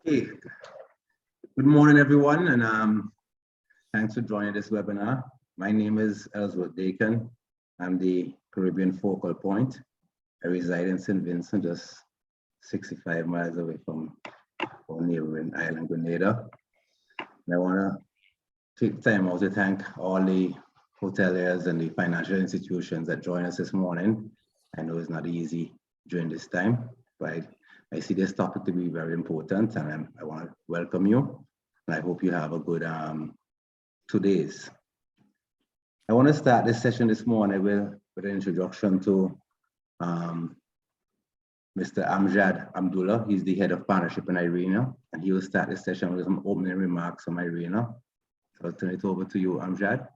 Hey, good morning, everyone, and thanks for joining this webinar. My name is Ellsworth Dakin. I'm the Caribbean focal point. I reside in St. Vincent, just 65 miles away from our neighboring island, Grenada. And I want to take time out to thank all the hoteliers and the financial institutions that joined us this morning. I know it's not easy during this time, but I see this topic to be very important, and I want to welcome you, and I hope you have a good 2 days. I want to start this session this morning with an introduction to Mr. Amjad Abdullah. He's the head of partnership in IRENA, and he will start this session with some opening remarks on IRENA. So I'll turn it over to you, Amjad.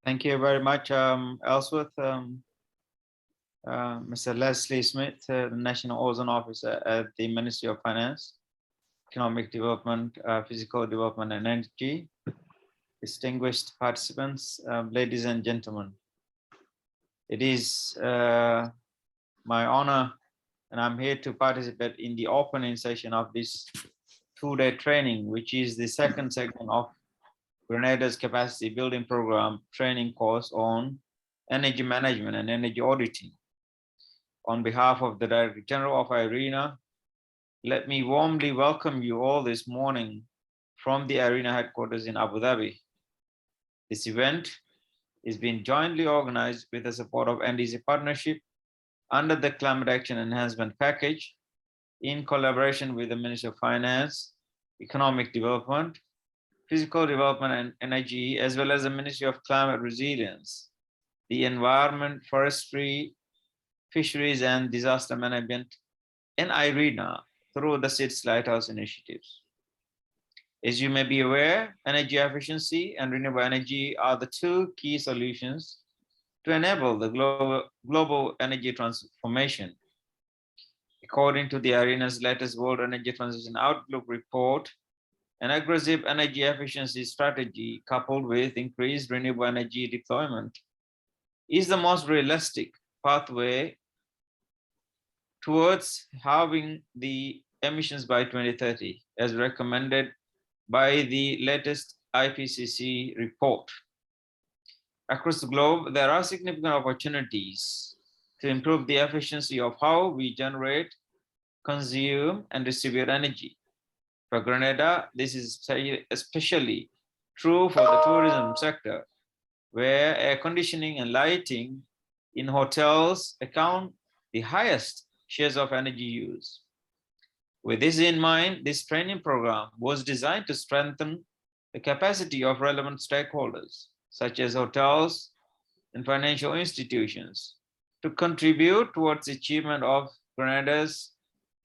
Thank you very much, Ellsworth. Mr. Leslie Smith, the National Ozone Officer at the Ministry of Finance, Economic Development, Physical Development and Energy, distinguished participants, ladies and gentlemen. It is my honor, and I'm here to participate in the opening session of this 2-day training, which is the second segment of Grenada's capacity building program training course on energy management and energy auditing. On behalf of the Director General of IRENA, let me warmly welcome you all this morning from the IRENA headquarters in Abu Dhabi. This event is being jointly organized with the support of NDC Partnership under the Climate Action Enhancement Package in collaboration with the Ministry of Finance, Economic Development, Physical Development and Energy, as well as the Ministry of Climate Resilience, the Environment, Forestry, Fisheries and Disaster Management, and IRENA through the SIDS Lighthouse initiatives. As you may be aware, energy efficiency and renewable energy are the two key solutions to enable the global energy transformation. According to the IRENA's latest World Energy Transition Outlook report, an aggressive energy efficiency strategy coupled with increased renewable energy deployment is the most realistic pathway towards halving the emissions by 2030, as recommended by the latest IPCC report. Across the globe, there are significant opportunities to improve the efficiency of how we generate, consume, and distribute energy. For Grenada, this is especially true for the tourism sector, where air conditioning and lighting in hotels account the highest shares of energy use. With this in mind, this training program was designed to strengthen the capacity of relevant stakeholders, such as hotels and financial institutions, to contribute towards the achievement of Grenada's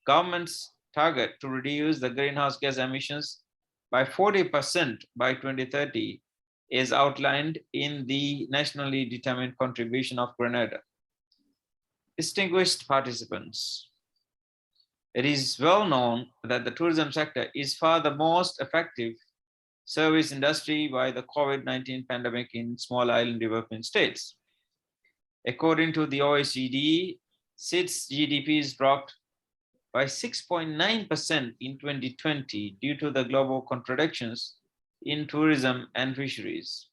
government's target to reduce the greenhouse gas emissions by 40% by 2030 is outlined in the nationally determined contribution of Grenada. Distinguished participants, it is well known that the tourism sector is far the most effective service industry by the COVID-19 pandemic in small island developing states. According to the OECD, SIDS GDPs dropped by 6.9% in 2020 due to the global contradictions in tourism and fisheries.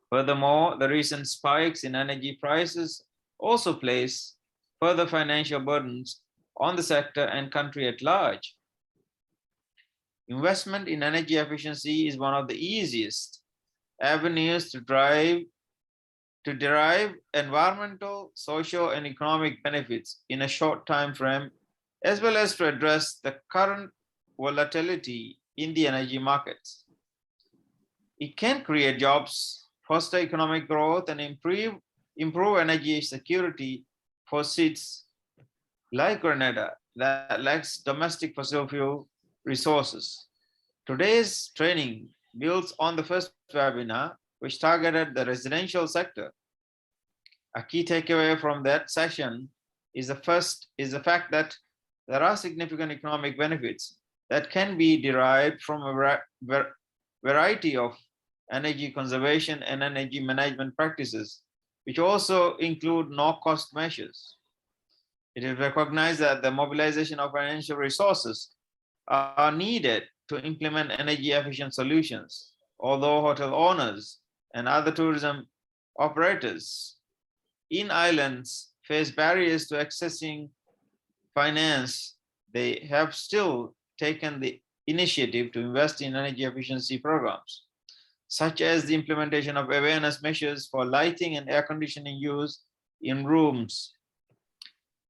Furthermore, the recent spikes in energy prices also place further financial burdens on the sector and country at large. Investment in energy efficiency is one of the easiest avenues to derive environmental, social, and economic benefits in a short time frame, as well as to address the current volatility in the energy markets. It can create jobs, foster economic growth, and improve energy security for SIDS like Grenada that lacks domestic fossil fuel resources. Today's training builds on the first webinar, which targeted the residential sector. A key takeaway from that session is the fact that there are significant economic benefits that can be derived from a variety of energy conservation and energy management practices, which also include no-cost measures. It is recognized that the mobilization of financial resources are needed to implement energy efficient solutions, although hotel owners and other tourism operators in islands face barriers to accessing finance. They have still taken the initiative to invest in energy efficiency programs, such as the implementation of awareness measures for lighting and air conditioning use in rooms.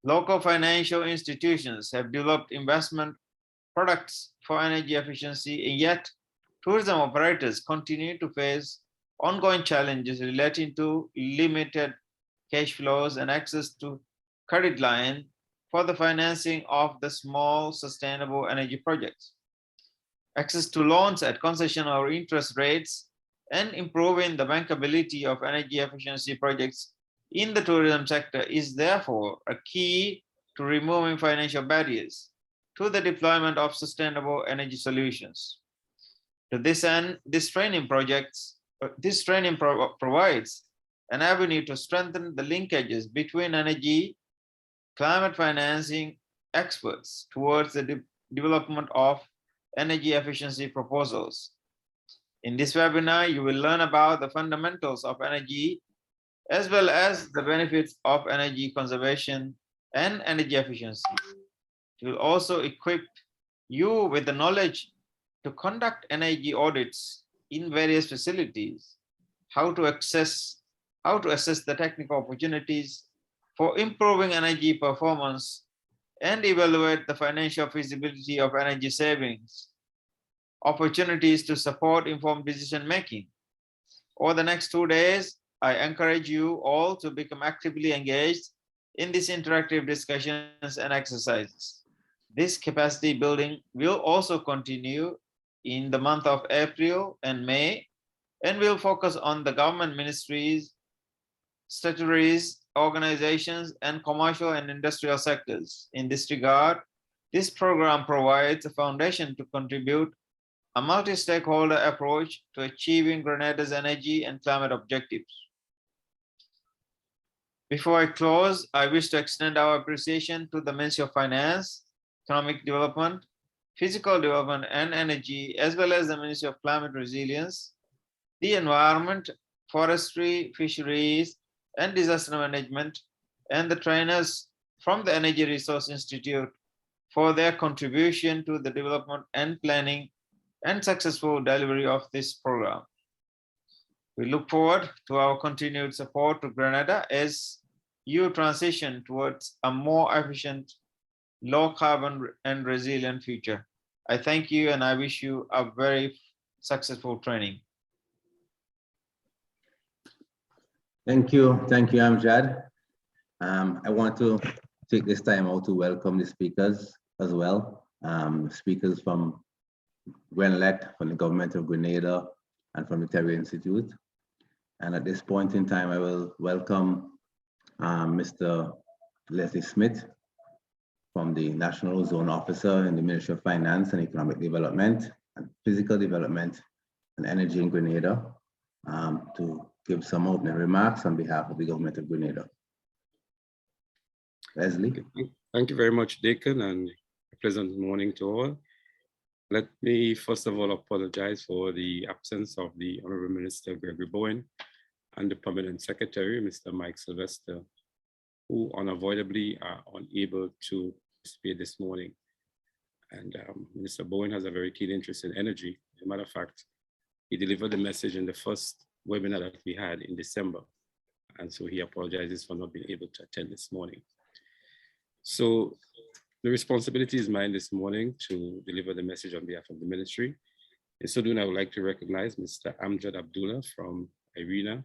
Local financial institutions have developed investment products for energy efficiency, and yet tourism operators continue to face ongoing challenges relating to limited cash flows and access to credit line for the financing of the small sustainable energy projects. Access to loans at concession or interest rates and improving the bankability of energy efficiency projects in the tourism sector is therefore a key to removing financial barriers to the deployment of sustainable energy solutions. To this end, this training provides an avenue to strengthen the linkages between energy, climate financing experts towards the development of energy efficiency proposals. In this webinar, you will learn about the fundamentals of energy, as well as the benefits of energy conservation and energy efficiency. It will also equip you with the knowledge to conduct energy audits in various facilities, how to assess the technical opportunities for improving energy performance, and evaluate the financial feasibility of energy savings, opportunities to support informed decision making. Over the next 2 days, I encourage you all to become actively engaged in these interactive discussions and exercises. This capacity building will also continue in the month of April and May, and will focus on the government ministries, statutories, organizations, and commercial and industrial sectors. In this regard, this program provides a foundation to contribute a multi-stakeholder approach to achieving Grenada's energy and climate objectives. Before I close, I wish to extend our appreciation to the Ministry of Finance, Economic Development, Physical Development and Energy, as well as the Ministry of Climate Resilience, the Environment, Forestry, Fisheries, and Disaster Management, and the trainers from the Energy Resource Institute for their contribution to the development and planning and successful delivery of this program. We look forward to our continued support to Grenada as you transition towards a more efficient, low carbon and resilient future. I thank you and I wish you a very successful training. Thank you, Amjad. I want to take this time out to welcome the speakers as well. speakers from Grenada, from the government of Grenada, and from the Terry Institute. And at this point in time, I will welcome Mr. Leslie Smith from the National Ozone Officer in the Ministry of Finance and Economic Development and Physical Development and Energy in Grenada to give some opening remarks on behalf of the government of Grenada. Leslie. Thank you very much, Deacon, and a pleasant morning to all. Let me first of all apologize for the absence of the Honorable Minister Gregory Bowen and the Permanent Secretary, Mr. Mike Sylvester, who unavoidably are unable to participate this morning. And Mr. Bowen has a very keen interest in energy. As a matter of fact, he delivered the message in the first webinar that we had in December. And so he apologizes for not being able to attend this morning. So the responsibility is mine this morning to deliver the message on behalf of the ministry. In so doing, I would like to recognize Mr. Amjad Abdullah from IRENA,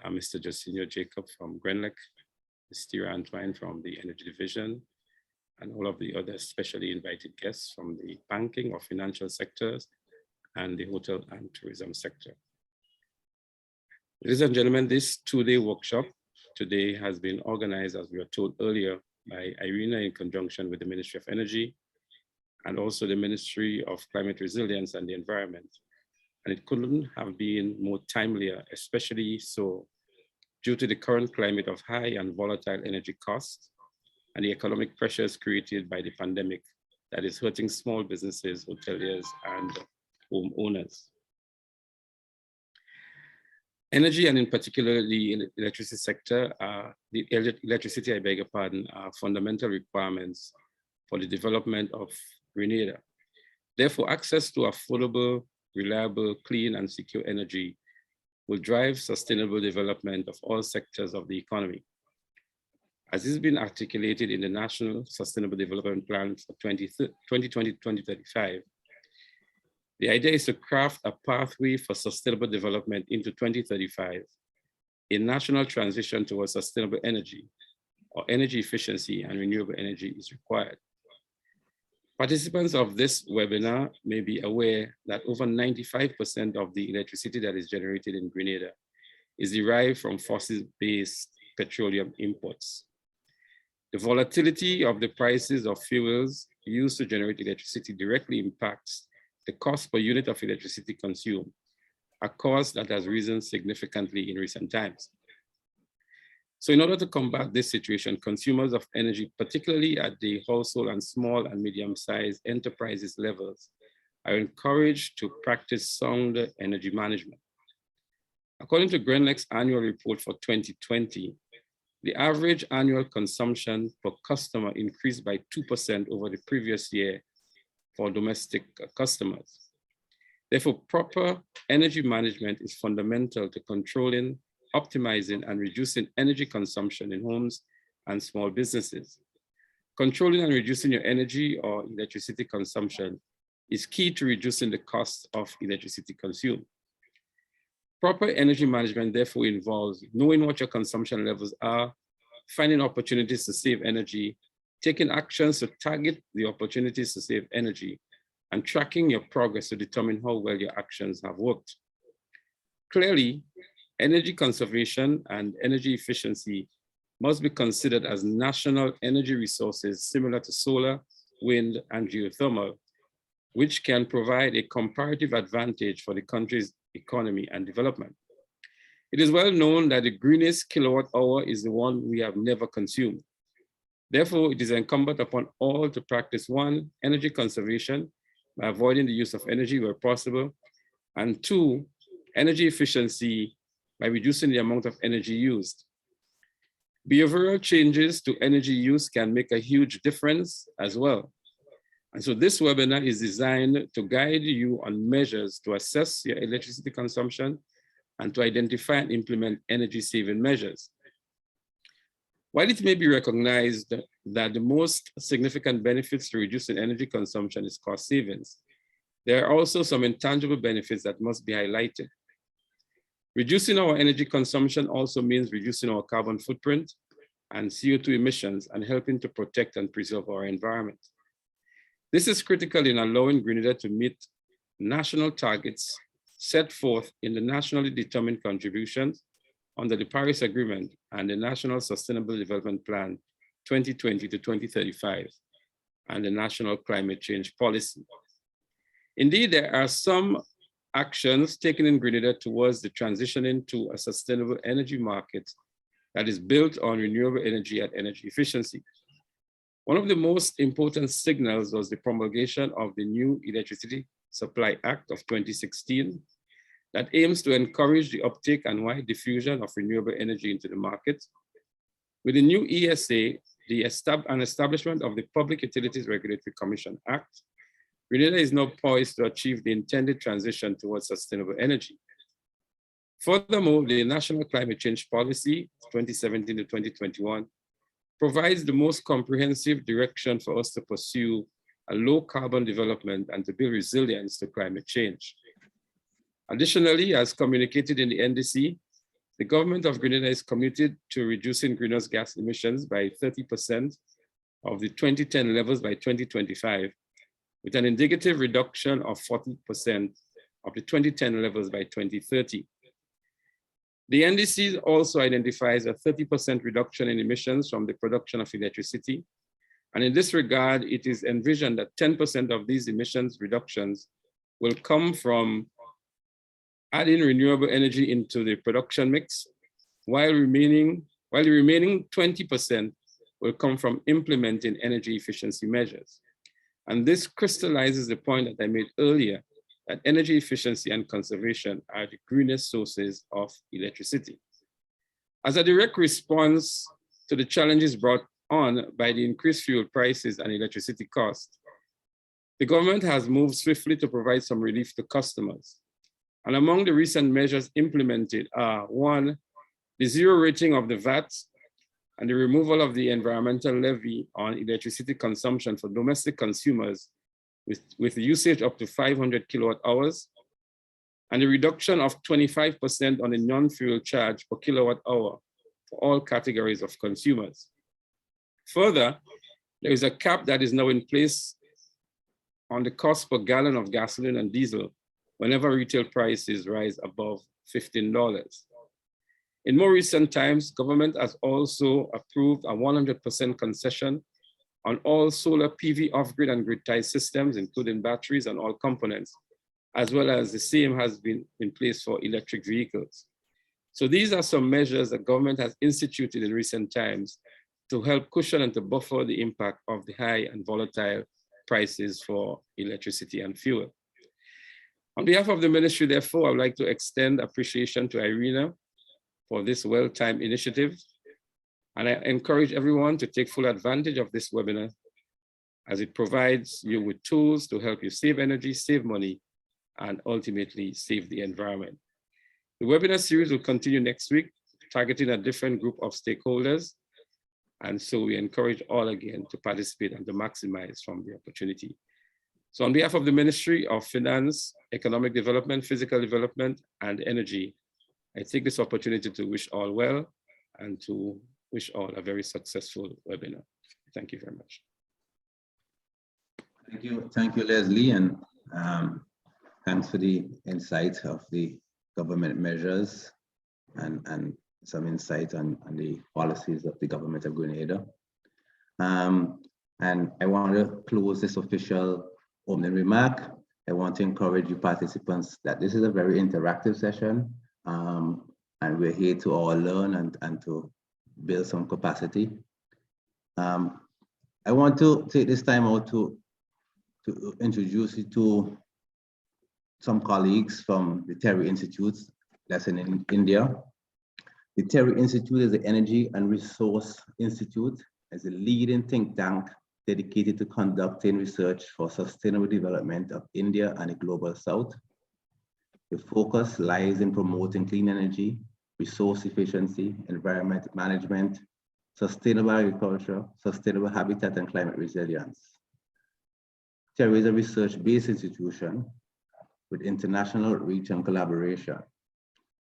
Mr. Justinio Jacob from Grenlec, Ms. Tira Antoine from the Energy Division, and all of the other specially invited guests from the banking or financial sectors and the hotel and tourism sector. Ladies and gentlemen, this two-day workshop today has been organized, as we were told earlier, by IRENA in conjunction with the Ministry of Energy and also the Ministry of Climate Resilience and the Environment. And it couldn't have been more timelier, especially so due to the current climate of high and volatile energy costs and the economic pressures created by the pandemic that is hurting small businesses, hoteliers, and homeowners. Energy, and in particular the electricity sector, are fundamental requirements for the development of Grenada. Therefore, access to affordable, reliable, clean, and secure energy will drive sustainable development of all sectors of the economy. As has been articulated in the National Sustainable Development Plan for 2020-2035, the idea is to craft a pathway for sustainable development into 2035, a national transition towards sustainable energy or energy efficiency and renewable energy is required. Participants of this webinar may be aware that over 95% of the electricity that is generated in Grenada is derived from fossil-based petroleum imports. The volatility of the prices of fuels used to generate electricity directly impacts the cost per unit of electricity consumed, a cost that has risen significantly in recent times. So in order to combat this situation, consumers of energy, particularly at the household and small and medium-sized enterprises levels, are encouraged to practice sound energy management. According to Grenlec's annual report for 2020, the average annual consumption per customer increased by 2% over the previous year for domestic customers. Therefore, proper energy management is fundamental to controlling, optimizing, and reducing energy consumption in homes and small businesses. Controlling and reducing your energy or electricity consumption is key to reducing the cost of electricity consumed. Proper energy management therefore involves knowing what your consumption levels are, finding opportunities to save energy, taking actions to target the opportunities to save energy, and tracking your progress to determine how well your actions have worked. Clearly, energy conservation and energy efficiency must be considered as national energy resources similar to solar, wind, and geothermal, which can provide a comparative advantage for the country's economy and development. It is well known that the greenest kilowatt hour is the one we have never consumed. Therefore, it is incumbent upon all to practice one, energy conservation by avoiding the use of energy where possible, and two, energy efficiency by reducing the amount of energy used. Behavioral changes to energy use can make a huge difference as well. And so this webinar is designed to guide you on measures to assess your electricity consumption and to identify and implement energy saving measures. While it may be recognized that the most significant benefits to reducing energy consumption is cost savings, there are also some intangible benefits that must be highlighted. Reducing our energy consumption also means reducing our carbon footprint and CO2 emissions and helping to protect and preserve our environment. This is critical in allowing Grenada to meet national targets set forth in the nationally determined contributions under the Paris Agreement and the National Sustainable Development Plan 2020 to 2035 and the National Climate Change Policy. Indeed, there are some actions taken in Grenada towards the transitioning to a sustainable energy market that is built on renewable energy and energy efficiency. One of the most important signals was the promulgation of the new Electricity Supply Act of 2016 that aims to encourage the uptake and wide diffusion of renewable energy into the market. With the new ESA, the establishment of the Public Utilities Regulatory Commission Act, Grenada is now poised to achieve the intended transition towards sustainable energy. Furthermore, the National Climate Change Policy 2017 to 2021 provides the most comprehensive direction for us to pursue a low carbon development and to build resilience to climate change. Additionally, as communicated in the NDC, the government of Grenada is committed to reducing greenhouse gas emissions by 30% of the 2010 levels by 2025, with an indicative reduction of 40% of the 2010 levels by 2030. The NDC also identifies a 30% reduction in emissions from the production of electricity. And in this regard, it is envisioned that 10% of these emissions reductions will come from adding renewable energy into the production mix, while the remaining 20% will come from implementing energy efficiency measures. And this crystallizes the point that I made earlier, that energy efficiency and conservation are the greenest sources of electricity. As a direct response to the challenges brought on by the increased fuel prices and electricity costs, the government has moved swiftly to provide some relief to customers. And among the recent measures implemented are: one, the zero rating of the VAT and the removal of the environmental levy on electricity consumption for domestic consumers with usage up to 500 kilowatt hours, and the reduction of 25% on the non-fuel charge per kilowatt hour for all categories of consumers. Further, there is a cap that is now in place on the cost per gallon of gasoline and diesel whenever retail prices rise above $15. In more recent times, government has also approved a 100% concession on all solar PV off-grid and grid-tied systems, including batteries and all components, as well as the same has been in place for electric vehicles. So these are some measures that government has instituted in recent times to help cushion and to buffer the impact of the high and volatile prices for electricity and fuel. On behalf of the ministry, therefore, I would like to extend appreciation to IRENA for this well-timed initiative. And I encourage everyone to take full advantage of this webinar, as it provides you with tools to help you save energy, save money, and ultimately save the environment. The webinar series will continue next week, targeting a different group of stakeholders. And so we encourage all again to participate and to maximize from the opportunity. So on behalf of the Ministry of Finance, Economic Development, Physical Development, and Energy, I take this opportunity to wish all well and to wish all a very successful webinar. Thank you very much. Thank you, Leslie, and thanks for the insight of the government measures and some insight on the policies of the government of Grenada. And I want to close this official opening remark. I want to encourage you participants that this is a very interactive session, and we're here to all learn and to build some capacity. I want to take this time out to introduce you to some colleagues from the Terry Institute that's in India. The Terry Institute is the Energy and Resource Institute, as a leading think tank dedicated to conducting research for sustainable development of India and the Global South. The focus lies in promoting clean energy, resource efficiency, environment management, sustainable agriculture, sustainable habitat, and climate resilience. TERI is a research-based institution with international reach and collaboration,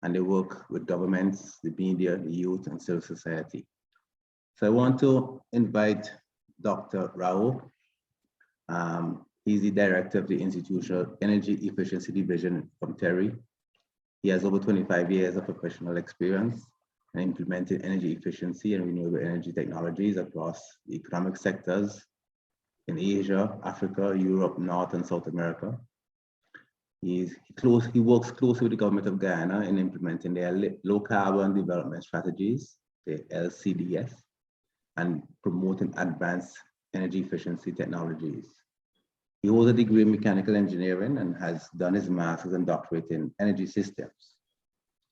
and they work with governments, the media, the youth, and civil society. So I want to invite Dr. Rao He's the director of the Institutional Energy Efficiency Division from Terry. He has over 25 years of professional experience in implementing energy efficiency and renewable energy technologies across the economic sectors in Asia, Africa, Europe, North and South America. He works closely with the government of Guyana in implementing their low carbon development strategies, the LCDS, and promoting advanced energy efficiency technologies. He holds a degree in mechanical engineering and has done his master's and doctorate in energy systems.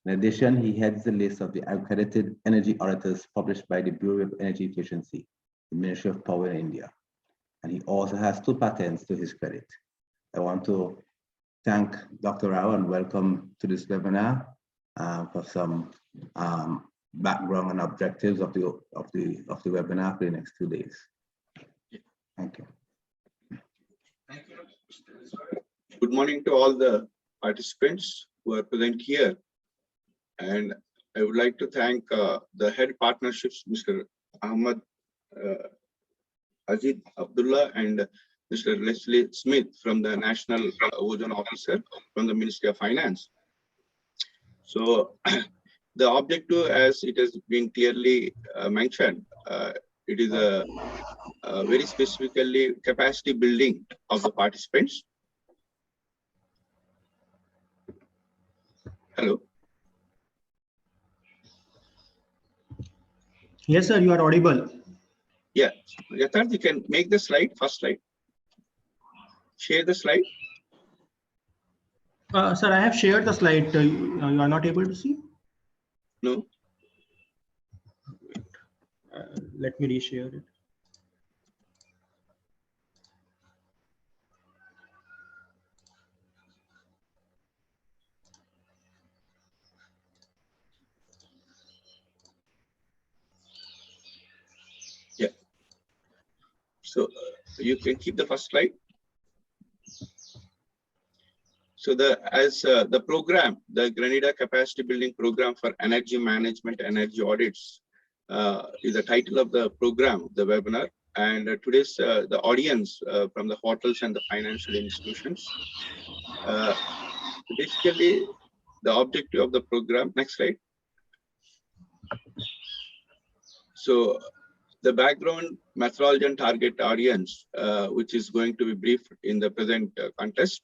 In addition, he heads the list of the accredited energy auditors published by the Bureau of Energy Efficiency, the Ministry of Power in India. And he also has 2 patents to his credit. I want to thank Dr. Rao and welcome to this webinar for some background and objectives of the webinar for the next 2 days. Thank you. Thank you. Good morning to all the participants who are present here. And I would like to thank the head partnerships, Mr. Ahmad Ajid Abdullah and Mr. Leslie Smith from the National Ozone Officer from the Ministry of Finance. So the objective, as it has been clearly mentioned, it is a very specifically capacity building of the participants. Hello. Yes, sir, you are audible. Yeah, Yatharth, you can make the slide, first slide. Share the slide. Sir, I have shared the slide. You are not able to see? No. Let me reshare it. Yeah. So you can keep the first slide. So the program, the Grenada Capacity Building Program for Energy Management, Energy Audits is the title of the program, the webinar. And today's the audience from the hotels and the financial institutions. Basically, the objective of the program, next slide. So the background, methodology and target audience, which is going to be briefed in the present contest.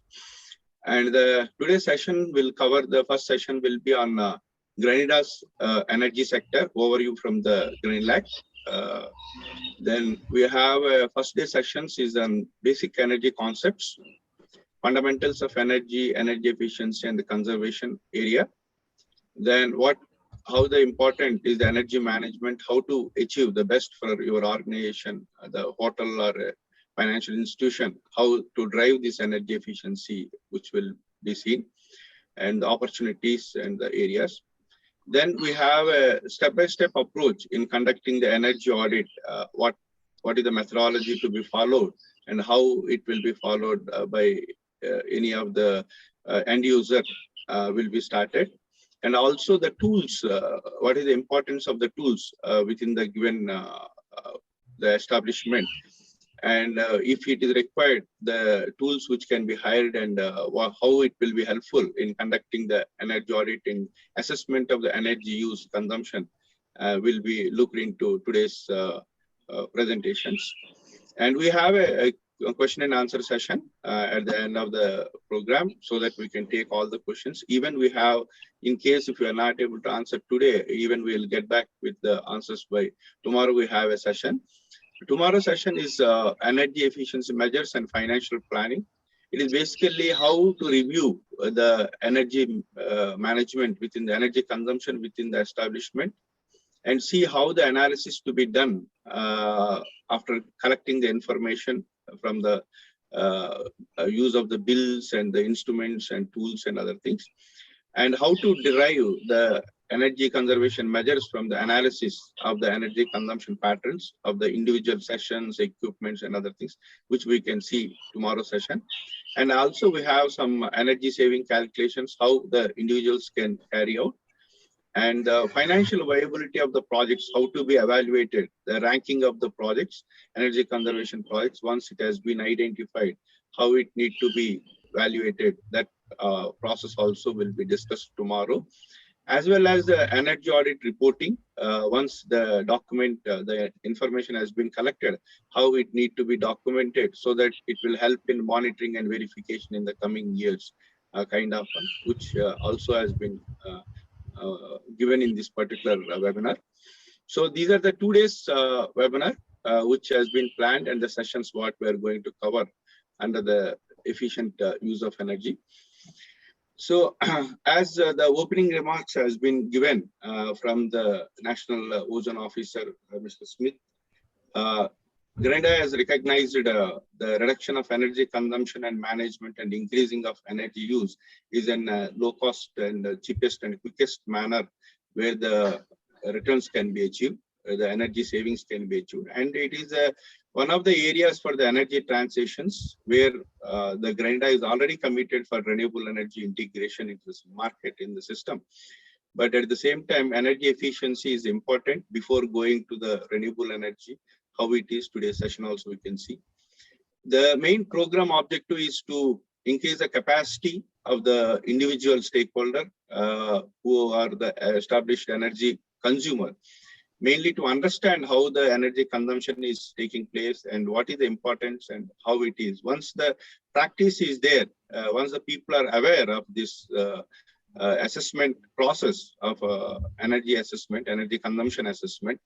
And today's session will cover, the first session will be on Grenada's energy sector, overview from the Greenland. Then we have first day sessions is on basic energy concepts, fundamentals of energy, energy efficiency and the conservation area. Then how the important is the energy management, how to achieve the best for your organization, the hotel or financial institution, how to drive this energy efficiency, which will be seen, and the opportunities and the areas. Then we have a step-by-step approach in conducting the energy audit. What is the methodology to be followed and how it will be followed by any of the end user will be started. And also the tools, what is the importance of the tools within the given the establishment. And if it is required, the tools which can be hired and how it will be helpful in conducting the energy audit and assessment of the energy use consumption will be looked into today's presentations. And we have a question and answer session at the end of the program so that we can take all the questions. Even we have, in case if we are not able to answer today, even we'll get back with the answers by tomorrow. We have a session. Tomorrow's session is energy efficiency measures and financial planning. It is basically how to review the energy management within the energy consumption within the establishment and see how the analysis to be done after collecting the information from the use of the bills and the instruments and tools and other things, and how to derive the energy conservation measures from the analysis of the energy consumption patterns of the individual sessions, equipments and other things, which we can see tomorrow's session. And also we have some energy saving calculations, how the individuals can carry out. and the financial viability of the projects, how to be evaluated, the ranking of the projects, energy conservation projects, once it has been identified, how it need to be evaluated. That process also will be discussed tomorrow, as well as the energy audit reporting. Once the document, the information has been collected, how it need to be documented so that it will help in monitoring and verification in the coming years, kind of, which also has been given in this particular webinar. So these are the 2 days webinar which has been planned, and the sessions what we are going to cover under the efficient use of energy. So as the opening remarks has been given from the National Ozone Officer, Mr. Smith, Grenada has recognized the reduction of energy consumption and management and increasing of energy use is in low cost and the cheapest and quickest manner where the returns can be achieved, the energy savings can be achieved. And it is one of the areas for the energy transitions where the Grenada is already committed for renewable energy integration into this market in the system. But at the same time, energy efficiency is important before going to the renewable energy. How it is today's session also we can see. The main program objective is to increase the capacity of the individual stakeholder who are the established energy consumer, mainly to understand how the energy consumption is taking place and what is the importance and how it is. Once the practice is there, once the people are aware of this assessment process of energy assessment, energy consumption assessment,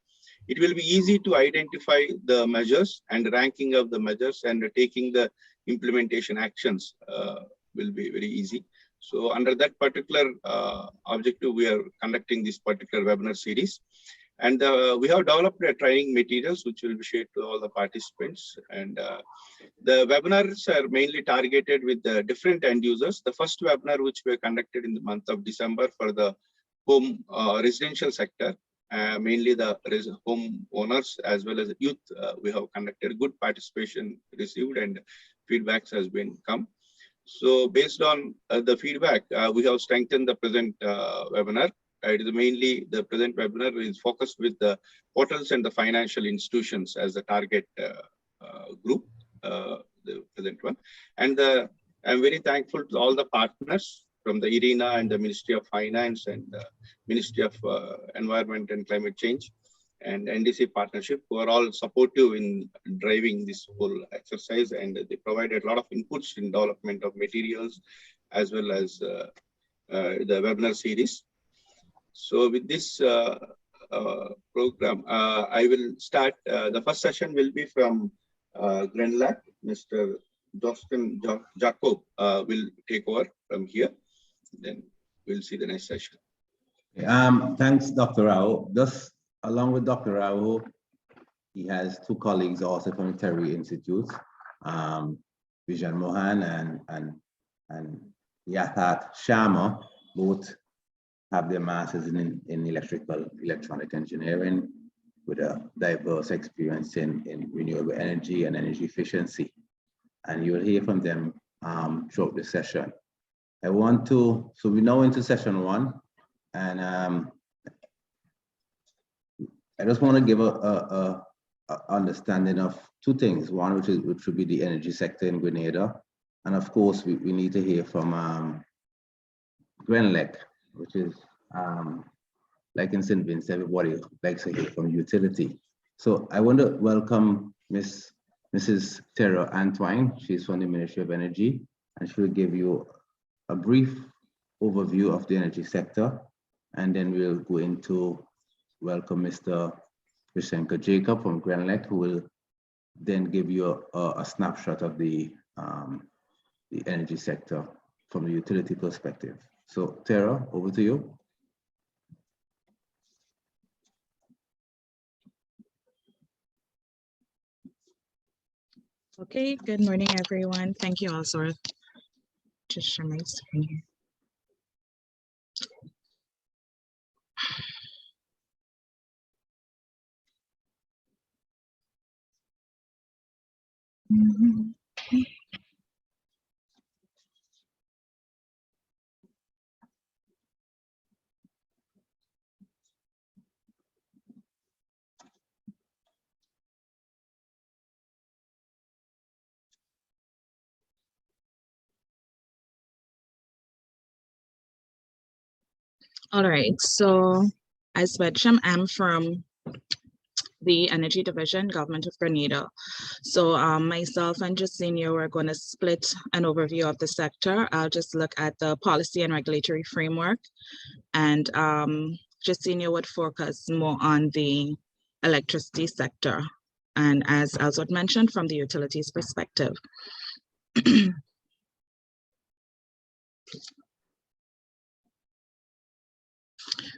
it will be easy to identify the measures and ranking of the measures, and taking the implementation actions will be very easy. So under that particular objective, we are conducting this particular webinar series. And we have developed training materials which will be shared to all the participants. And the webinars are mainly targeted with the different end users. The first webinar, which we conducted in the month of December for the home residential sector, mainly the home owners as well as youth, we have conducted. Good participation received and feedbacks has been come. So based on the feedback, we have strengthened the present webinar. It is mainly the present webinar is focused with the portals and the financial institutions as the target group, the present one. And I'm very thankful to all the partners from the IRENA and the Ministry of Finance and the Ministry of Environment and Climate Change and NDC partnership, who are all supportive in driving this whole exercise, and they provided a lot of inputs in development of materials as well as the webinar series. So with this program, I will start. The first session will be from Grenada. Mr. Justin Jacob will take over from here. Then we'll see the next session. Thanks, Dr. Rao. Just along with Dr. Rao, he has 2 colleagues also from the Terry Institute, Vijan Mohan and Yathat Sharma, both have their masters in electronic engineering with a diverse experience in renewable energy and energy efficiency. And you'll hear from them throughout the session. So we're now into session 1, and I just want to give a understanding of 2 things. One, which would be the energy sector in Grenada, and of course we need to hear from Grenlec, which is like in St. Vincent, everybody likes to hear from utility. So I want to welcome Mrs. Tara Antoine. She's from the Ministry of Energy, and she will give you a brief overview of the energy sector, and then we'll go into welcome Mr. Vishenka Jacob from Grenlec, who will then give you a snapshot of the energy sector from the utility perspective. So Tara, over to you. Okay, good morning, everyone. Thank you, Alsor. Just share my screen here. All right, so as mentioned, I'm from the Energy Division, Government of Grenada. So myself and Jacinio, we're going to split an overview of the sector. I'll just look at the policy and regulatory framework, and Jacinio would focus more on the electricity sector, and as Ellsworth mentioned, from the utilities perspective.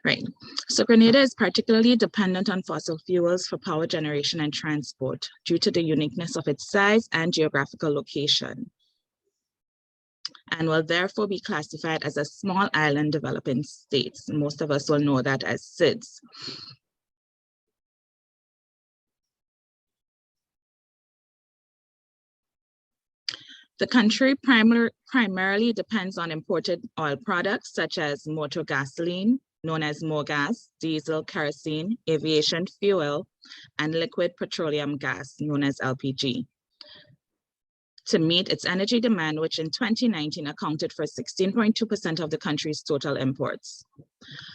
Right. So Grenada is particularly dependent on fossil fuels for power generation and transport due to the uniqueness of its size and geographical location, and will therefore be classified as a small island developing state. Most of us will know that as SIDS. The country primarily depends on imported oil products such as motor gasoline, known as MoGas, diesel, kerosene, aviation fuel, and liquid petroleum gas, known as LPG, to meet its energy demand, which in 2019 accounted for 16.2% of the country's total imports.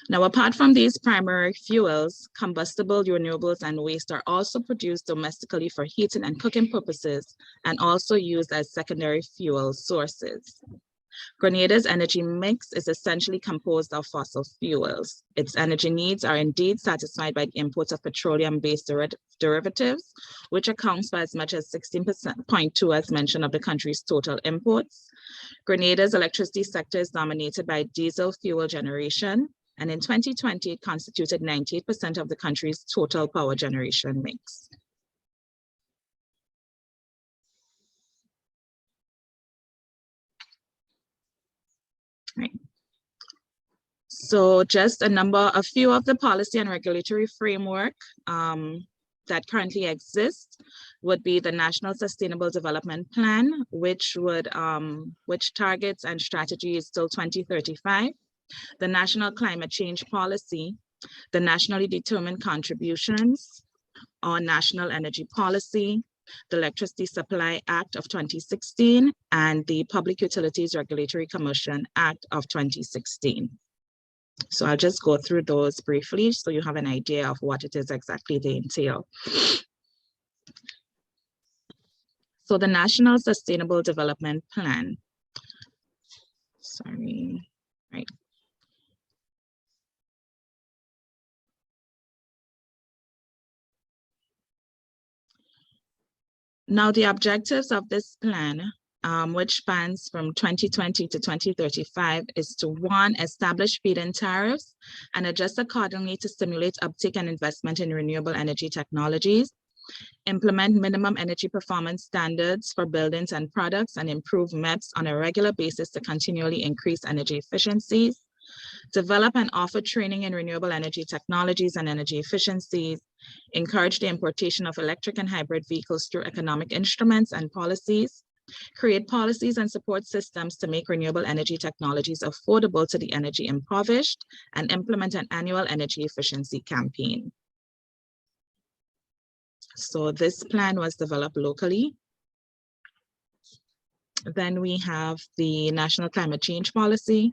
Now, apart from these primary fuels, combustible, renewables, and waste are also produced domestically for heating and cooking purposes, and also used as secondary fuel sources. Grenada's energy mix is essentially composed of fossil fuels. Its energy needs are indeed satisfied by the imports of petroleum-based derivatives, which accounts for as much as 16.2%, as mentioned, of the country's total imports. Grenada's electricity sector is dominated by diesel fuel generation, and in 2020, it constituted 98% of the country's total power generation mix. Right. So just a few of the policy and regulatory framework that currently exist would be the National Sustainable Development Plan, which targets and strategies till 2035, the National Climate Change Policy, the Nationally Determined Contributions, or National Energy Policy, the Electricity Supply Act of 2016, and the Public Utilities Regulatory Commission Act of 2016. So I'll just go through those briefly so you have an idea of what it is exactly they entail. So the National Sustainable Development Plan. Sorry, right. Now, the objectives of this plan, which spans from 2020 to 2035, is to, 1, establish feed-in tariffs and adjust accordingly to stimulate uptake and investment in renewable energy technologies, implement minimum energy performance standards for buildings and products, and improve MEPS on a regular basis to continually increase energy efficiencies, develop and offer training in renewable energy technologies and energy efficiencies, encourage the importation of electric and hybrid vehicles through economic instruments and policies, create policies and support systems to make renewable energy technologies affordable to the energy impoverished, and implement an annual energy efficiency campaign. So this plan was developed locally. Then we have the National Climate Change Policy.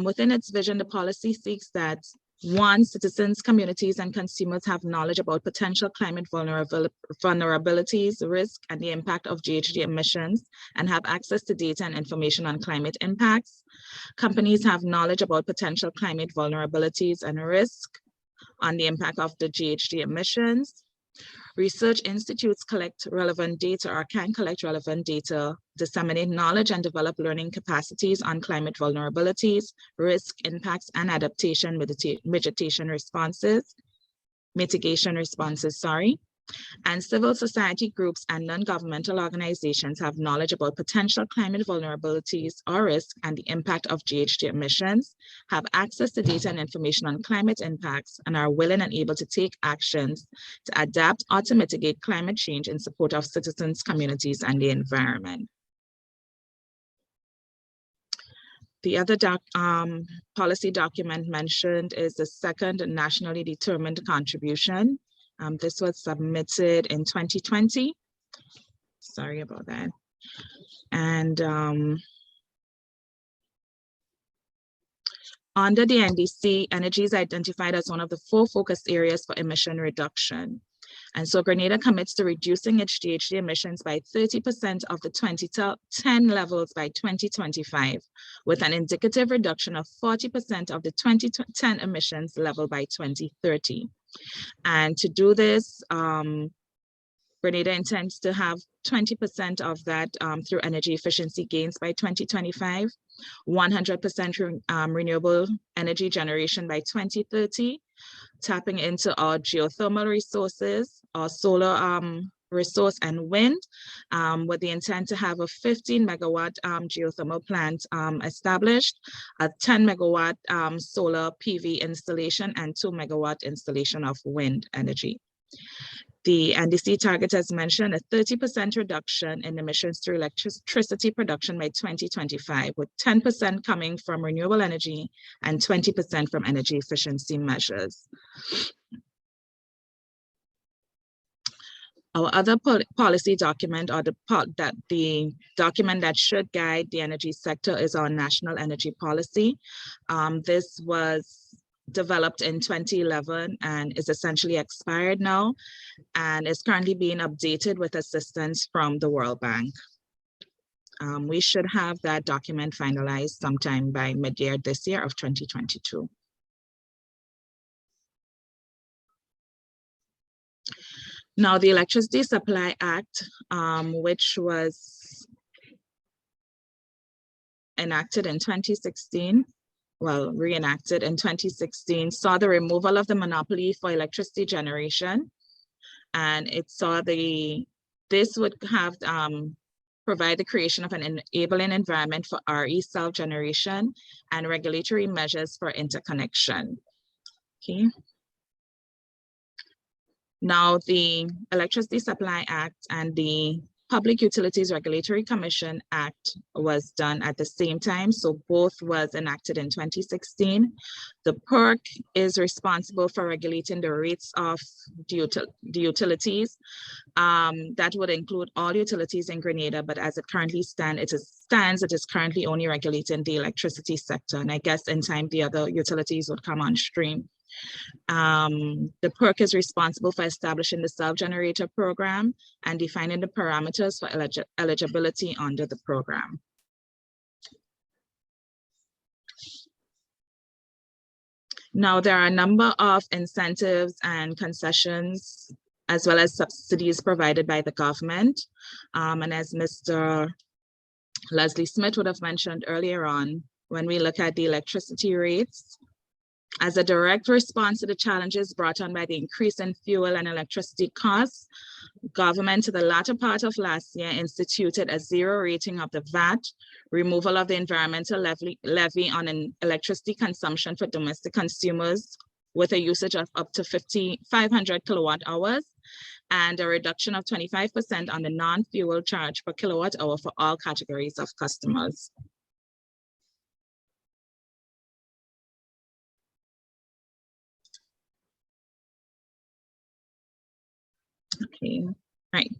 Within its vision, the policy seeks that, 1, citizens, communities, and consumers have knowledge about potential climate vulnerabilities, risk, and the impact of GHG emissions, and have access to data and information on climate impacts. Companies have knowledge about potential climate vulnerabilities and risk on the impact of the GHG emissions. Research institutes collect relevant data or can collect relevant data, disseminate knowledge, and develop learning capacities on climate vulnerabilities, risk, impacts, and adaptation mitigation responses, and civil society groups and non-governmental organizations have knowledge about potential climate vulnerabilities or risk and the impact of GHG emissions, have access to data and information on climate impacts, and are willing and able to take actions to adapt or to mitigate climate change in support of citizens, communities, and the environment. The other policy document mentioned is the second nationally determined contribution. This was submitted in 2020. Sorry about that. And Under the NDC, energy is identified as one of the 4 focus areas for emission reduction. And so Grenada commits to reducing its GHG emissions by 30% of the 2010 levels by 2025, with an indicative reduction of 40% of the 2010 emissions level by 2030. And to do this, Grenada intends to have 20% of that through energy efficiency gains by 2025, 100% renewable energy generation by 2030, tapping into our geothermal resources, our solar resource and wind, with the intent to have a 15 megawatt geothermal plant established, a 10 megawatt solar PV installation, and 2 megawatt installation of wind energy. The NDC target, as mentioned, a 30% reduction in emissions through electricity production by 2025, with 10% coming from renewable energy and 20% from energy efficiency measures. Our other policy document, or the document that should guide the energy sector, is our National Energy Policy. This was developed in 2011 and is essentially expired now, and is currently being updated with assistance from the World Bank. We should have that document finalized sometime by mid-year this year of 2022. Now, the Electricity Supply Act, which was enacted in 2016, well, reenacted in 2016, saw the removal of the monopoly for electricity generation. And it saw this would have provide the creation of an enabling environment for RE self-generation and regulatory measures for interconnection. Okay. Now, the Electricity Supply Act and the Public Utilities Regulatory Commission Act was done at the same time, so both was enacted in 2016. The Prc is responsible for regulating the rates of the utilities. That would include all utilities in Grenada, but as it currently stands, it is currently only regulating the electricity sector, and I guess in time the other utilities would come on stream. The Prc is responsible for establishing the self-generator program and defining the parameters for eligibility under the program. Now, there are a number of incentives and concessions, as well as subsidies provided by the government. And as Mr. Leslie Smith would have mentioned earlier on, when we look at the electricity rates, as a direct response to the challenges brought on by the increase in fuel and electricity costs, government to the latter part of last year instituted a 0 rating of the VAT, removal of the environmental levy on an electricity consumption for domestic consumers with a usage of up to 500 kilowatt hours, and a reduction of 25% on the non-fuel charge per kilowatt hour for all categories of customers. Okay, right.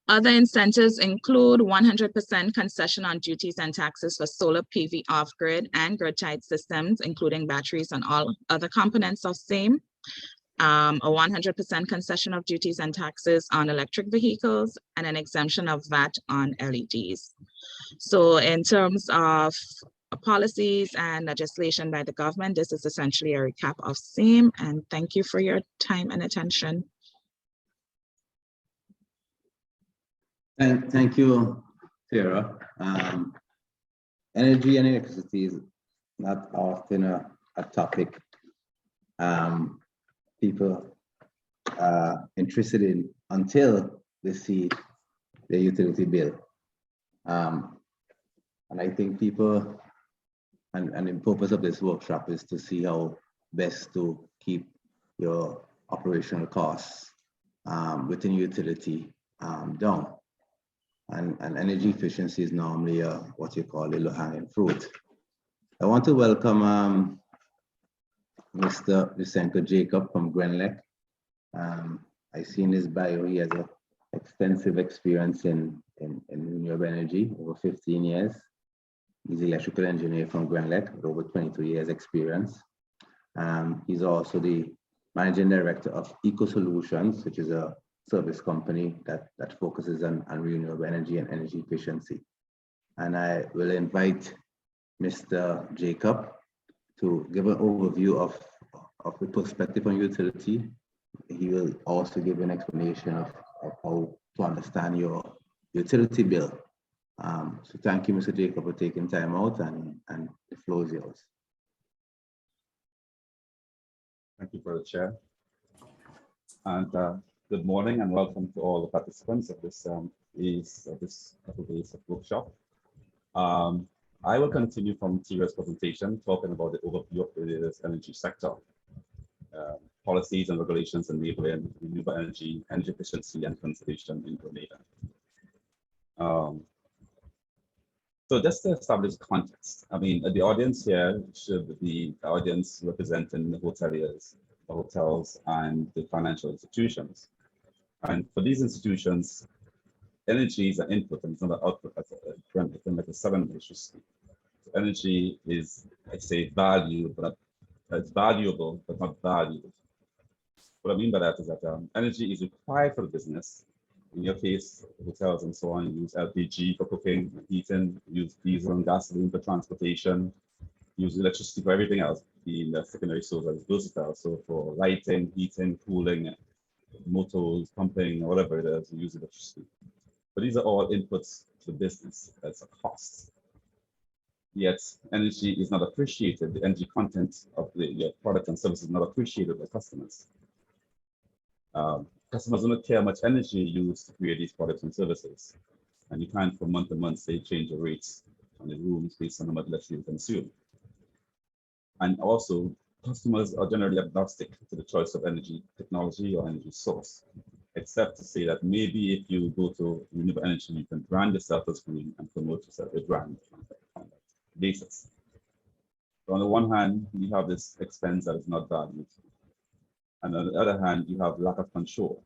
Other incentives include 100% concession on duties and taxes for solar PV off-grid and grid-tied systems, including batteries and all other components of same. A 100% concession of duties and taxes on electric vehicles, and an exemption of VAT on LEDs. So in terms of policies and legislation by the government, this is essentially a recap of same, and thank you for your time and attention. Thank you, Sarah. Energy and electricity is not often a topic people are interested in until they see the utility bill. And I think people, and the purpose of this workshop is to see how best to keep your operational costs within utility down. And energy efficiency is normally what you call a low-hanging fruit. I want to welcome Mr. Lysenko Jacob from Grenada. I see in his bio he has an extensive experience in renewable energy, over 15 years. He's an electrical engineer from Grenada with over 22 years experience. He's also the managing director of Eco Solutions, which is a service company that focuses on renewable energy and energy efficiency. And I will invite Mr. Jacob to give an overview of the perspective on utility. He will also give an explanation of how to understand your utility bill. So thank you, Mr. Jacob, for taking time out, and the floor is yours. Thank you, Brother Chair. And good morning and welcome to all the participants of this couple days of workshop. I will continue from Tira's presentation, talking about the overview of the energy sector, policies and regulations enabling renewable energy, energy efficiency, and conservation in Grenada. So just to establish context, I mean, the audience here should be the audience representing the hoteliers, the hotels, and the financial institutions. And for these institutions, energy is an input and it's not an output. It's like a seven issue. So energy is, I say, value, but it's valuable, but not valued. What I mean by that is that energy is required for the business. In your case, hotels and so on, use LPG for cooking, heating, use diesel and gasoline for transportation, use electricity for everything else, being the secondary source that is versatile. So for lighting, heating, cooling, motors, pumping, whatever it is, you use electricity. But these are all inputs to business as a cost. Yet energy is not appreciated. The energy content of your product and service is not appreciated by customers. Customers don't care how much energy you use to create these products and services. And you can't from month to month say change the rates on the rooms based on how much electricity you consume. And also, customers are generally agnostic to the choice of energy technology or energy source, except to say that maybe if you go to renewable energy, you can brand yourself as green and promote yourself a brand on that basis. So on the one hand, you have this expense that is not valued. And on the other hand, you have lack of control.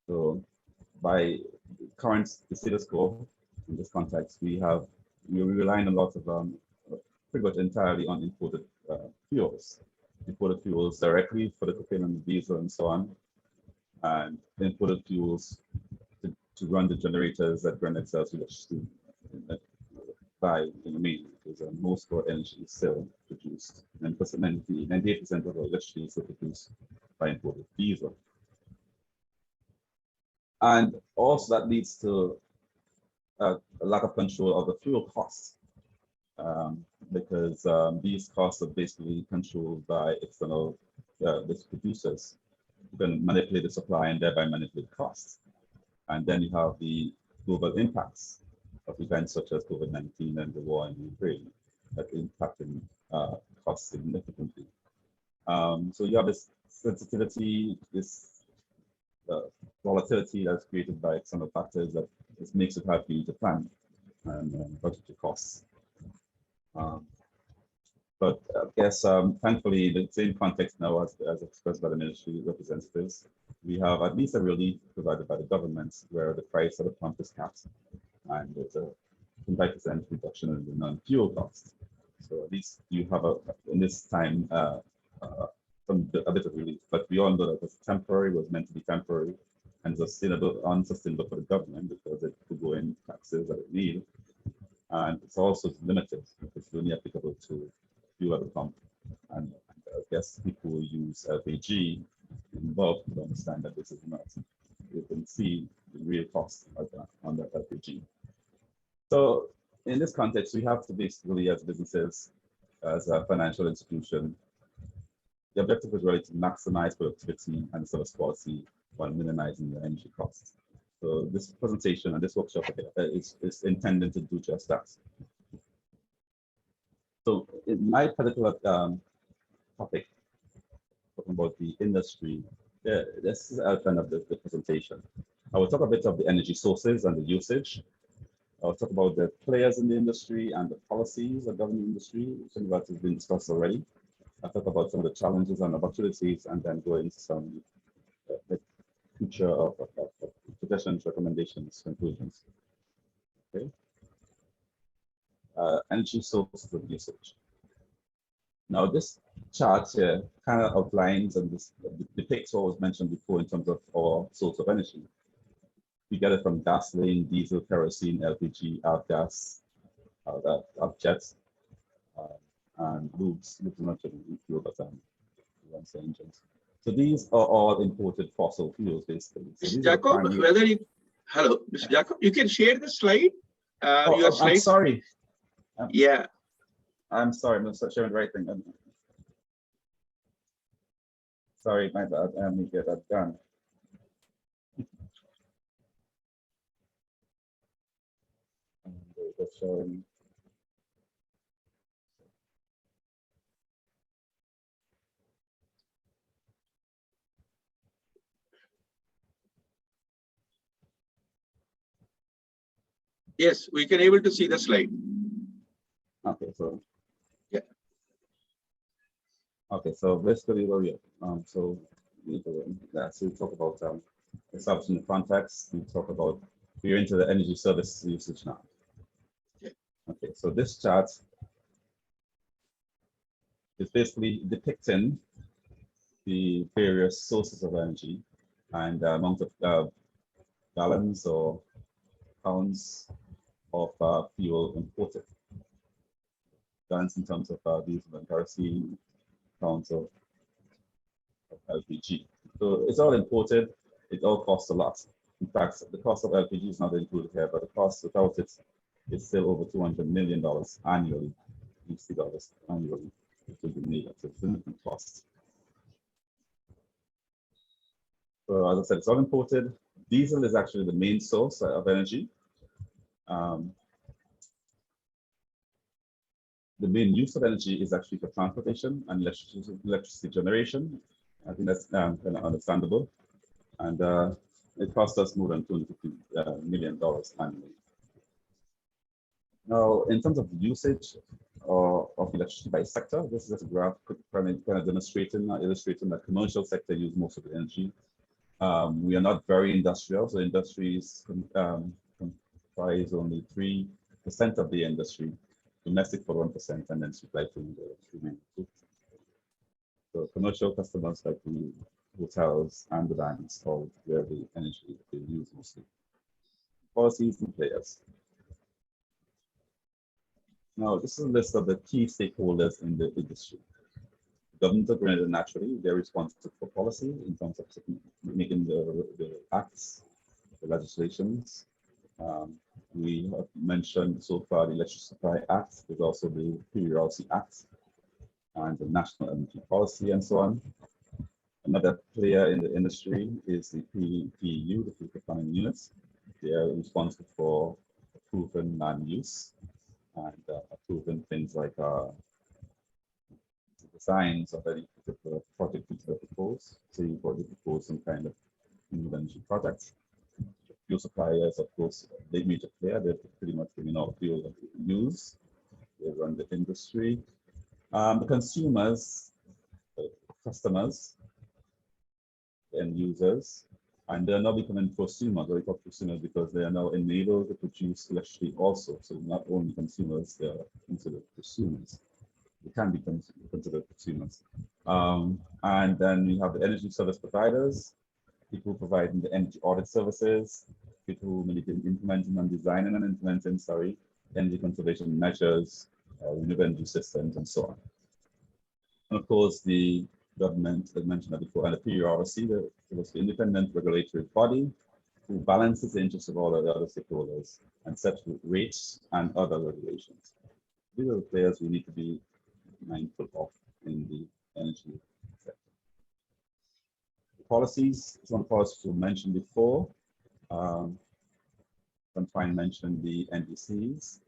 So by the status quo in this context, we're relying a lot of pretty much entirely on imported fuels. Imported fuels directly for the cooking and the diesel and so on, and imported fuels to run the generators that Grenada sells electricity by mainly, because most of our energy is still produced, 98% of our electricity is still produced by imported diesel. And also that leads to a lack of control of the fuel costs, because these costs are basically controlled by external producers who can manipulate the supply and thereby manipulate costs. And then you have the global impacts of events such as COVID-19 and the war in Ukraine that impacting costs significantly. So you have this sensitivity, this volatility that's created by external factors that just makes it hard for you to plan and budget your costs. But I guess, thankfully, in the same context now as expressed by the ministry representatives, we have at least a relief provided by the government where the price of the pump is capped and there's a 25% reduction in the non-fuel costs. So at least you have in this time a bit of relief, but we all know that it's temporary, was meant to be temporary, and unsustainable for the government because it could go in taxes that it need, and it's also limited. It's only applicable to fuel at the pump, and I guess people who use LPG involved would understand that this is not. You can see the real cost on that LPG. So in this context, we have to basically, as businesses, as a financial institution, the objective is really to maximize productivity and service quality while minimizing the energy costs. So this presentation and this workshop is intended to do just that. So in my particular topic, talking about the industry, this is kind of the presentation. I will talk a bit of the energy sources and the usage. I'll talk about the players in the industry and the policies that govern the industry, something that has been discussed already. I'll talk about some of the challenges and opportunities, and then go into some future of suggestions, recommendations, conclusions. Okay. energy sources of usage. Now, this chart here kind of outlines and depicts what was mentioned before in terms of our source of energy. We get it from gasoline, diesel, kerosene, LPG, avgas, jets, and lubes, not fuel, but engines. So these are all imported fossil fuels, basically. So Mr. Jacob, hello, Mr. Jacob, you can share the slide. Your slides. I'm sorry. Yeah. I'm sorry, I'm not sharing the right thing. Sorry, my bad. Let me get that done. Just showing. Yes, we can able to see the slide. Okay, so yeah. Okay, so basically, well, yeah. So we talk about establishing the context. We talk about we're into the energy service usage now. Okay, so this chart is basically depicting the various sources of energy and the amount of gallons or pounds of fuel imported. Gallons in terms of diesel and kerosene, pounds of LPG. So it's all imported. It all costs a lot. In fact, the cost of LPG is not included here, but the cost without it is still over $200 million annually. $60 annually. It will be made at a significant cost. So as I said, it's all imported. Diesel is actually the main source of energy. The main use of energy is actually for transportation and electricity generation. I think that's kind of understandable. And it costs us more than $250 million annually. Now, in terms of usage of electricity by sector, this is a graph kind of demonstrating, illustrating that commercial sector use most of the energy. We are not very industrial, so industries comprise only 3% of the industry, domestic for 1%, and then supply chain the remaining 2%. So commercial customers like the hotels and the banks are where the energy they use mostly. Policies and players. Now, this is a list of the key stakeholders in the industry. The government of Grenada, naturally, they're responsible for policy in terms of making the acts, the legislations. We have mentioned so far the Electricity Supply Act, there's also the Periodic Act, and the National Energy Policy, and so on. Another player in the industry is the PPU, the People Planning Units. They are responsible for approving land use and approving things like designs of any particular project which they propose. So you've got to propose some kind of renewable energy project. Fuel suppliers, of course, they major player. They're pretty much bringing out fuel that we use. They run the industry. The consumers, the customers, the end users, and they're now becoming prosumers, or we call prosumers because they are now enabled to produce electricity also. So not only consumers, they are considered prosumers. They can be considered prosumers. And then we have the energy service providers, people providing the energy audit services, people who may be implementing and designing and implementing, energy conservation measures, renewable energy systems, and so on. And of course, the government, as mentioned before, and the PRC, was the independent regulatory body who balances the interests of all of the other stakeholders and sets rates and other regulations. These are the players we need to be mindful of in the energy sector. The policies, some policies we mentioned before. I'm trying to mention the NDCs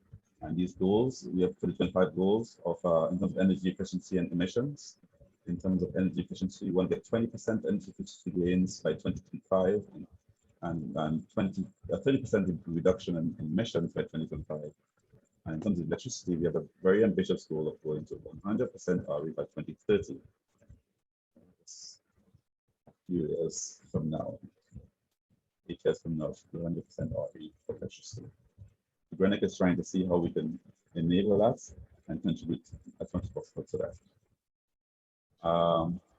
and these goals. We have 2025 goals of in terms of energy efficiency and emissions. In terms of energy efficiency, we want to get 20% energy efficiency gains by 2025 and 30% reduction in emissions by 2025. And in terms of electricity, we have a very ambitious goal of going to 100% RE by 2030. It's a few years from now, 8 years from now, 100% RE for electricity. Grenada is trying to see how we can enable that and contribute as much as possible to that.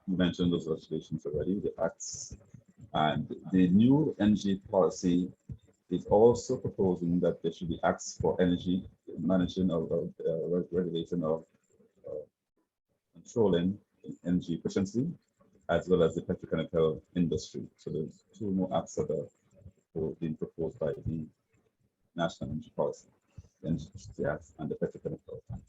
You mentioned those legislations already, the acts, and the new energy policy is also proposing that there should be acts for energy managing of regulation of controlling energy efficiency, as well as the petrochemical industry. So there's two more acts that are being proposed by the National Energy Policy, the Energy Efficiency Act and the Petrochemical Act.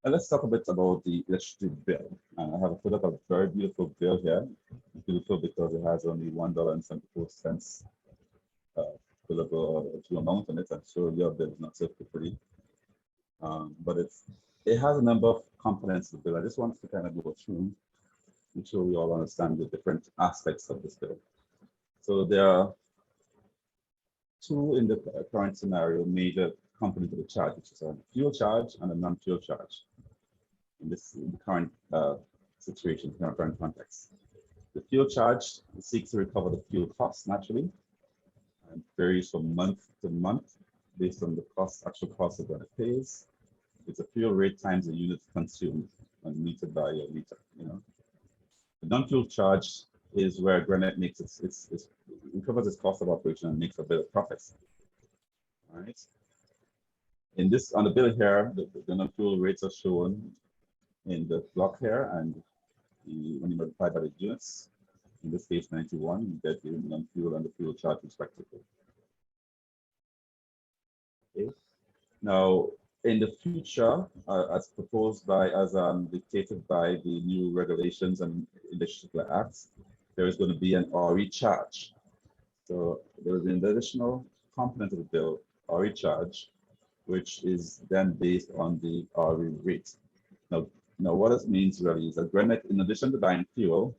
Now let's talk a bit about the electricity bill. And I have put up a very beautiful bill here. Beautiful because it has only $1.74 billable to amount on it. I'm sure your bill is not so pretty. But it has a number of components of the bill. I just want to kind of go through, make sure we all understand the different aspects of this bill. So there are two in the current scenario major components of the charge, which is a fuel charge and a non-fuel charge. In the current situation, in our current context. The fuel charge seeks to recover the fuel cost naturally and varies from month to month based on the actual cost of what it pays. It's a fuel rate times the units consumed and metered by a liter. The non-fuel charge is where Grenada makes it recovers its cost of operation and makes a bit of profits. All right. In this on the bill here, the non-fuel rates are shown in the block here, and when you multiply by the units, in this case 91, you get the non-fuel and the fuel charge respectively. Okay. Now, in the future, as proposed by, dictated by the new regulations and electrical acts, there is going to be an RE charge. So there is an additional component of the bill, RE charge, which is then based on the RE rate. Now, what this means really is that Grenada, in addition to buying fuel,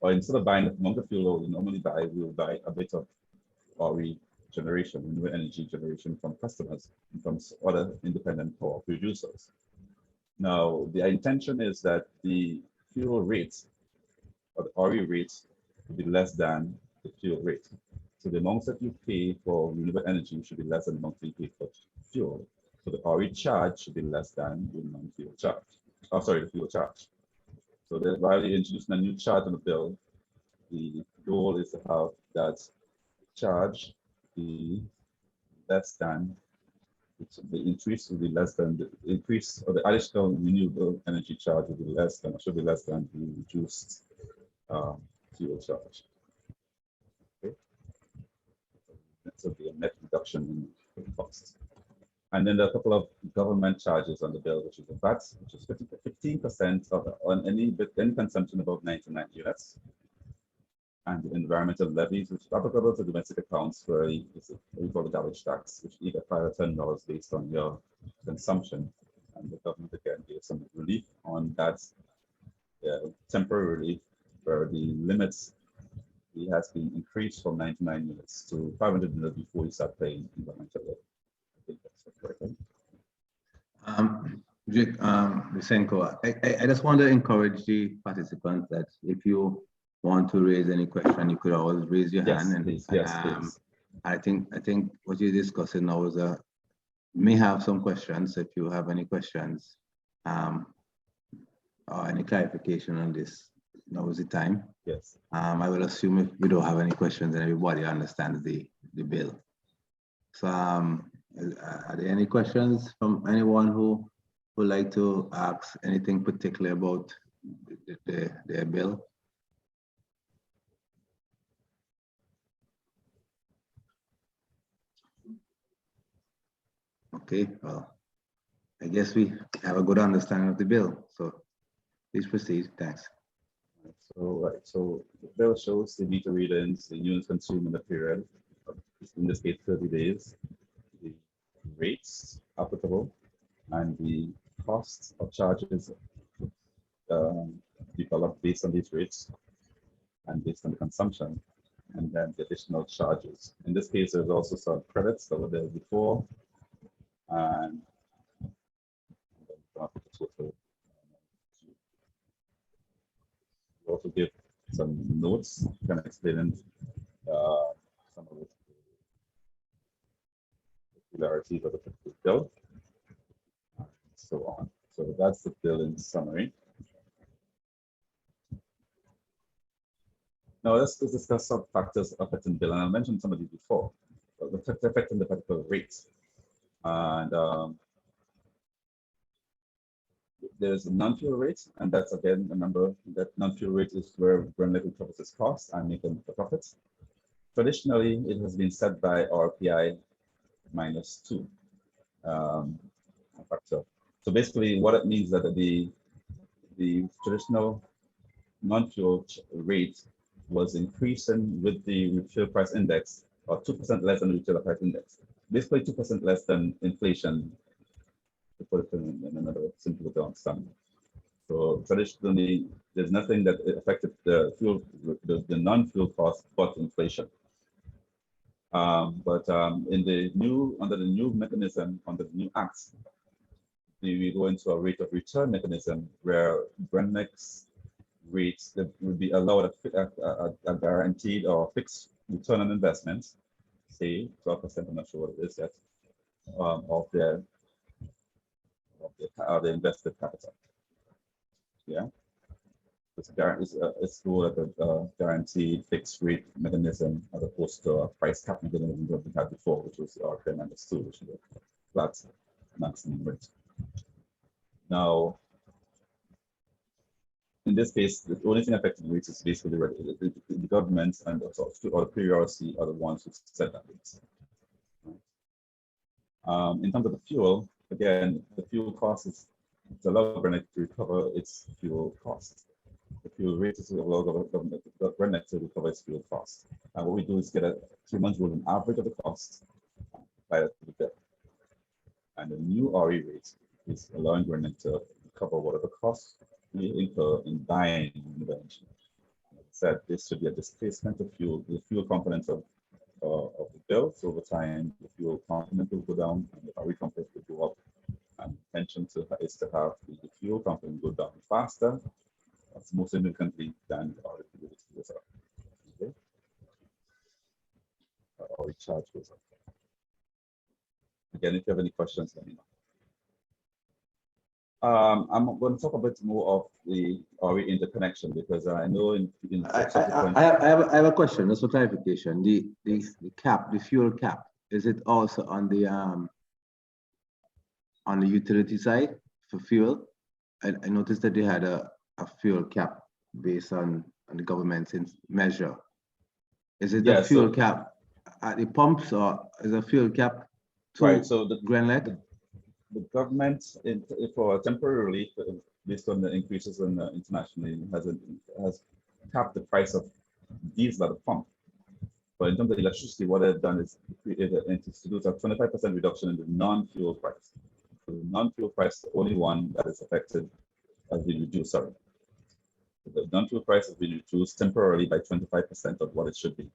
or instead of buying the amount of fuel we normally buy, we will buy a bit of RE generation, renewable energy generation from customers and from other independent power producers. Now, the intention is that the fuel rate or the RE rate will be less than the fuel rate. So the amounts that you pay for renewable energy should be less than the amount you pay for fuel. So the RE charge should be less than the non-fuel charge. Oh, sorry, the fuel charge. So that while you're introducing a new charge on the bill, the goal is to have that charge be less than, the increase will be less than the increase, or the additional renewable energy charge will be less than, or should be less than the reduced fuel charge. Okay. That will be a net reduction in cost. And then there are a couple of government charges on the bill, which is the VAT, which is 15% on any consumption above 99 units, and the environmental levies, which is applicable to domestic accounts for we call the garbage tax, which either $5 or $10 based on your consumption. And the government again gave some relief on that, temporary relief, where the limits has been increased from 99 units to 500 units before you start paying environmental levy. Lysenko, I just want to encourage the participants that if you want to raise any question, you could always raise your hand. And please. I think what you're discussing now is may have some questions. If you have any questions or any clarification on this, now is the time. Yes. I will assume if we don't have any questions and everybody understands the bill. So are there any questions from anyone who would like to ask anything particular about their bill? Okay, well, I guess we have a good understanding of the bill. So please proceed. Thanks. So the bill shows the meter readings, the units consumed in the period, in this case 30 days, the rates applicable, and the costs of charges developed based on these rates and based on the consumption, and then the additional charges. In this case, there's also some credits that were there before, and we also give some notes kind of explaining some of irregularities of the bill, and so on. So that's the bill in summary. Now let's discuss some factors affecting the bill, and I mentioned some of these before, but affecting the particular rates. And there's a non-fuel rate, and that's again, remember that non-fuel rate is where GrenLec recovers its costs and making the profits. Traditionally, it has been set by RPI -2 factor. So basically, what it means that the traditional non-fuel rate was increasing with the fuel price index, or 2% less than the retail price index. Basically, 2% less than inflation, to put it in another simple way to understand. So traditionally, there's nothing that affected the fuel, the non-fuel cost, but inflation. In the new, under the new mechanism, under the new acts, we go into a rate of return mechanism where GrenLec's rates that would be allowed a guaranteed or fixed return on investment, say 12%, I'm not sure what it is yet, of the invested capital. Yeah, it's more like a guaranteed fixed rate mechanism as opposed to a price cap mechanism that we had before, which was RPI -2, which is a flat maximum rate. Now, in this case, the only thing affecting rates is basically the government and also the PRC are the ones who set that rate. In terms of the fuel, again, the fuel cost is to allow GrenLec to recover its fuel cost. The fuel rate is to allow GrenLec to recover its fuel cost. And what we do is get a 3-month rolling average of the cost by the bill. And the new RE rate is allowing GrenLec to recover whatever costs we incur in buying the energy. Like I said, this should be a displacement of fuel, the fuel components of the bill. So over time, the fuel component will go down and the RE component will go up. And the intention is to have the fuel component go down faster, that's more significantly than the applicability goes up. Okay? Or recharge goes up. Again, if you have any questions, let me know. I'm going to talk a bit more of the RE interconnection because I know in I have a question, just for clarification. The cap, the fuel cap, is it also on the utility side for fuel? I noticed that they had a fuel cap based on the government's measure. Is it a fuel cap at the pumps or is a fuel cap to right? So the GrenLec? The government, for temporary relief, based on the increases in internationally, has capped the price of diesel at the pump. But in terms of electricity, what they've done is it introduced a 25% reduction in the non-fuel price. So the non-fuel price is the only one that is affected, has been reduced. Sorry, the non-fuel price has been reduced temporarily by 25% of what it should be,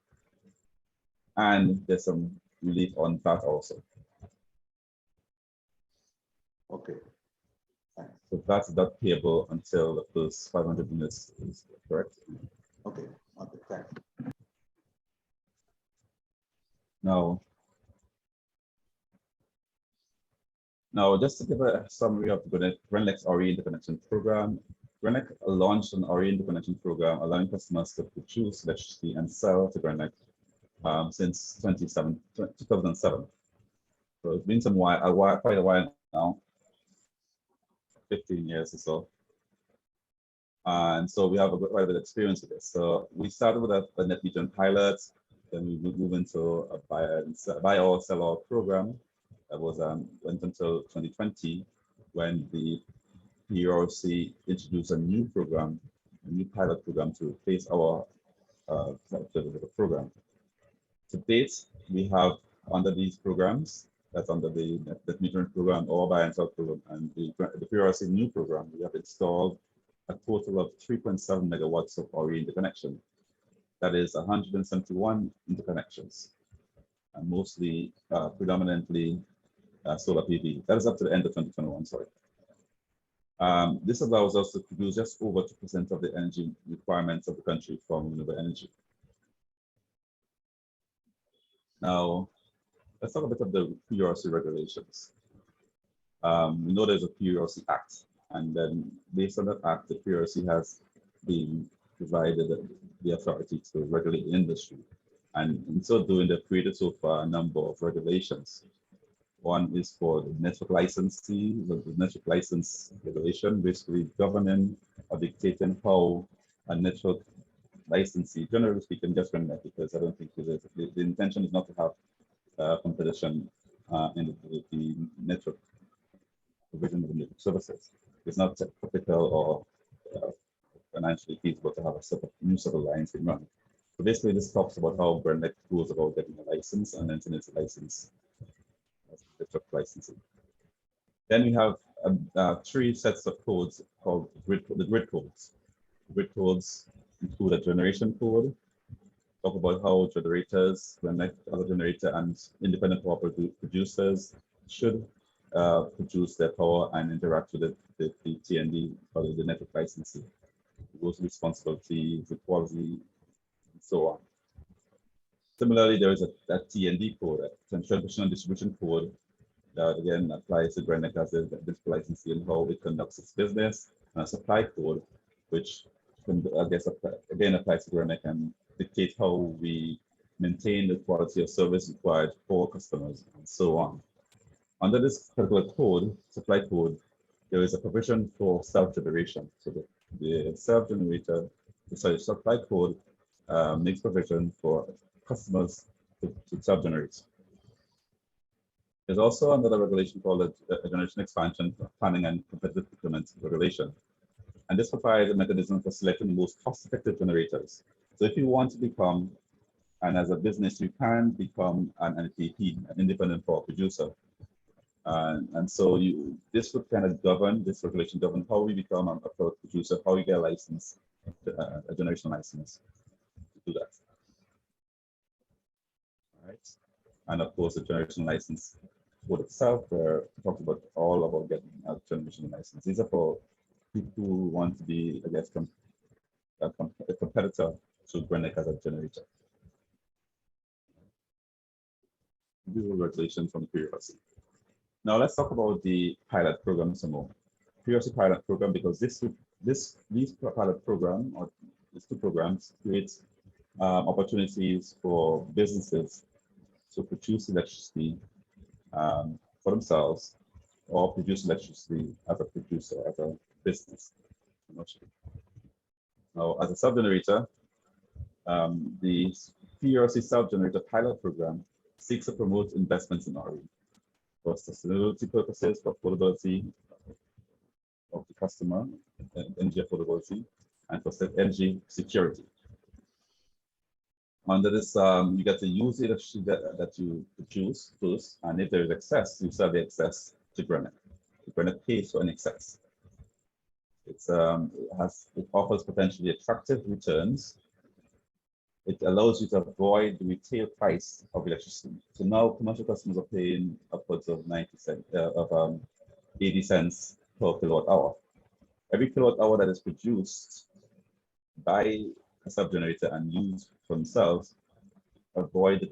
and there's some relief on that also. Okay. So that's not payable until the first 500 units is correct. Okay. Okay. Thanks. Now, just to give a summary of the GrenLec's RE interconnection program, GrenLec launched an RE interconnection program allowing customers to produce electricity and sell to GrenLec since 2007. So it's been quite a while now. 15 years or so. And so we have quite a bit of experience with this. So we started with a net metering pilot, then we moved into a buy all sell all program that was went until 2020 when the PRC introduced a new program, a new pilot program to replace our program. To date, we have under these programs, that's under the net metering program or buy and sell program and the PRC new program, we have installed a total of 3.7 megawatts of RE interconnection. That is 171 interconnections, and mostly predominantly solar PV. That is up to the end of 2021, sorry. This allows us to produce just over 2% of the energy requirements of the country from renewable energy. Now, Let's talk a bit of the Prc Regulations. We know there's a Prc Act, and then based on that act, the Prc has been provided the authority to regulate the industry. And in so doing, they've created so far a number of regulations. One is for the network licensee, the network license regulation, basically governing or dictating how a network licensee, generally speaking, just run that, because I don't think the intention is not to have competition in the network provision of the network services. It's not typical or financially feasible to have a new set of lines in run. So basically, this talks about how Grenada goes about getting a license and then its license as network licensing. Then we have 3 sets of codes called the grid codes. The grid codes include a generation code, talk about how generators, other generator and independent power producers should produce their power and interact with the TND or the network licensing, those responsibilities, the quality, and so on. Similarly, there is a TND code, a transmission and distribution code, that again applies to Grenada as a licensee and how it conducts its business, and a supply code, which I guess again applies to Grenada and dictate how we maintain the quality of service required for customers and so on. Under this particular code, supply code, there is a provision for self-generation. So the self-generator, sorry, supply code makes provision for customers to self-generate. There's also another regulation called the Generation Expansion Planning and Competitive Procurement Regulation. And this provides a mechanism for selecting the most cost-effective generators. So if you want to become, and as a business, you can become an IPP, an independent power producer. And so this would kind of govern, this regulation govern how we become a power producer, how you get a license, a generation license to do that. All right. And of course, the generation license code itself, where we talked about all about getting a generation license. These are for people who want to be, I guess, a competitor to Grenada as a generator. These are regulations from the Prc. Now let's talk about the pilot program some more. Prc pilot program, because these pilot program, or these 2 programs, create opportunities for businesses to produce electricity for themselves, or produce electricity as a producer, as a business. Now, as a sub-generator, the Prc self-generator pilot program seeks to promote investments in RE for sustainability purposes, for affordability of the customer, energy affordability, and for energy security. Under this, you get to use the electricity that you produce first, and if there is excess, you sell the excess to Grenada. Grenada pays for an excess. It offers potentially attractive returns. It allows you to avoid the retail price of electricity. So now commercial customers are paying upwards of 80 cents per kilowatt hour. Every kilowatt hour that is produced by a sub-generator and used for themselves, avoid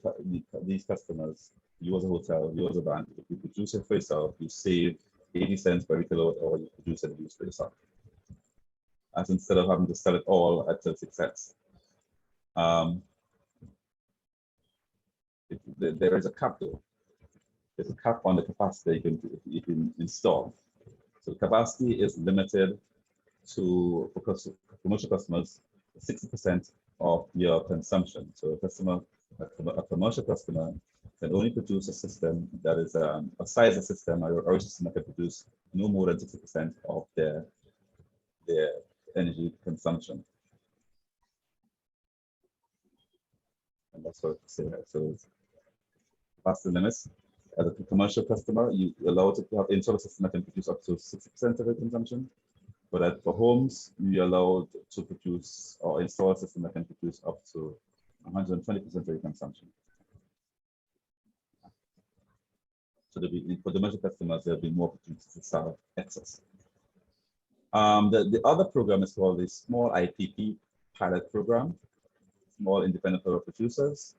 these customers. You as a hotel, you as a bank, if you produce it for yourself, you save 80 cents per kilowatt hour you produce and use for yourself. As instead of having to sell it all at 6 cents. There is a cap though. There's a cap on the capacity you can install. So the capacity is limited to, for commercial customers, 60% of your consumption. So a commercial customer can only produce a system that is a size of system or a system that can produce no more than 60% of their energy consumption. And that's what I say here. So capacity limits. As a commercial customer, you allow to have install a system that can produce up to 60% of the consumption. But for homes, you're allowed to produce or install a system that can produce up to 120% of your consumption. So for domestic customers, there'll be more opportunities to sell excess. The other program is called the Small IPP Pilot Program, Small Independent Power Producers.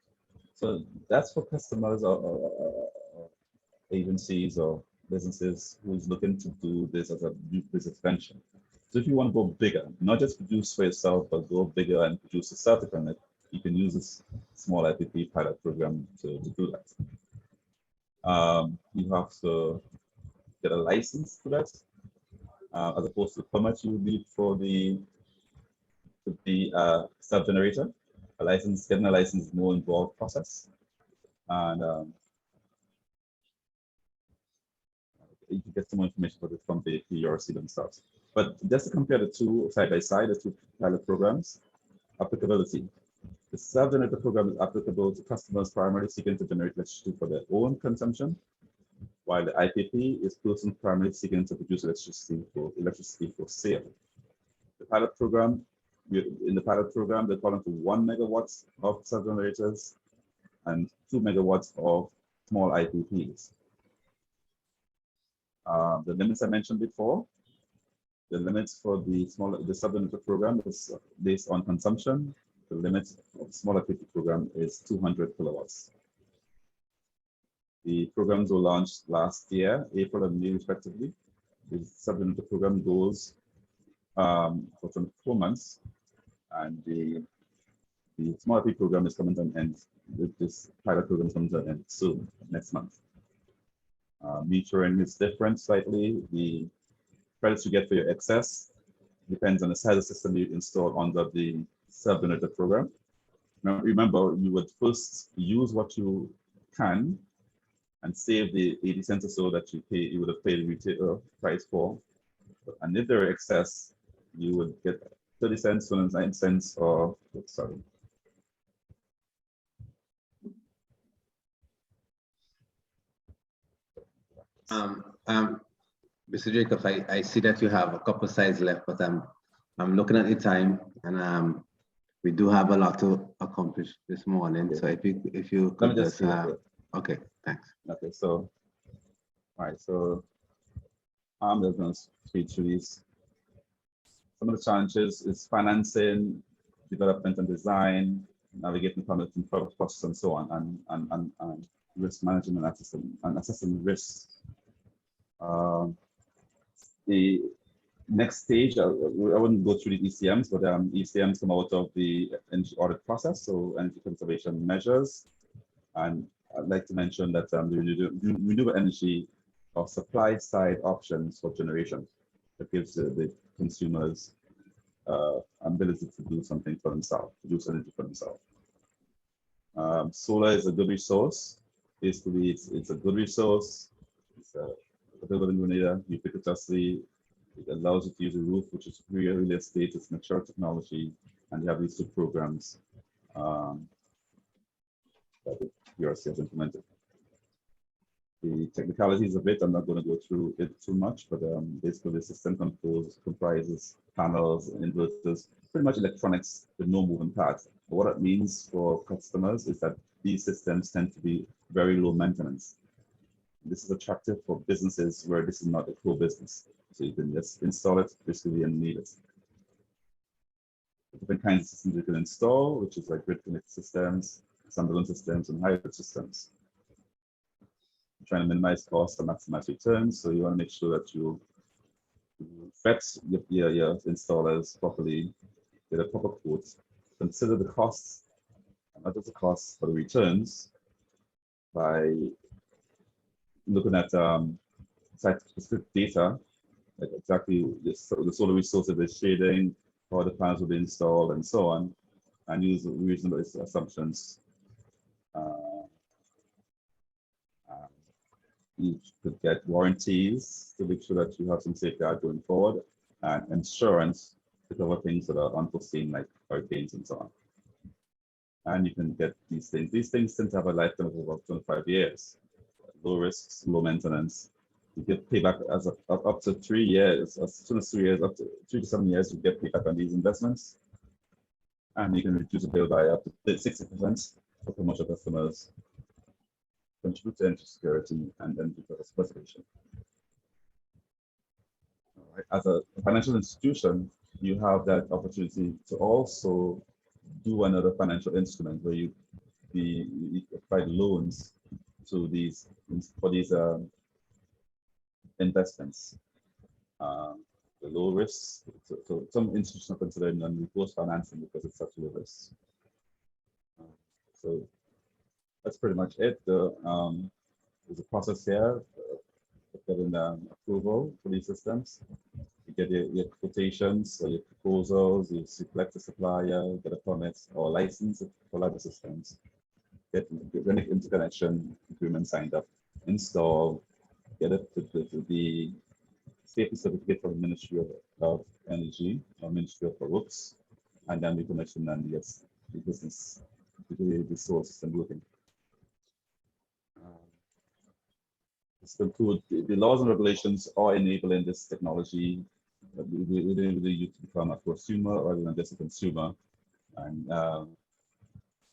So that's for customers or agencies or businesses who's looking to do this as a new business venture. So if you want to go bigger, not just produce for yourself, but go bigger and produce a certificate, you can use this small IPP pilot program to do that. You have to get a license for that, as opposed to the permit you need for the sub-generator. Getting a license is more involved process. And you can get some more information about it from the PRC themselves. But just to compare the two side by side, the two pilot programs, applicability. The sub-generator program is applicable to customers primarily seeking to generate electricity for their own consumption, while the IPP is persons primarily seeking to produce electricity for sale. The pilot program, in the pilot program, they're calling for 1 megawatts of sub-generators and 2 megawatts of small IPPs. The limits I mentioned before, the limits for the sub-generator program is based on consumption. The limit of the smaller IPP program is 200 kilowatts. The programs were launched last year, April and May respectively. The sub-generator program goes for 24 months, and the small IPP program is coming to an end. This pilot program is coming to an end soon, next month. Metering is different slightly. The credits you get for your excess depends on the size of the system you install under the sub-generator program. Now, remember, you would first use what you can and save the 80 cents or so that you would have paid retail price for. And if there are excess, you would get 30 cents, 29 cents, or sorry. Mr. Jacobs, I see that you have a couple of slides left, but I'm looking at the time, and we do have a lot to accomplish this morning. So if you could just okay, thanks. Okay, so all right, so I'm just going to speak through these. Some of the challenges is financing, development and design, navigating permitting process, and so on, and risk management and assessing risks. The next stage, I wouldn't go through the ECMs, but ECMs come out of the energy audit process, so energy conservation measures. And I'd like to mention that the renewable energy or supply side options for generation that gives the consumers ability to do something for themselves, produce energy for themselves. Solar is a good resource. Basically, it's a good resource. It's available in Grenada, ubiquitously. It allows you to use a roof, which is really a state, it's mature technology, and you have these two programs that the PRC has implemented. The technicalities of it, I'm not going to go through it too much, but basically the system comprises panels, inverters, pretty much electronics with no moving parts. But what it means for customers is that these systems tend to be very low maintenance. This is attractive for businesses where this is not a core business. So you can just install it basically and need it. Different kinds of systems you can install, which is like grid connected systems, standalone systems, and hybrid systems. You're trying to minimize costs and maximize returns. So you want to make sure that you vet your installers properly, get a proper quote, consider the costs, and not just the costs, but the returns by looking at site-specific data, like exactly the solar resources they're shading, how the panels will be installed, and so on, and use reasonable assumptions. You could get warranties to make sure that you have some safeguard going forward, and insurance to cover things that are unforeseen, like hurricanes and so on. And you can get these things. These things tend to have a lifetime of about 25 years. Low risks, low maintenance. You get payback as up to 3 years, as soon as 3 years, up to 3 to 7 years, you get payback on these investments. And you can reduce the bill by up to 60% for commercial customers, contribute to energy security and energy preservation. Right. As a financial institution, you have that opportunity to also do another financial instrument where you we provide loans to these for these investments. The low risk. So some institutions are considering non-recourse financing because it's such low risk. So that's pretty much it. There's a process here of getting approval for these systems. You get your quotations or your proposals, you select a supplier, get a permit or license for other systems, get the interconnection agreement signed up, install, get it to the safety certificate from the Ministry of Energy or Ministry of Works, and then we commission and yes, the business, the source system working. This concludes the laws and regulations are enabling this technology. We really use to become a prosumer rather than just a consumer, and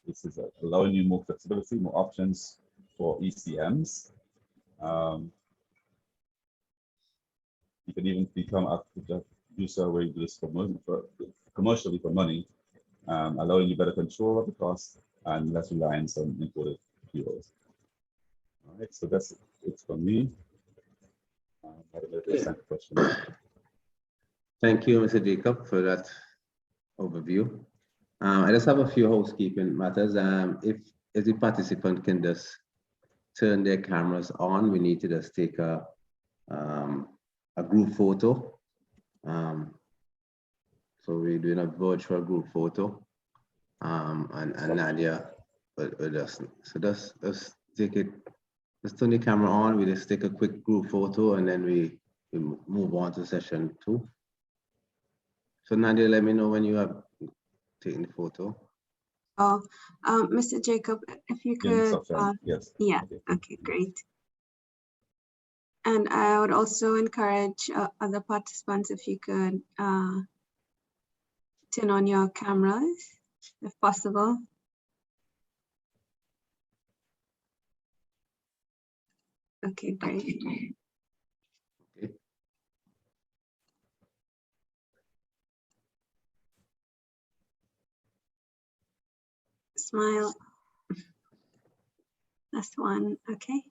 this is allowing you more flexibility, more options for ECMs. You can even become a user where you do this commercially for money, allowing you better control of the cost and less reliance on imported fuels. All right, so that's it for me. Thank you, Mr. Jacob, for that overview. I just have a few housekeeping matters. If the participant can just turn their cameras on, we need to just take a group photo. So we're doing a virtual group photo. And Nadia will just take it. Just turn the camera on. We just take a quick group photo, and then we move on to session 2. So Nadia, let me know when you have taken the photo. Oh, Mr. Jacob, if you could, yes. Yeah, okay, great. And I would also encourage other participants, if you could turn on your cameras, if possible. Okay, great. Okay. Smile. That's one. Okay.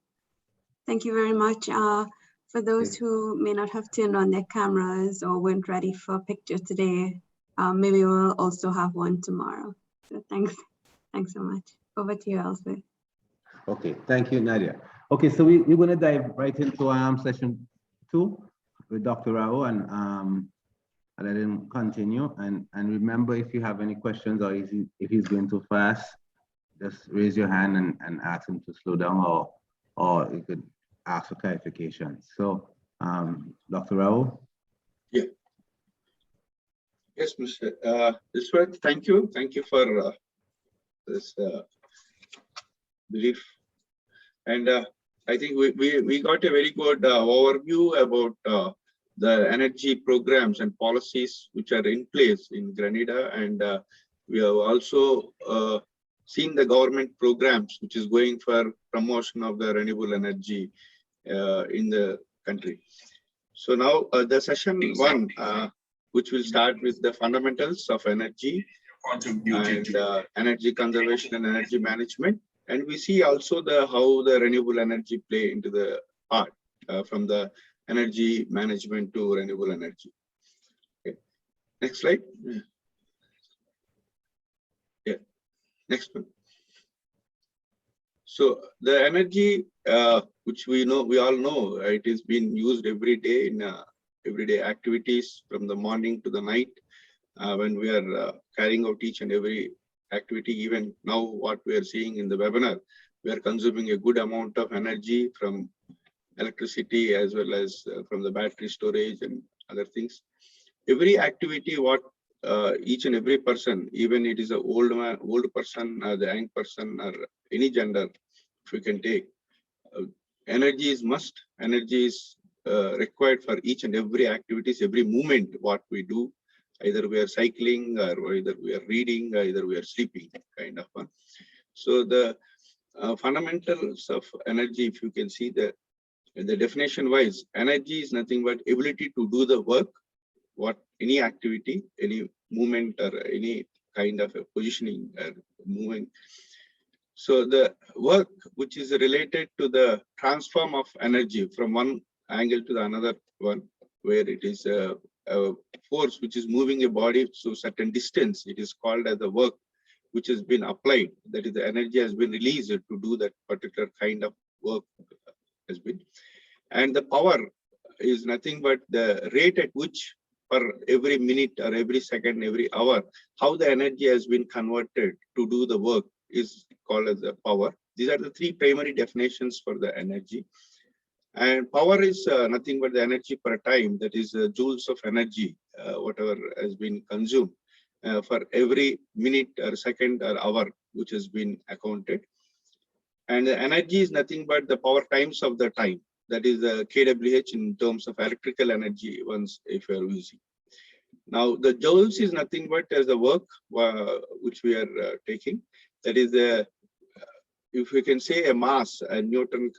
Thank you very much. For those who may not have turned on their cameras or weren't ready for a picture today, maybe we'll also have one tomorrow. So thanks so much. Over to you, Elsie. Okay, thank you, Nadia. Okay, so we're going to dive right into session 2 with Dr. Rao, and let him continue. And remember, if you have any questions or if he's going too fast, just raise your hand and ask him to slow down, or you could ask for clarification. So, Dr. Rao. Yeah. Yes, Mr. Iswat, thank you for this brief. And I think we got a very good overview about the energy programs and policies which are in place in Grenada, and we have also seen the government programs which is going for promotion of the renewable energy in the country. So now the session 1, which will start with the fundamentals of energy and energy conservation and energy management. And we see also how the renewable energy play into the part from the energy management to renewable energy. Okay. Next slide. Yeah. Next one. So the energy, which we all know, it is being used every day in everyday activities from the morning to the night. When we are carrying out each and every activity, even now what we are seeing in the webinar, we are consuming a good amount of energy from electricity as well as from the battery storage and other things. Every activity what each and every person, even it is an old person, the young person, or any gender, if we can take, energy is must. Energy is required for each and every activities, every movement what we do. Either we are cycling, or either we are reading, or either we are sleeping, kind of one. So the fundamentals of energy, if you can see the definition wise, energy is nothing but ability to do the work, what any activity, any movement, or any kind of a positioning or moving So the work which is related to the transform of energy from one angle to the another one, where it is a force which is moving a body to certain distance, it is called as the work which has been applied. That is, the energy has been released to do that particular kind of work has been. And the power is nothing but the rate at which per every minute or every second, every hour, how the energy has been converted to do the work is called as the power. These are the three primary definitions for the energy. And power is nothing but the energy per time, that is joules of energy, whatever has been consumed for every minute or second or hour which has been accounted. And the energy is nothing but the power times of the time, that is the kWh in terms of electrical energy once if you are using. Now the joules is nothing but as the work which we are taking, that is the if we can say a mass, a Newton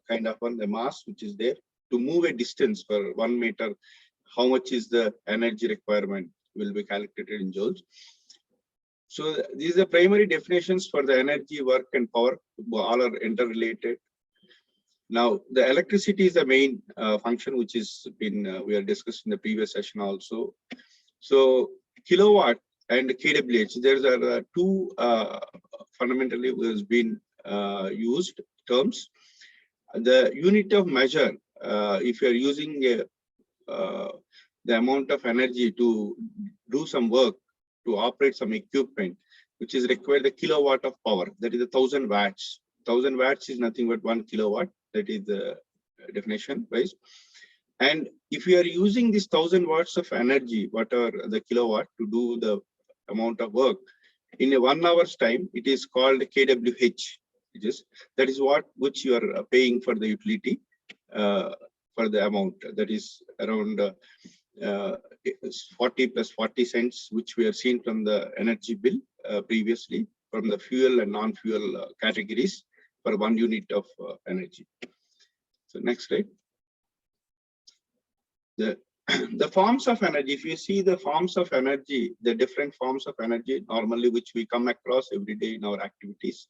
kind of one, the mass which is there to move a distance for 1 meter, how much is the energy requirement will be calculated in joules. So these are primary definitions for the energy, work and power, all are interrelated. Now the electricity is the main function which is been we are discussed in the previous session also. So kilowatt and kWh, there are two fundamentally has been used terms. The unit of measure, if you are using the amount of energy to do some work, to operate some equipment, which is required the kilowatt of power, that is 1000 watts. 1000 watts is nothing but 1 kilowatt, that is the definition wise. And if you are using this 1000 watts of energy, whatever the kilowatt, to do the amount of work in a 1 hour's time, it is called kWh. That is what which you are paying for the utility for the amount, that is around 40 plus 40 cents, which we have seen from the energy bill previously from the fuel and non-fuel categories for 1 unit of energy. So next slide. The forms of energy, if you see the forms of energy, the different forms of energy normally which we come across every day in our activities,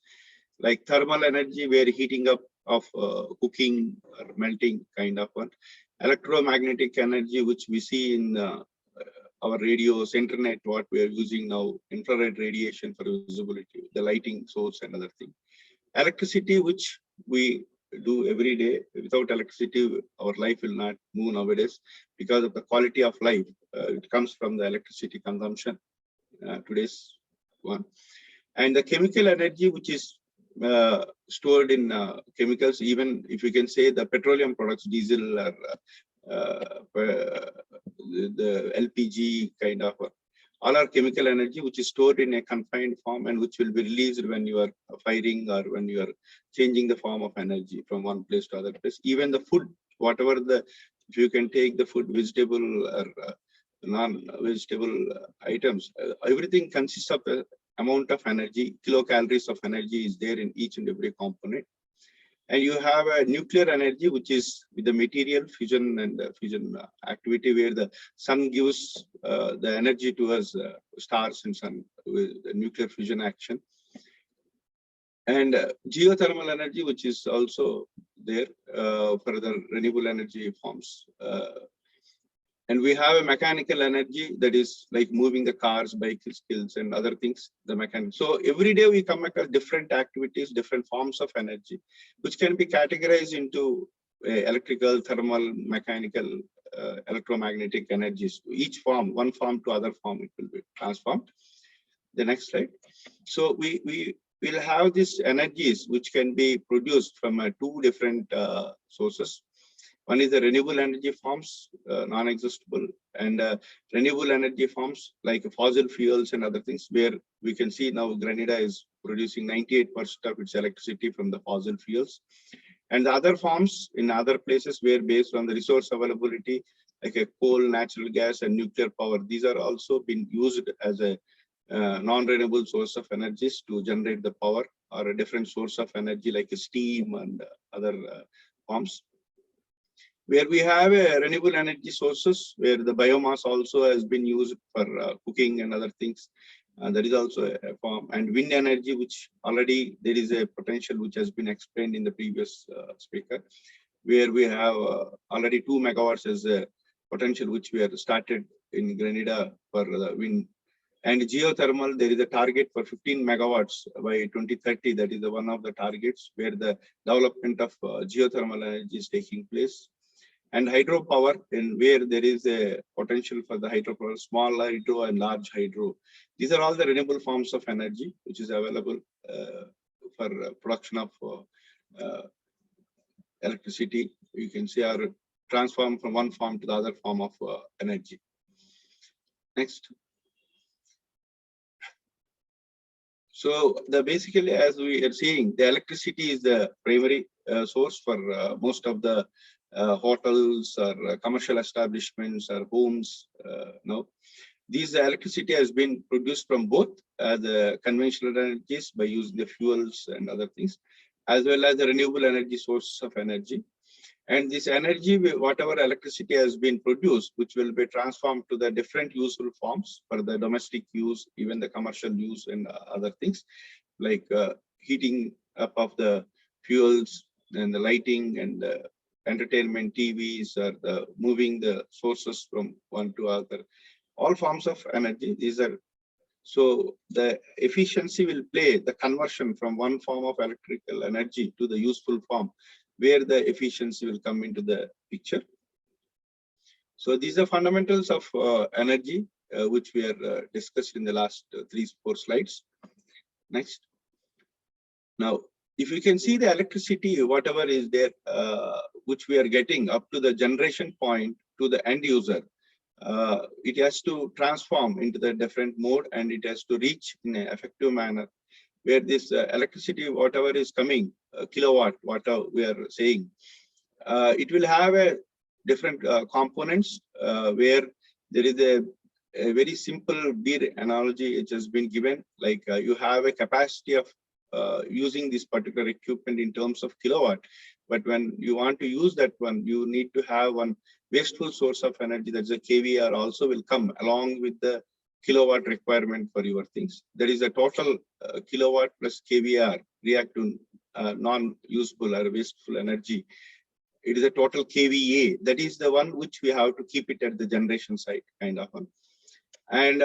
like thermal energy, where heating up of cooking or melting kind of one. Electromagnetic energy, which we see in our radios, internet, what we are using now, infrared radiation for visibility, the lighting source and other thing. Electricity, which we do every day. Without electricity, our life will not move nowadays because of the quality of life. It comes from the electricity consumption, today's one. And the chemical energy, which is stored in chemicals, even if you can say the petroleum products, diesel or the LPG kind of, all are chemical energy which is stored in a confined form and which will be released when you are firing or when you are changing the form of energy from one place to other place. Even the food, whatever the, if you can take the food, vegetable or non-vegetable items, everything consists of a amount of energy, kilocalories of energy is there in each and every component. And you have a nuclear energy, which is with the material fusion and fusion activity, where the sun gives the energy to us, stars and sun, with the nuclear fusion action. And geothermal energy, which is also there for the renewable energy forms. And we have a mechanical energy that is like moving the cars, bicycles, and other things, the mechanical. So every day we come across different activities, different forms of energy, which can be categorized into electrical, thermal, mechanical, electromagnetic energies. Each form, one form to other form, it will be transformed. The next slide. So we will have these energies which can be produced from two different sources. One is the renewable energy forms, non-exhaustible, and renewable energy forms like fossil fuels and other things, where we can see now Grenada is producing 98% of its electricity from the fossil fuels. And the other forms in other places where based on the resource availability, like a coal, natural gas, and nuclear power, these are also been used as a non-renewable source of energies to generate the power, or a different source of energy like steam and other forms. Where we have renewable energy sources, where the biomass also has been used for cooking and other things. That is also a form. And wind energy, which already there is a potential which has been explained in the previous speaker, where we have already 2 megawatts as a potential which we have started in Grenada for the wind. And geothermal, there is a target for 15 megawatts by 2030. That is one of the targets where the development of geothermal energy is taking place. And hydropower, in where there is a potential for the hydropower, small hydro and large hydro. These are all the renewable forms of energy which is available for production of electricity. You can see are transformed from one form to the other form of energy. Next. So basically, as we are seeing, the electricity is the primary source for most of the hotels or commercial establishments or homes. This electricity has been produced from both the conventional energies by using the fuels and other things, as well as the renewable energy sources of energy. And this energy, whatever electricity has been produced, which will be transformed to the different useful forms for the domestic use, even the commercial use and other things, like heating up of the fuels and the lighting and the entertainment, TVs, or the moving the sources from one to other. All forms of energy, these are, so the efficiency will play the conversion from one form of electrical energy to the useful form, where the efficiency will come into the picture. So these are fundamentals of energy, which we are discussed in the last 3-4 slides. Next. Now, if you can see the electricity, whatever is there, which we are getting up to the generation point to the end user, it has to transform into the different mode, and it has to reach in an effective manner, where this electricity, whatever is coming, kilowatt, whatever we are saying, it will have a different components where there is a very simple beer analogy which has been given, like you have a capacity of using this particular equipment in terms of kilowatt, but when you want to use that one, you need to have one wasteful source of energy, that's a KVR, also will come along with the kilowatt requirement for your things. There is a total kilowatt plus KVR react to non-useful or wasteful energy. It is a total KVA. That is the one which we have to keep it at the generation side, kind of one. And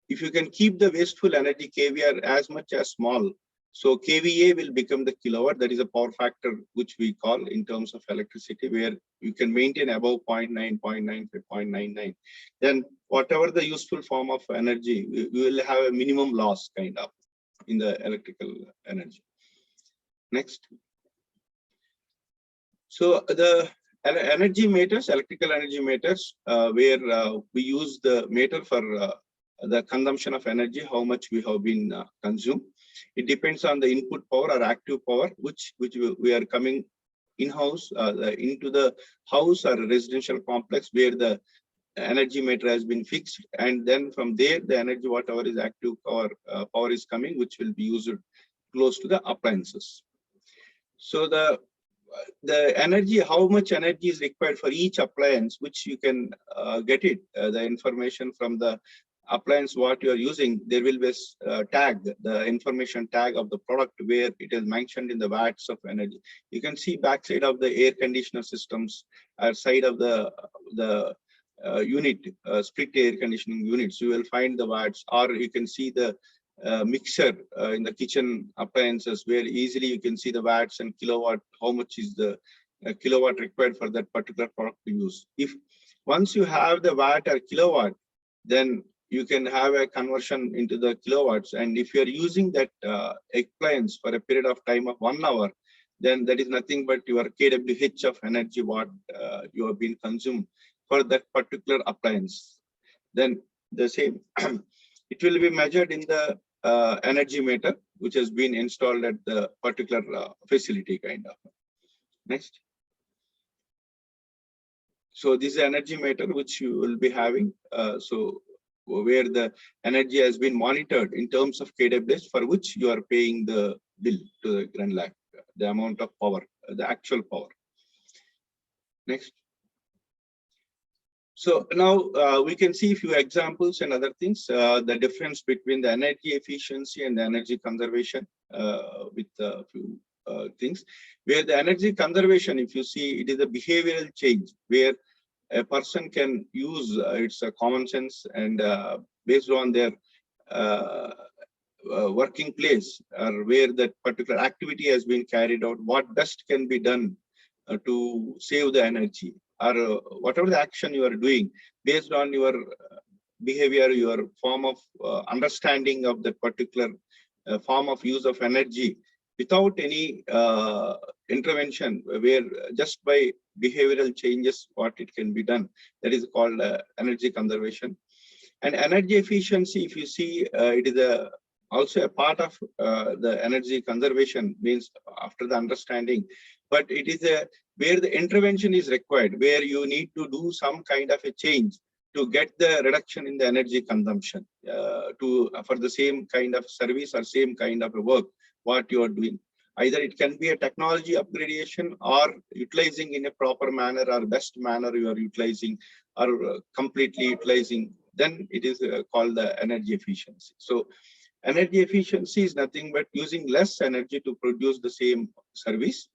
if you can keep the wasteful energy KVR as much as small, so KVA will become the kilowatt. That is a power factor which we call in terms of electricity, where you can maintain above 0.9, 0.95, 0.99. Then whatever the useful form of energy, we will have a minimum loss kind of in the electrical energy. Next. So the energy meters, electrical energy meters, where we use the meter for the consumption of energy, how much we have been consumed. It depends on the input power or active power, which we are coming in-house into the house or residential complex, where the energy meter has been fixed, and then from there the energy, whatever is active power is coming, which will be used close to the appliances. So the energy, how much energy is required for each appliance, which you can get it, the information from the appliance what you are using. There will be a tag, the information tag of the product, where it is mentioned in the watts of energy. You can see backside of the air conditioner systems or side of the unit, split air conditioning units, you will find the watts, or you can see the mixer in the kitchen appliances, where easily you can see the watts and kilowatt, how much is the kilowatt required for that particular product to use. If once you have the watt or kilowatt, then you can have a conversion into the kilowatts. And if you're using that appliance for a period of time of 1 hour, then that is nothing but your kWh of energy what you have been consumed for that particular appliance. Then the same, it will be measured in the energy meter, which has been installed at the particular facility, kind of. Next. So this is energy meter which you will be having. So where the energy has been monitored in terms of kWh, for which you are paying the bill to the Grenada, the amount of power, the actual power. Next. So now we can see a few examples and other things, the difference between the energy efficiency and the energy conservation with a few things. Where the energy conservation, if you see, it is a behavioral change where a person can use its common sense and based on their working place or where that particular activity has been carried out, what best can be done to save the energy, or whatever the action you are doing based on your behavior, your form of understanding of that particular form of use of energy without any intervention, where just by behavioral changes what it can be done, that is called energy conservation. And energy efficiency, if you see, it is also a part of the energy conservation, means after the understanding, but it is where the intervention is required, where you need to do some kind of a change to get the reduction in the energy consumption for the same kind of service or same kind of work what you are doing. Either it can be a technology upgradation or utilizing in a proper manner or best manner you are utilizing or completely utilizing, then it is called the energy efficiency. So energy efficiency is nothing but using less energy to produce the same service,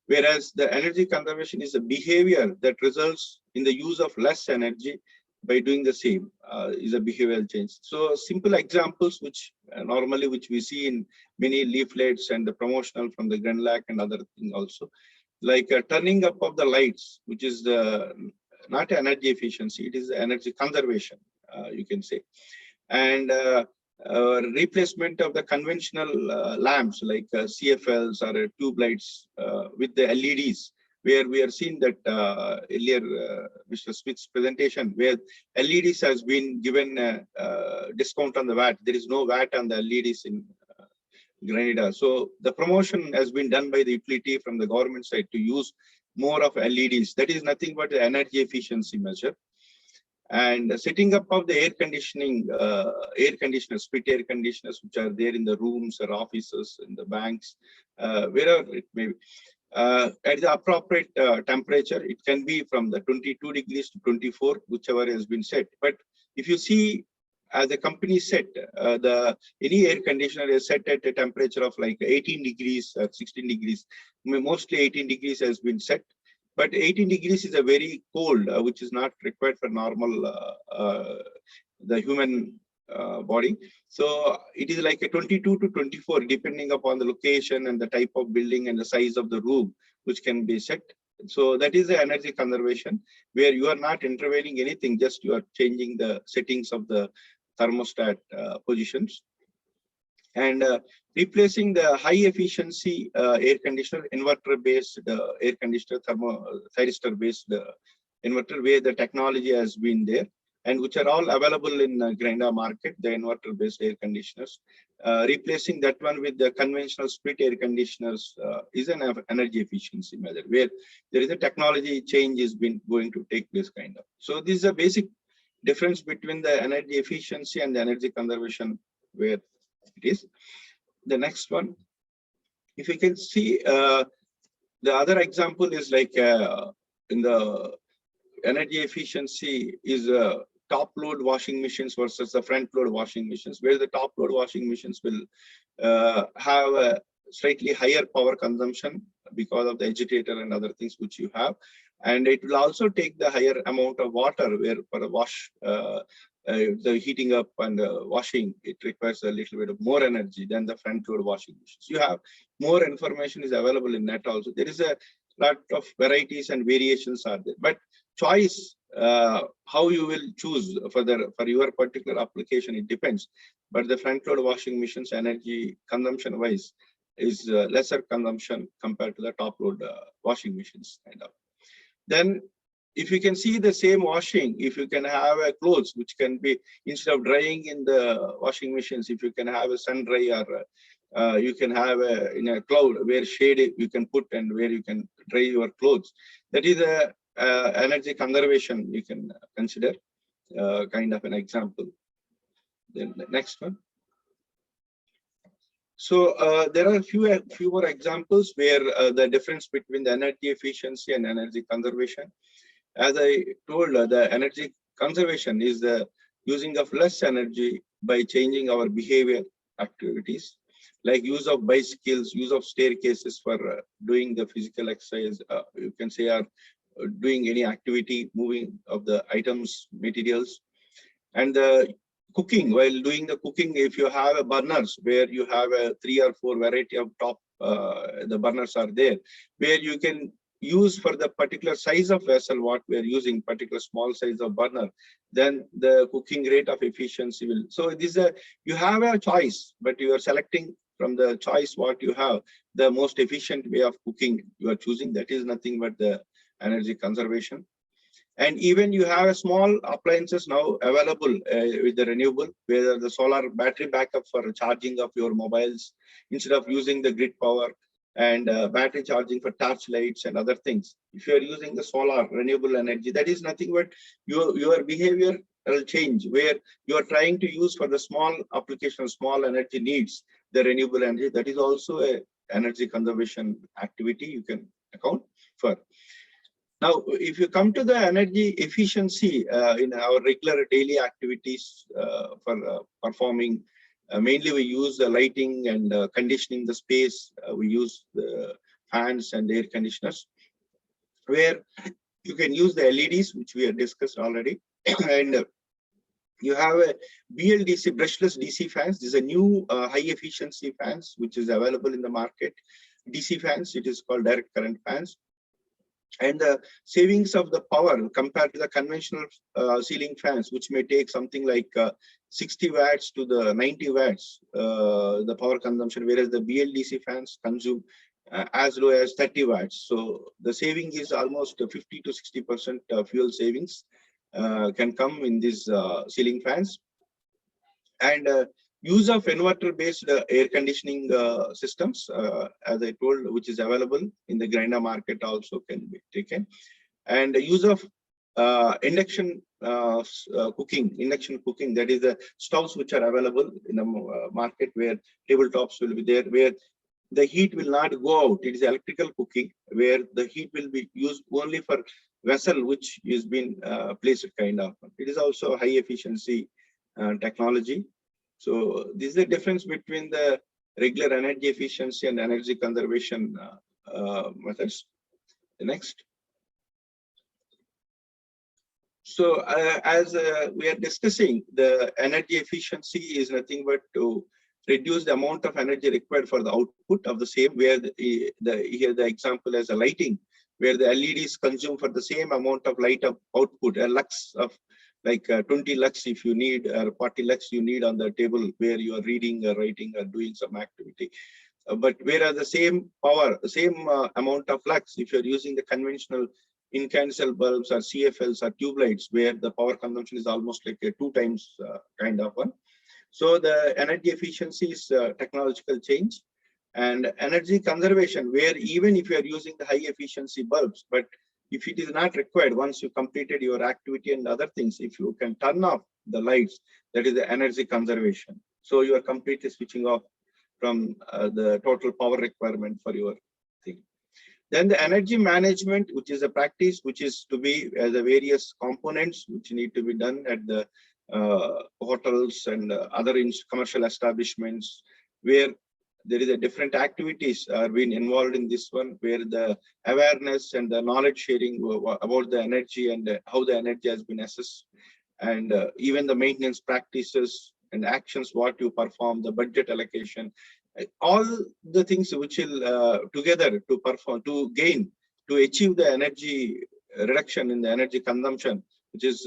whereas the energy conservation is a behavior that results in the use of less energy by doing the same, is a behavioral change. So simple examples which normally which we see in many leaflets and the promotional from the Grenada and other things also, like turning up of the lights, which is the not energy efficiency, it is energy conservation, you can say. And replacement of the conventional lamps like CFLs or tube lights with the LEDs, where we are seeing that earlier Mr. Smith's presentation, where LEDs has been given discount on the VAT. There is no VAT on the LEDs in Grenada. So the promotion has been done by the utility from the government side to use more of LEDs. That is nothing but the energy efficiency measure. And setting up of the air conditioning, air conditioners, split air conditioners, which are there in the rooms or offices, in the banks, wherever it may be. At the appropriate temperature, it can be from the 22 degrees to 24, whichever has been set. But if you see, as a company set, any air conditioner is set at a temperature of like 18 degrees or 16 degrees. Mostly 18 degrees has been set. But 18 degrees is a very cold, which is not required for normal, the human body. So it is like a 22 to 24, depending upon the location and the type of building and the size of the room, which can be set. So that is the energy conservation, where you are not intervening anything, just you are changing the settings of the thermostat positions. And replacing the high efficiency air conditioner, inverter based air conditioner, thyristor based inverter, where the technology has been there and which are all available in Grenada market, the inverter based air conditioners. Replacing that one with the conventional split air conditioners is an energy efficiency measure, where there is a technology change is been going to take place kind of. So this is a basic difference between the energy efficiency and the energy conservation, where it is. The next one, if you can see, the other example is like in the energy efficiency is top load washing machines versus the front load washing machines, where the top load washing machines will have a slightly higher power consumption because of the agitator and other things which you have, and it will also take the higher amount of water, where for a wash, the heating up and washing, it requires a little bit of more energy than the front load washing machines. You have more information is available in net also. There is a lot of varieties and variations are there, but choice, how you will choose for your particular application, it depends. But the front load washing machines, energy consumption wise, is lesser consumption compared to the top load washing machines kind of. Then if you can see the same washing, if you can have a clothes which can be, instead of drying in the washing machines, if you can have a sun dry, or you can have in a cloud where shade you can put and where you can dry your clothes, that is a energy conservation you can consider, kind of an example. Then the next one. So there are a few more examples where the difference between the energy efficiency and energy conservation. as I told, the energy conservation is the using of less energy by changing our behavior activities, like use of bicycles, use of staircases for doing the physical exercise, you can say, or doing any activity, moving of the items, materials. And the cooking, while doing the cooking, if you have a burners where you have a 3 or 4 variety of top, the burners are there, where you can use for the particular size of vessel what we are using, particular small size of burner, then the cooking rate of efficiency will. So this is you have a choice, but you are selecting from the choice what you have, the most efficient way of cooking you are choosing. That is nothing but the energy conservation. And even you have a small appliances now available with the renewable, where the solar battery backup for charging of your mobiles instead of using the grid power, and battery charging for torch lights and other things. If you are using the solar renewable energy, that is nothing but your behavior will change, where you are trying to use for the small application, small energy needs, the renewable energy. That is also a energy conservation activity you can account for. Now, if you come to the energy efficiency in our regular daily activities for performing, mainly we use the lighting and conditioning the space. We use the fans and air conditioners, where you can use the LEDs, which we have discussed already. And you have a BLDC, brushless DC fans. This is a new high efficiency fans, which is available in the market. DC fans, it is called direct current fans. And the savings of the power compared to the conventional ceiling fans, which may take something like 60 watts to the 90 watts, the power consumption, whereas the BLDC fans consume as low as 30 watts. So the saving is almost 50 to 60% fuel savings can come in these ceiling fans. And use of inverter-based air conditioning systems, as I told, which is available in the Grenada market, also can be taken. And the use of induction cooking, that is the stoves which are available in the market, where tabletops will be there, where the heat will not go out. It is electrical cooking, where the heat will be used only for vessel which is been placed kind of. It is also high efficiency technology. So this is the difference between the regular energy efficiency and energy conservation methods. The next. So as we are discussing, the energy efficiency is nothing but to reduce the amount of energy required for the output of the same, where here the example as a lighting, where the LEDs consume for the same amount of light of output, a lux of like 20 lux if you need, or 40 lux you need on the table where you are reading or writing or doing some activity. But whereas the same power, same amount of lux, if you're using the conventional incandescent bulbs or CFLs or tube lights, where the power consumption is almost like a 2 times kind of one. So the energy efficiency is technological change. And energy conservation, where even if you are using the high efficiency bulbs, but if it is not required, once you completed your activity and other things, if you can turn off the lights, that is the energy conservation. So you are completely switching off from the total power requirement for your thing. Then the energy management, which is a practice which is to be as the various components which need to be done at the hotels and other commercial establishments, where there is a different activities are being involved in this one, where the awareness and the knowledge sharing about the energy and how the energy has been assessed, and even the maintenance practices and actions what you perform, the budget allocation, all the things which will together to perform, to gain, to achieve the energy reduction in the energy consumption, which is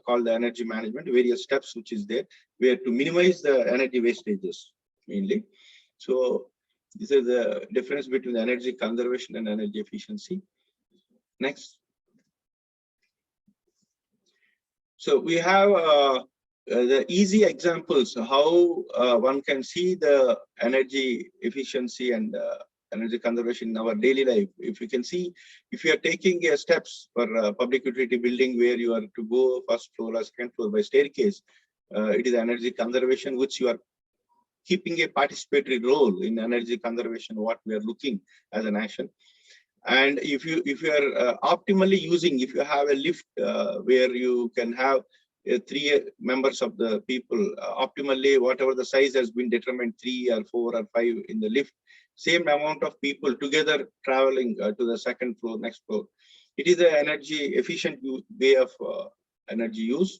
called the energy management, various steps which is there, where to minimize the energy wastages mainly. So this is the difference between the energy conservation and energy efficiency. Next. So we have the easy examples how one can see the energy efficiency and energy conservation in our daily life. If you can see, if you are taking steps for public utility building where you are to go first floor or second floor by staircase, it is energy conservation which you are keeping a participatory role in energy conservation, what we are looking as a nation. And if you are optimally using, if you have a lift where you can have 3 members of the people, optimally whatever the size has been determined, 3 or 4 or 5 in the lift, same amount of people together traveling to the second floor, next floor. It is an energy efficient way of energy use.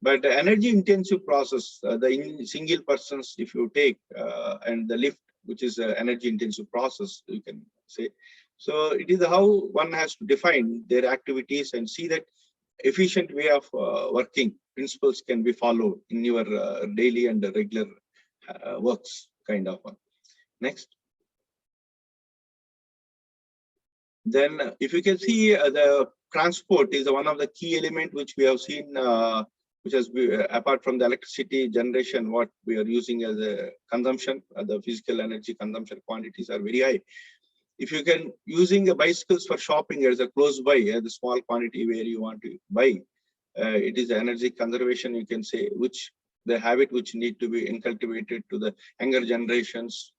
But the energy intensive process, the single persons, if you take, and the lift, which is an energy intensive process, you can say. So it is how one has to define their activities and see that efficient way of working principles can be followed in your daily and regular works, kind of one. Next. Then if you can see the transport is one of the key element which we have seen, which has been, apart from the electricity generation, what we are using as a consumption, the physical energy consumption quantities are very high. If you can using the bicycles for shopping as a close by, the small quantity where you want to buy, it is energy conservation, you can say, which the habit which need to be inculcated to the younger generations,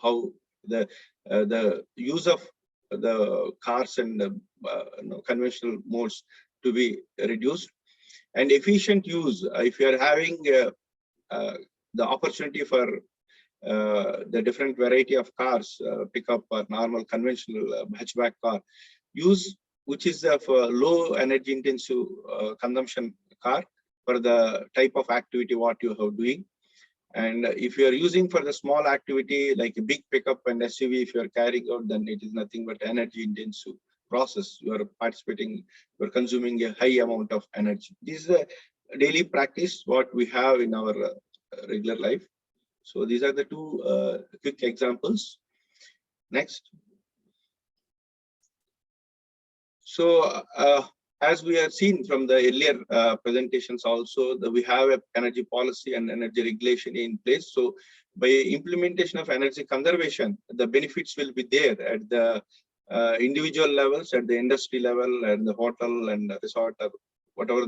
how the use of the cars and the conventional modes to be reduced. And efficient use, if you are having the opportunity for the different variety of cars, pickup or normal conventional hatchback car, use which is of low energy intensive consumption car for the type of activity what you are doing. And if you are using for the small activity like a big pickup and SUV, if you are carrying out, then it is nothing but energy intensive process. You are participating, you are consuming a high amount of energy. This is a daily practice what we have in our regular life. So these are the 2 quick examples. Next. So as we have seen from the earlier presentations also, that we have an energy policy and energy regulation in place. So by implementation of energy conservation, the benefits will be there at the individual levels, at the industry level, and the hotel and the resort, or whatever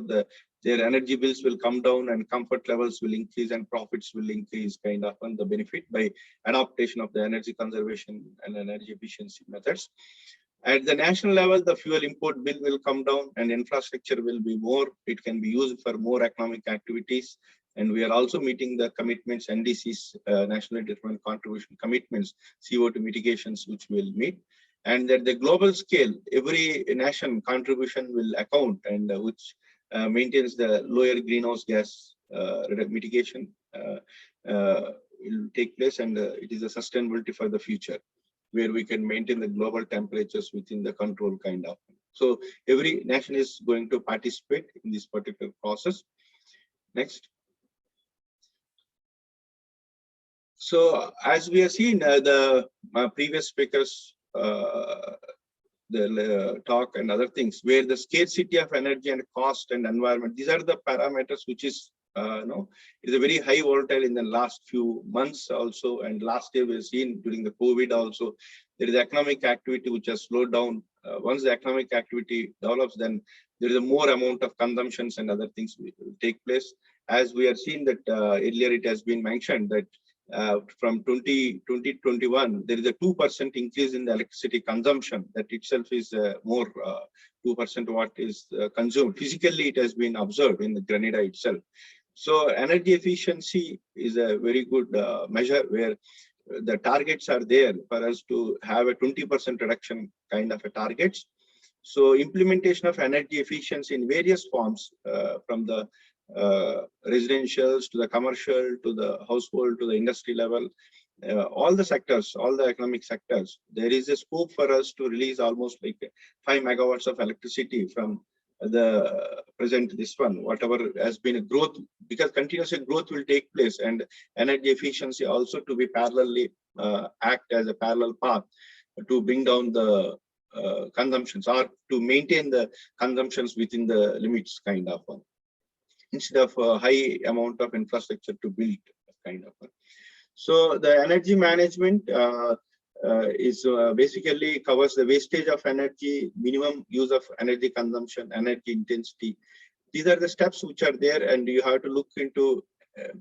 their energy bills will come down and comfort levels will increase and profits will increase, kind of, on the benefit by adaptation of the energy conservation and energy efficiency methods. At the national level, the fuel import bill will come down and infrastructure will be more. It can be used for more economic activities. And we are also meeting the commitments, NDC's nationally determined contribution commitments, CO2 mitigations, which will meet. And at the global scale, every nation contribution will account, and which maintains the lower greenhouse gas mitigation will take place, and it is a sustainability for the future, where we can maintain the global temperatures within the control, kind of. So every nation is going to participate in this particular process. Next. So as we have seen, the previous speakers, the talk and other things, where the scarcity of energy and cost and environment, these are the parameters which is is a very high volatile in the last few months also, and last year we have seen during the COVID also. There is economic activity which has slowed down. Once the economic activity develops, then there is a more amount of consumptions and other things will take place. As we have seen that earlier it has been mentioned that from 2021, there is a 2% increase in the electricity consumption. That itself is more 2% what is consumed. Physically, it has been observed in the Grenada itself. So energy efficiency is a very good measure where the targets are there for us to have a 20% reduction kind of a targets. So implementation of energy efficiency in various forms, from the residentials to the commercial to the household to the industry level, all the sectors, all the economic sectors, there is a scope for us to release almost like 5 megawatts of electricity from the present this one, whatever has been a growth, because continuous growth will take place, and energy efficiency also to be parallelly act as a parallel path to bring down the consumptions, or to maintain the consumptions within the limits, kind of one, instead of a high amount of infrastructure to build, kind of one. So the energy management is basically covers the wastage of energy, minimum use of energy consumption, energy intensity. These are the steps which are there, and you have to look into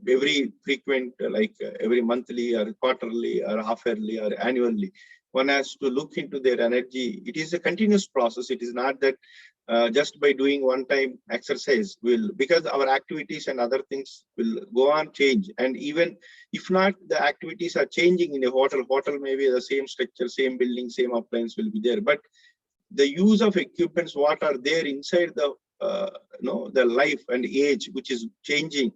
every frequent, like every monthly or quarterly or half yearly or annually. one has to look into their energy. It is a continuous process. It is not that just by doing one-time exercise will, because our activities and other things will go on change. And even if not, the activities are changing in a hotel. Hotel may be the same structure, same building, same appliance will be there. But the use of equipments, what are there inside the the life and age, which is changing,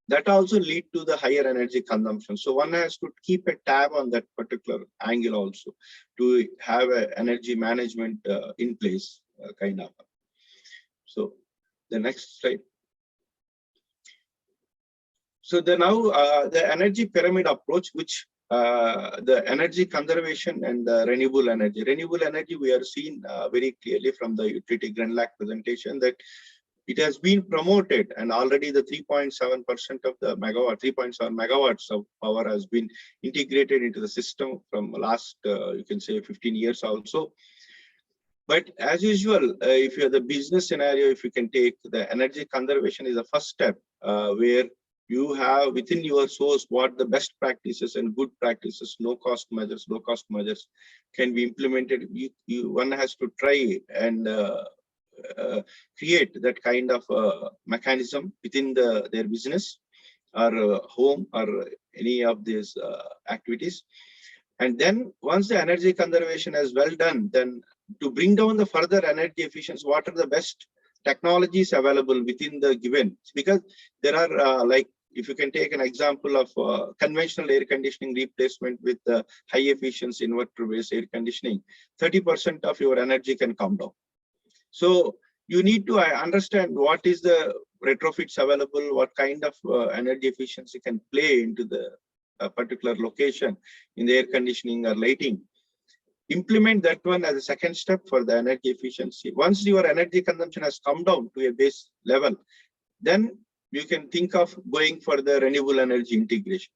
that also lead to the higher energy consumption. So one has to keep a tab on that particular angle also to have a energy management in place, kind of. So the next slide. So the energy pyramid approach, which the energy conservation and the renewable energy. Renewable energy, we are seeing very clearly from the utility Grenada presentation that it has been promoted, and already the 3.7% of the 3.7 megawatts of power has been integrated into the system from last, you can say 15 years also. But as usual, if you have the business scenario, if you can take the energy conservation is the first step where you have within your source what the best practices and good practices, low cost measures can be implemented. One has to try and create that kind of mechanism within their business or home or any of these activities. And then once the energy conservation is well done, then to bring down the further energy efficiency, what are the best technologies available within the given? Because there are like, if you can take an example of conventional air conditioning replacement with high efficiency inverter-based air conditioning, 30% of your energy can come down. So you need to understand what is the retrofits available, what kind of energy efficiency can play into the particular location in the air conditioning or lighting. Implement that one as a second step for the energy efficiency. Once your energy consumption has come down to a base level, then you can think of going for the renewable energy integration.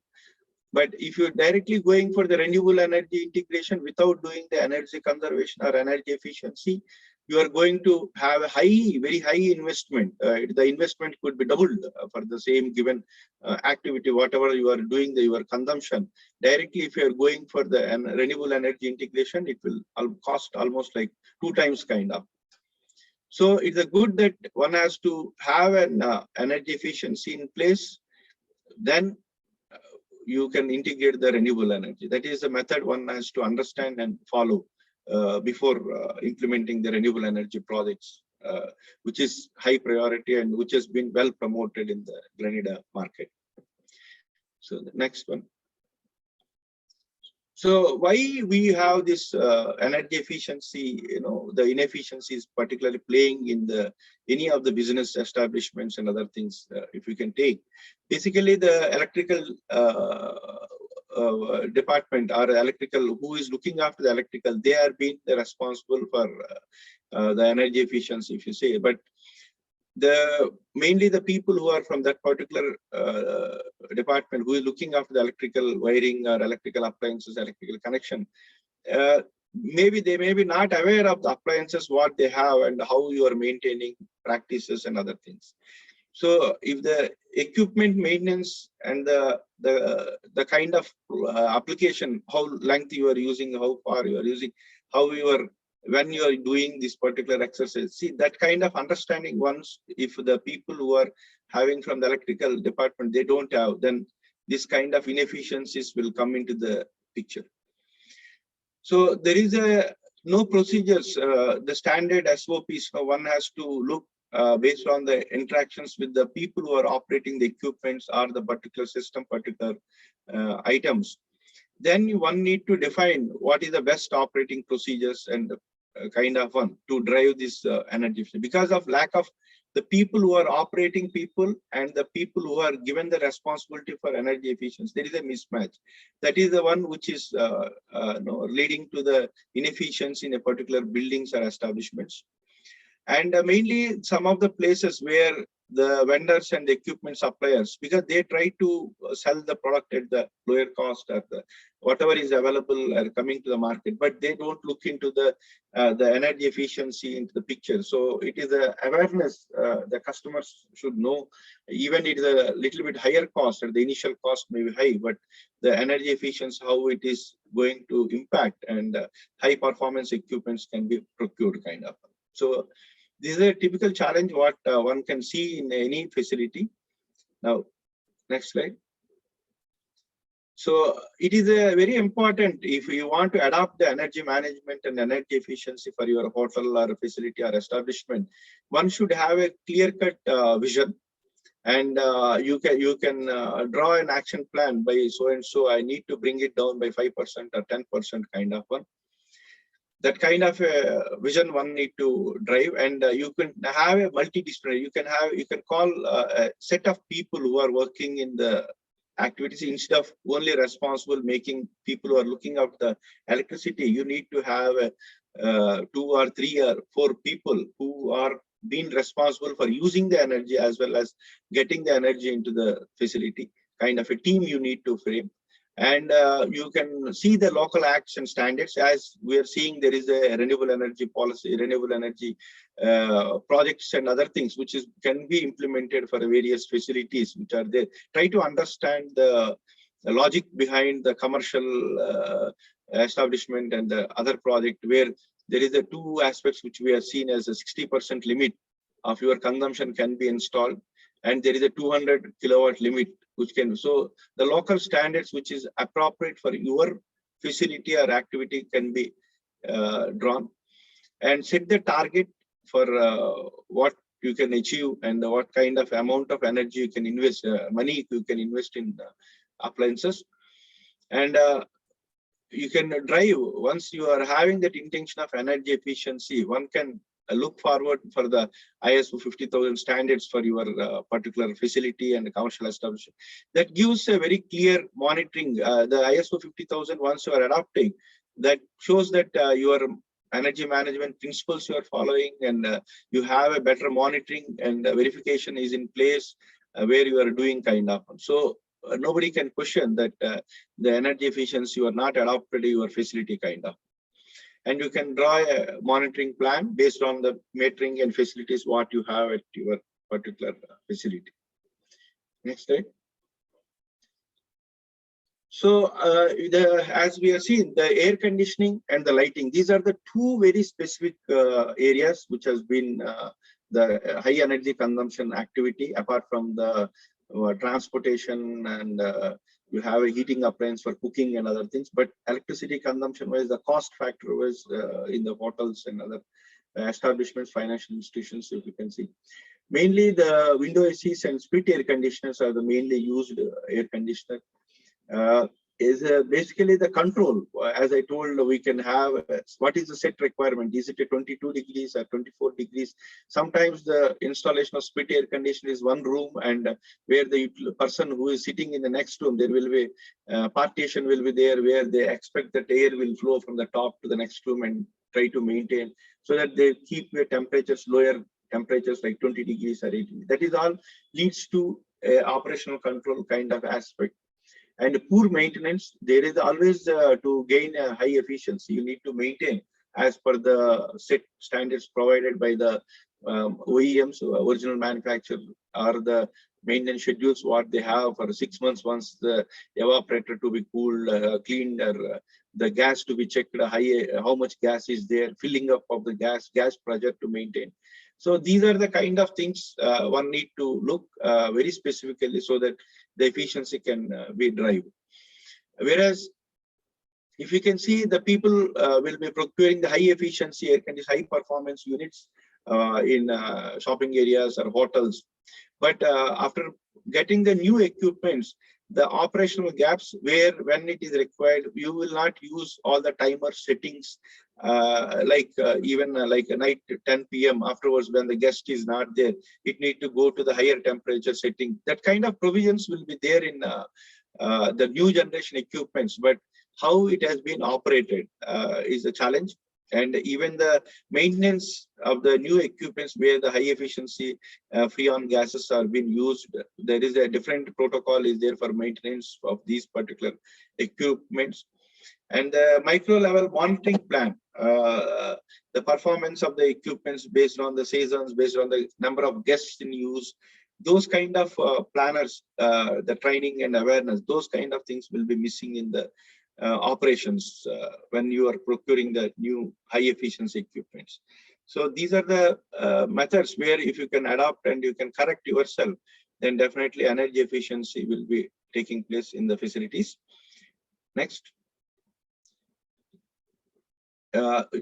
But if you're directly going for the renewable energy integration without doing the energy conservation or energy efficiency, you are going to have a very high investment. The investment could be doubled for the same given activity, whatever you are doing, your consumption. Directly, if you are going for the renewable energy integration, it will cost almost like 2 times kind of. So it's a good that one has to have an energy efficiency in place. Then you can integrate the renewable energy. That is the method one has to understand and follow before implementing the renewable energy projects, which is high priority and which has been well promoted in the Grenada market. So the next one. So why we have this energy efficiency, the inefficiencies particularly playing in any of the business establishments and other things, if you can take. Basically, the electrical department or electrical, who is looking after the electrical, they are being responsible for the energy efficiency, if you say. But mainly the people who are from that particular department who is looking after the electrical wiring or electrical appliances, electrical connection, maybe they may be not aware of the appliances, what they have and how you are maintaining practices and other things. So if the equipment maintenance and the kind of application, how length you are using, how far you are using, how you are, when you are doing this particular exercise, see that kind of understanding. Once if the people who are having from the electrical department, they don't have, then this kind of inefficiencies will come into the picture. So there is no procedures, the standard SOPs. One has to look based on the interactions with the people who are operating the equipments or the particular system, particular items. Then one need to define what is the best operating procedures and kind of one to drive this energy efficiency. Because of lack of the people who are operating people and the people who are given the responsibility for energy efficiency, there is a mismatch. That is the one which is leading to the inefficiency in a particular buildings or establishments. And mainly some of the places where the vendors and the equipment suppliers, because they try to sell the product at the lower cost or the whatever is available are coming to the market, but they don't look into the energy efficiency into the picture. So it is a awareness the customers should know. Even it is a little bit higher cost, or the initial cost may be high, but the energy efficiency, how it is going to impact, and high performance equipments can be procured kind of. So this is a typical challenge what one can see in any facility. Now, next slide. So it is a very important, if you want to adopt the energy management and energy efficiency for your hotel or facility or establishment, one should have a clear-cut vision, and you can draw an action plan by so and so. I need to bring it down by 5% or 10% kind of one. That kind of a vision one need to drive, and you can have a multidisciplinary. You can call a set of people who are working in the activities instead of only responsible making people who are looking at the electricity. You need to have 2 or 3 or 4 people who are being responsible for using the energy as well as getting the energy into the facility. Kind of a team you need to frame. And you can see the local action standards. As we are seeing, there is a renewable energy policy, renewable energy projects and other things which can be implemented for various facilities which are there. Try to understand the logic behind the commercial establishment and the other project, where there is a 2 aspects which we are seen as a 60% limit of your consumption can be installed, and there is a 200 kilowatt limit which can. So the local standards which is appropriate for your facility or activity can be drawn, and set the target for what you can achieve and what kind of amount of energy you can invest, money you can invest in appliances. And you can drive, once you are having that intention of energy efficiency, one can look forward for the ISO 50,000 standards for your particular facility and commercial establishment. That gives a very clear monitoring. The ISO 50,000, once you are adopting, that shows that your energy management principles you are following, and you have a better monitoring and verification is in place where you are doing kind of. So nobody can question that the energy efficiency you are not adopted your facility kind of. And you can draw a monitoring plan based on the metering and facilities what you have at your particular facility. Next slide. So as we have seen, the air conditioning and the lighting, these are the 2 very specific areas which has been the high energy consumption activity, apart from the transportation and you have a heating appliance for cooking and other things. But electricity consumption wise, the cost factor was in the hotels and other establishments, financial institutions, if you can see. Mainly the window ACs and split air conditioners are the mainly used air conditioner. Is basically the control. As I told, we can have what is the set requirement. Is it a 22 degrees or 24 degrees? Sometimes the installation of split air conditioner is one room, and where the person who is sitting in the next room, there will be partition will be there where they expect that air will flow from the top to the next room and try to maintain so that they keep the temperatures lower, temperatures like 20 degrees or 18. That is all leads to operational control kind of aspect. And poor maintenance, there is always to gain a high efficiency, you need to maintain as per the set standards provided by the OEMs, original manufacturer, or the maintenance schedules what they have for 6 months once the evaporator to be cooled, cleaned, or the gas to be checked, how much gas is there, filling up of the gas pressure to maintain. So these are the kind of things one need to look very specifically so that the efficiency can be driven. Whereas if you can see, the people will be procuring the high efficiency air conditioning, high performance units in shopping areas or hotels. But after getting the new equipments, the operational gaps where when it is required, you will not use all the timer settings even like a night 10 p.m. afterwards when the guest is not there, it need to go to the higher temperature setting. That kind of provisions will be there in the new generation equipments, but how it has been operated is a challenge. And even the maintenance of the new equipments where the high efficiency freon gases are being used, there is a different protocol is there for maintenance of these particular equipments. And the micro level monitoring plan, the performance of the equipments based on the seasons, based on the number of guests in use, those kind of planners, the training and awareness, those kind of things will be missing in the operations when you are procuring the new high efficiency equipments. So these are the methods where if you can adopt and you can correct yourself, then definitely energy efficiency will be taking place in the facilities. Next.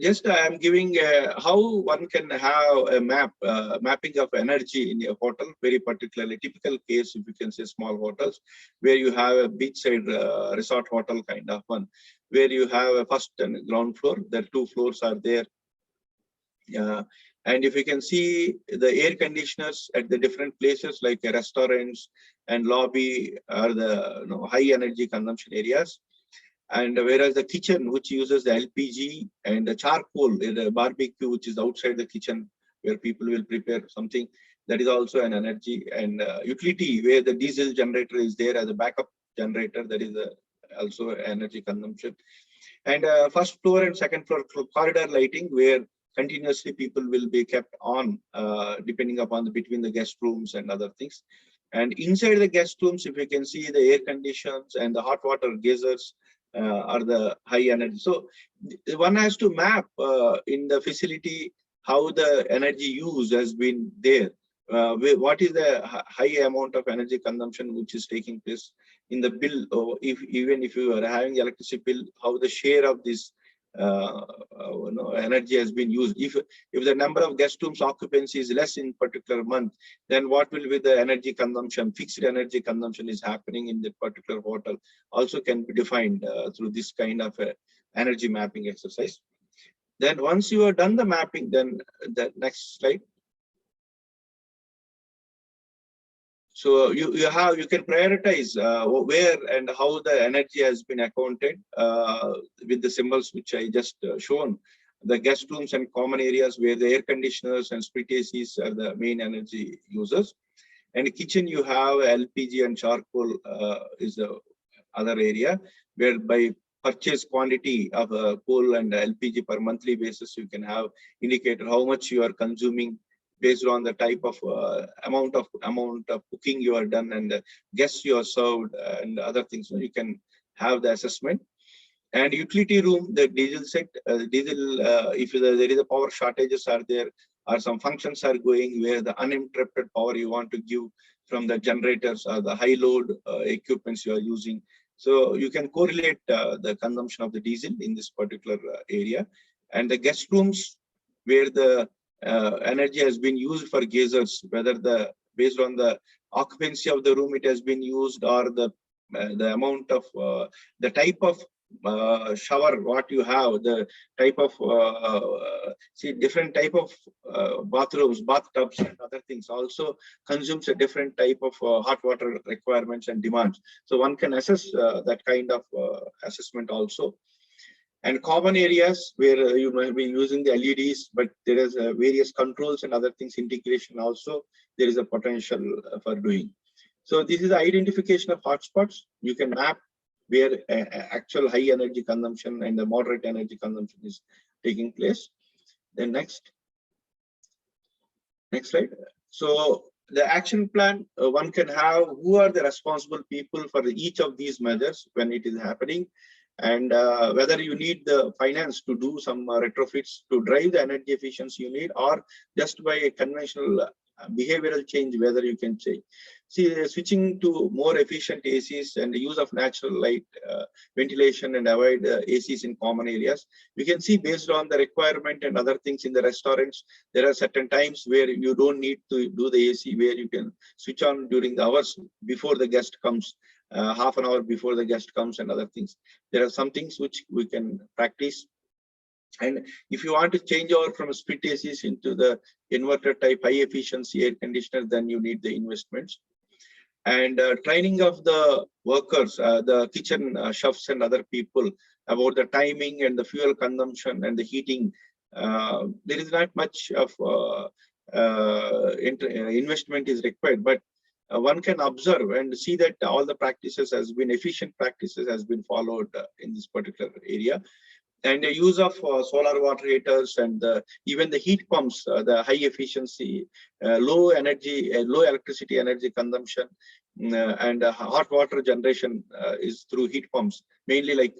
Just I am giving how one can have a mapping of energy in a hotel, very particularly typical case, if you can say small hotels, where you have a beachside resort hotel kind of one, where you have a first and ground floor, the 2 floors are there. And if you can see the air conditioners at the different places like restaurants and lobby are the high energy consumption areas. And whereas the kitchen, which uses the LPG and the charcoal, the barbecue, which is outside the kitchen, where people will prepare something, that is also an energy. And utility, where the diesel generator is there as a backup generator, that is also energy consumption. And first floor and second floor corridor lighting, where continuously people will be kept on, depending upon between the guest rooms and other things. And inside the guest rooms, if you can see the air conditions and the hot water geysers, are the high energy. So one has to map in the facility how the energy use has been there. What is the high amount of energy consumption which is taking place in the bill, or even if you are having electricity bill, how the share of this energy has been used. If the number of guest rooms occupancy is less in particular month, then what will be the energy consumption, fixed energy consumption is happening in that particular hotel, also can be defined through this kind of energy mapping exercise. Then once you have done the mapping, then the next slide. So you can prioritize where and how the energy has been accounted with the symbols which I just shown. The guest rooms and common areas where the air conditioners and split ACs are the main energy users. And the kitchen, you have LPG and charcoal is the other area, where by purchase quantity of coal and LPG per monthly basis, you can have indicator how much you are consuming based on the type of amount of cooking you are done and the guests you are served and other things. So you can have the assessment. And utility room, the diesel set, if there is a power shortages are there, or some functions are going where the uninterrupted power you want to give from the generators or the high load equipments you are using. So you can correlate the consumption of the diesel in this particular area. And the guest rooms where the energy has been used for geysers, whether based on the occupancy of the room it has been used, or the amount of the type of shower what you have, the type of different type of bathrooms, bathtubs and other things also consumes a different type of hot water requirements and demands. So one can assess that kind of assessment also. And common areas where you might be using the LEDs, but there is various controls and other things, integration also, there is a potential for doing. So this is the identification of hotspots. You can map where actual high energy consumption and the moderate energy consumption is taking place. Then next slide. So the action plan, one can have who are the responsible people for each of these measures when it is happening. And whether you need the finance to do some retrofits to drive the energy efficiency you need, or just by a conventional behavioral change, whether you can change. See, switching to more efficient ACs and the use of natural light, ventilation, and avoid ACs in common areas. You can see based on the requirement and other things in the restaurants, there are certain times where you don't need to do the AC, where you can switch on during the hours before the guest comes. Half an hour before the guest comes and other things. There are some things which we can practice. And if you want to change over from a split ACs into the inverter type high efficiency air conditioner, then you need the investments. And training of the workers, the kitchen chefs and other people about the timing and the fuel consumption and the heating. There is not much of investment is required, but one can observe and see that all the practices has been efficient practices has been followed in this particular area. And the use of solar water heaters and even the heat pumps, the high efficiency, low energy, low electricity energy consumption, and hot water generation is through heat pumps, mainly like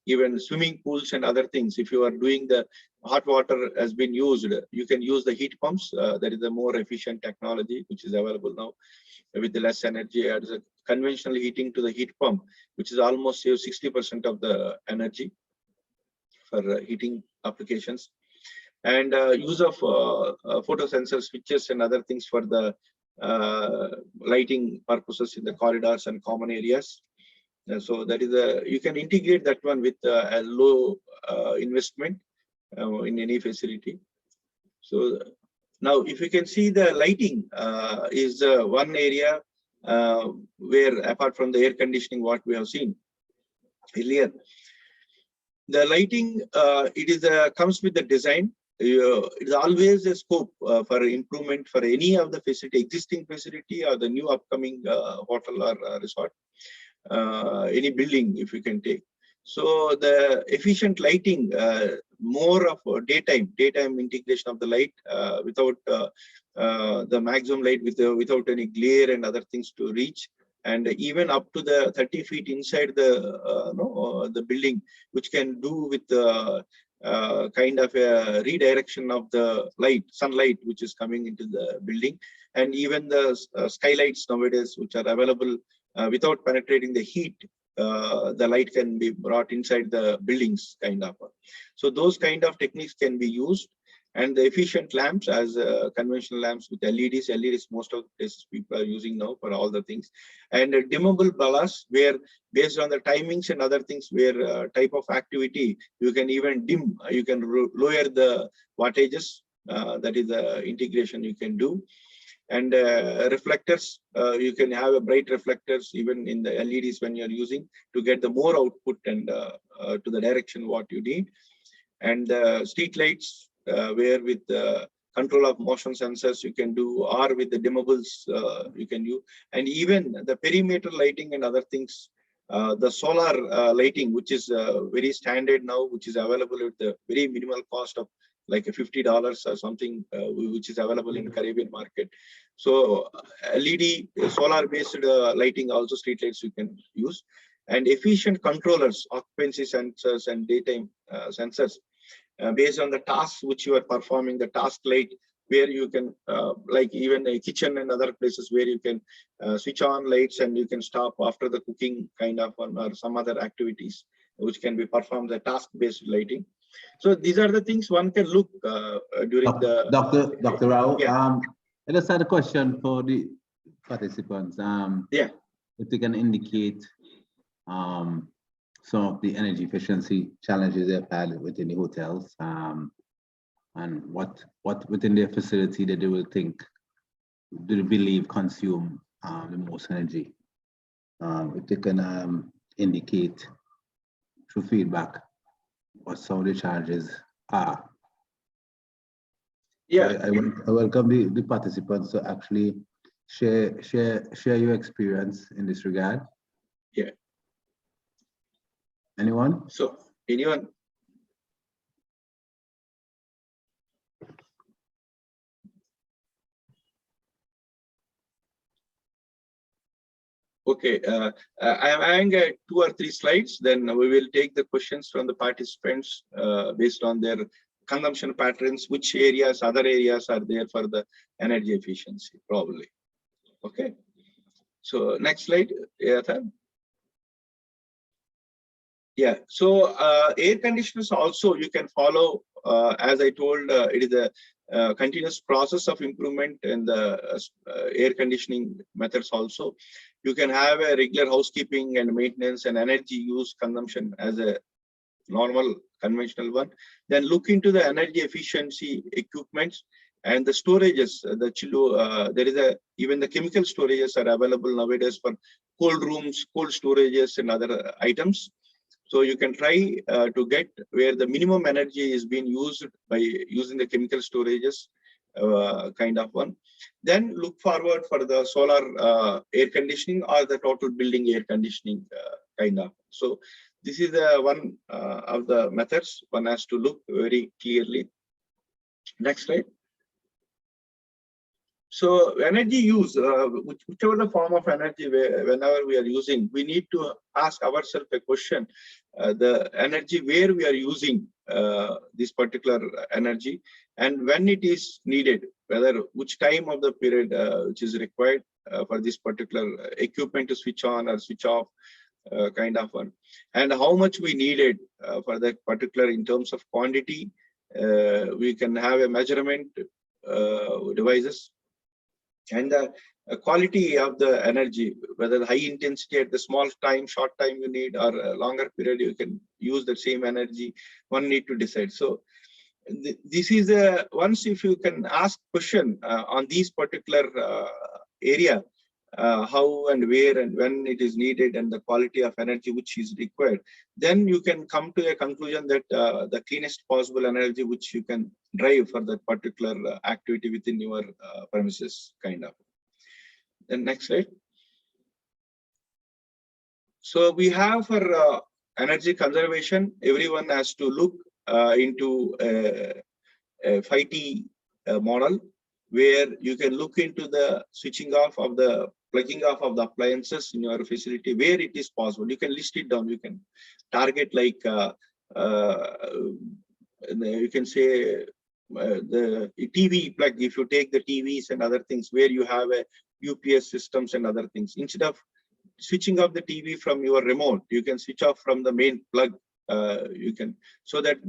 even swimming pools and other things. If you are doing the hot water has been used, you can use the heat pumps. That is a more efficient technology which is available now with the less energy. As a conventional heating to the heat pump, which is almost save 60% of the energy for heating applications, and use of photo sensor switches and other things for the lighting purposes in the corridors and common areas. So that is you can integrate that one with a low investment in any facility. So now if you can see, the lighting is one area where, apart from the air conditioning what we have seen earlier, the lighting, it is comes with the design. It is always a scope for improvement for any of the facility, existing facility or the new upcoming hotel or resort, any building if you can take. So the efficient lighting, more of daytime integration of the light without the maximum light without any glare and other things to reach. And even up to the 30 feet inside the building, which can do with the kind of a redirection of the sunlight, which is coming into the building, and even the skylights nowadays, which are available without penetrating the heat. The light can be brought inside the buildings, kind of. So those kind of techniques can be used. And the efficient lamps, as conventional lamps with LEDs, most of the places people are using now for all the things. And dimmable ballas, where based on the timings and other things, where type of activity, you can even dim, you can lower the wattages. That is the integration you can do. And reflectors, you can have a bright reflectors even in the LEDs when you're using to get the more output and to the direction what you need. And street lights, where with the control of motion sensors you can do, or with the dimmables you can use. And even the perimeter lighting and other things, the solar lighting, which is very standard now, which is available at the very minimal cost of like $50 or something, which is available in Caribbean market. So LED solar based lighting, also street lights you can use. And efficient controllers, occupancy sensors and daytime sensors, based on the tasks which you are performing, the task light, where you can like even a kitchen and other places where you can switch on lights and you can stop after the cooking kind of one, or some other activities which can be performed, the task based lighting. So these are the things one can look during the Dr. Rao. Yeah. I just had a question for the participants. Yeah. If they can indicate some of the energy efficiency challenges they've had within the hotels, and what within their facility that they will think, do they believe consume the most energy. If they can indicate through feedback what some of the challenges are. Yeah. I welcome the participants to actually share your experience in this regard. Yeah. Anyone? So anyone? Okay, I am having 2 or 3 slides. Then we will take the questions from the participants based on their consumption patterns, which areas, other areas are there for the energy efficiency, probably. Okay. So next slide. Yeah. Yeah. So air conditioners also you can follow. As I told, it is a continuous process of improvement in the air conditioning methods also. You can have a regular housekeeping and maintenance and energy use consumption as a normal conventional one. Then look into the energy efficiency equipments and the storages. The chillo, there is even the chemical storages are available nowadays for cold rooms, cold storages and other items. So you can try to get where the minimum energy is being used by using the chemical storages kind of one. Then look forward for the solar air conditioning or the total building air conditioning kind of. So this is the one of the methods one has to look very clearly. Next slide. So energy use, whichever the form of energy, whenever we are using, we need to ask ourselves a question, the energy where we are using this particular energy and when it is needed, whether which time of the period which is required for this particular equipment to switch on or switch off kind of one, and how much we needed for that particular in terms of quantity. We can have a measurement devices. And the quality of the energy, whether the high intensity at the small time, short time you need, or a longer period you can use the same energy, one need to decide. So this is once if you can ask question on these particular area, how and where and when it is needed and the quality of energy which is required, then you can come to a conclusion that the cleanest possible energy which you can drive for that particular activity within your premises kind of. Then next slide. So we have for energy conservation, everyone has to look into a 5T model where you can look into the switching off of the plugging off of the appliances in your facility where it is possible. You can list it down. You can target like you can say the TV plug. If you take the TVs and other things where you have a UPS systems and other things, instead of switching off the TV from your remote, you can switch off from the main plug. You can, so that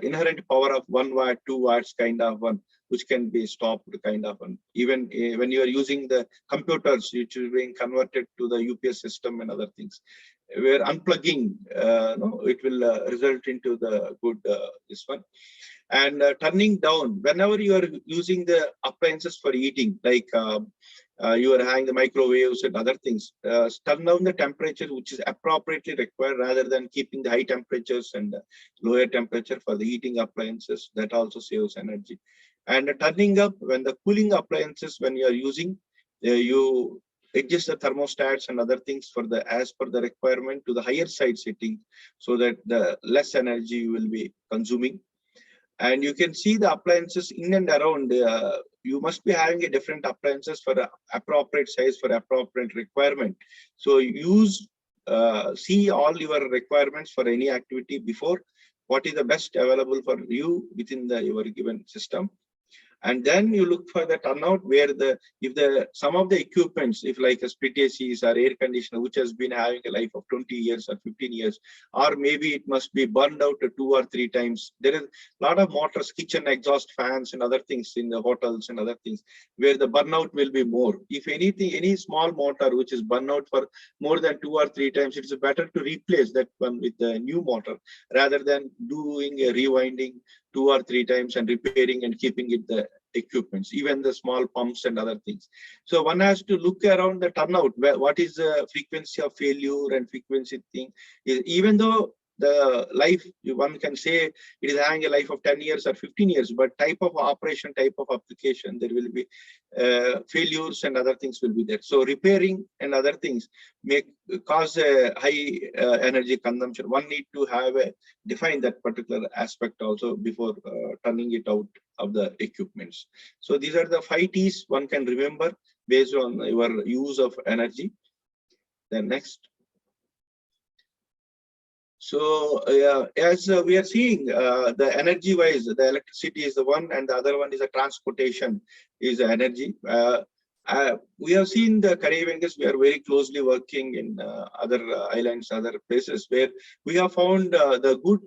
inherent power of 1 watt, 2 watts kind of one, which can be stopped kind of one. Even when you are using the computers, which is being converted to the UPS system and other things, where unplugging, it will result into the good this one. And turning down whenever you are using the appliances for eating, like you are having the microwaves and other things, turn down the temperature which is appropriately required rather than keeping the high temperatures and lower temperature for the heating appliances. That also saves energy. And turning up when the cooling appliances, when you are using, you adjust the thermostats and other things for the as per the requirement to the higher side setting, so that the less energy you will be consuming. And you can see the appliances in and around. You must be having a different appliances for appropriate size for appropriate requirement. So use see all your requirements for any activity before what is the best available for you within your given system. And then you look for the turnout where some of the equipments, if like a split ACs or air conditioner, which has been having a life of 20 years or 15 years, or maybe it must be burned out 2 or 3 times. There is a lot of motors, kitchen exhaust fans and other things in the hotels and other things where the burnout will be more. If anything, any small motor which is burned out for more than 2 or 3 times, it's better to replace that one with the new motor rather than doing a rewinding 2 or 3 times and repairing and keeping it the equipments, even the small pumps and other things. So one has to look around the turnout, what is the frequency of failure and frequency thing. Even though the life, one can say it is having a life of 10 years or 15 years, but type of operation, type of application, there will be failures and other things will be there. So repairing and other things cause a high energy consumption. One need to have define that particular aspect also before turning it out of the equipments. So these are the 5 T's one can remember based on your use of energy. Then next. So as we are seeing, the energy wise, the electricity is the one, and the other one is the transportation is the energy. We have seen the Caribbean, we are very closely working in other islands, other places where we have found the good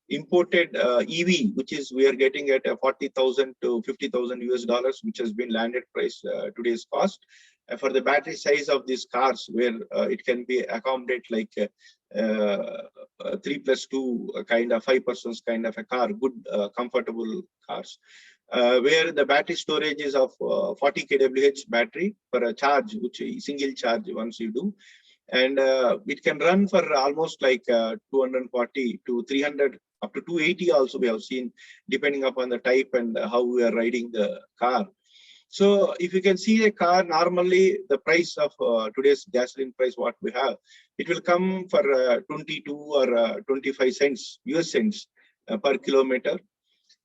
imported EV, which is we are getting at $40,000 to $50,000 US, which has been landed price today's cost. For the battery size of these cars, where it can be accommodate like 3+2 kind of 5 persons kind of a car, good comfortable cars, where the battery storage is of 40 kWh battery for a charge, which is single charge once you do. and it can run for almost like 240 to 300 up to 280 also we have seen, depending upon the type and how we are riding the car. So if you can see a car, normally the price of today's gasoline price, what we have, it will come for 22 or 25 cents, US cents per kilometer.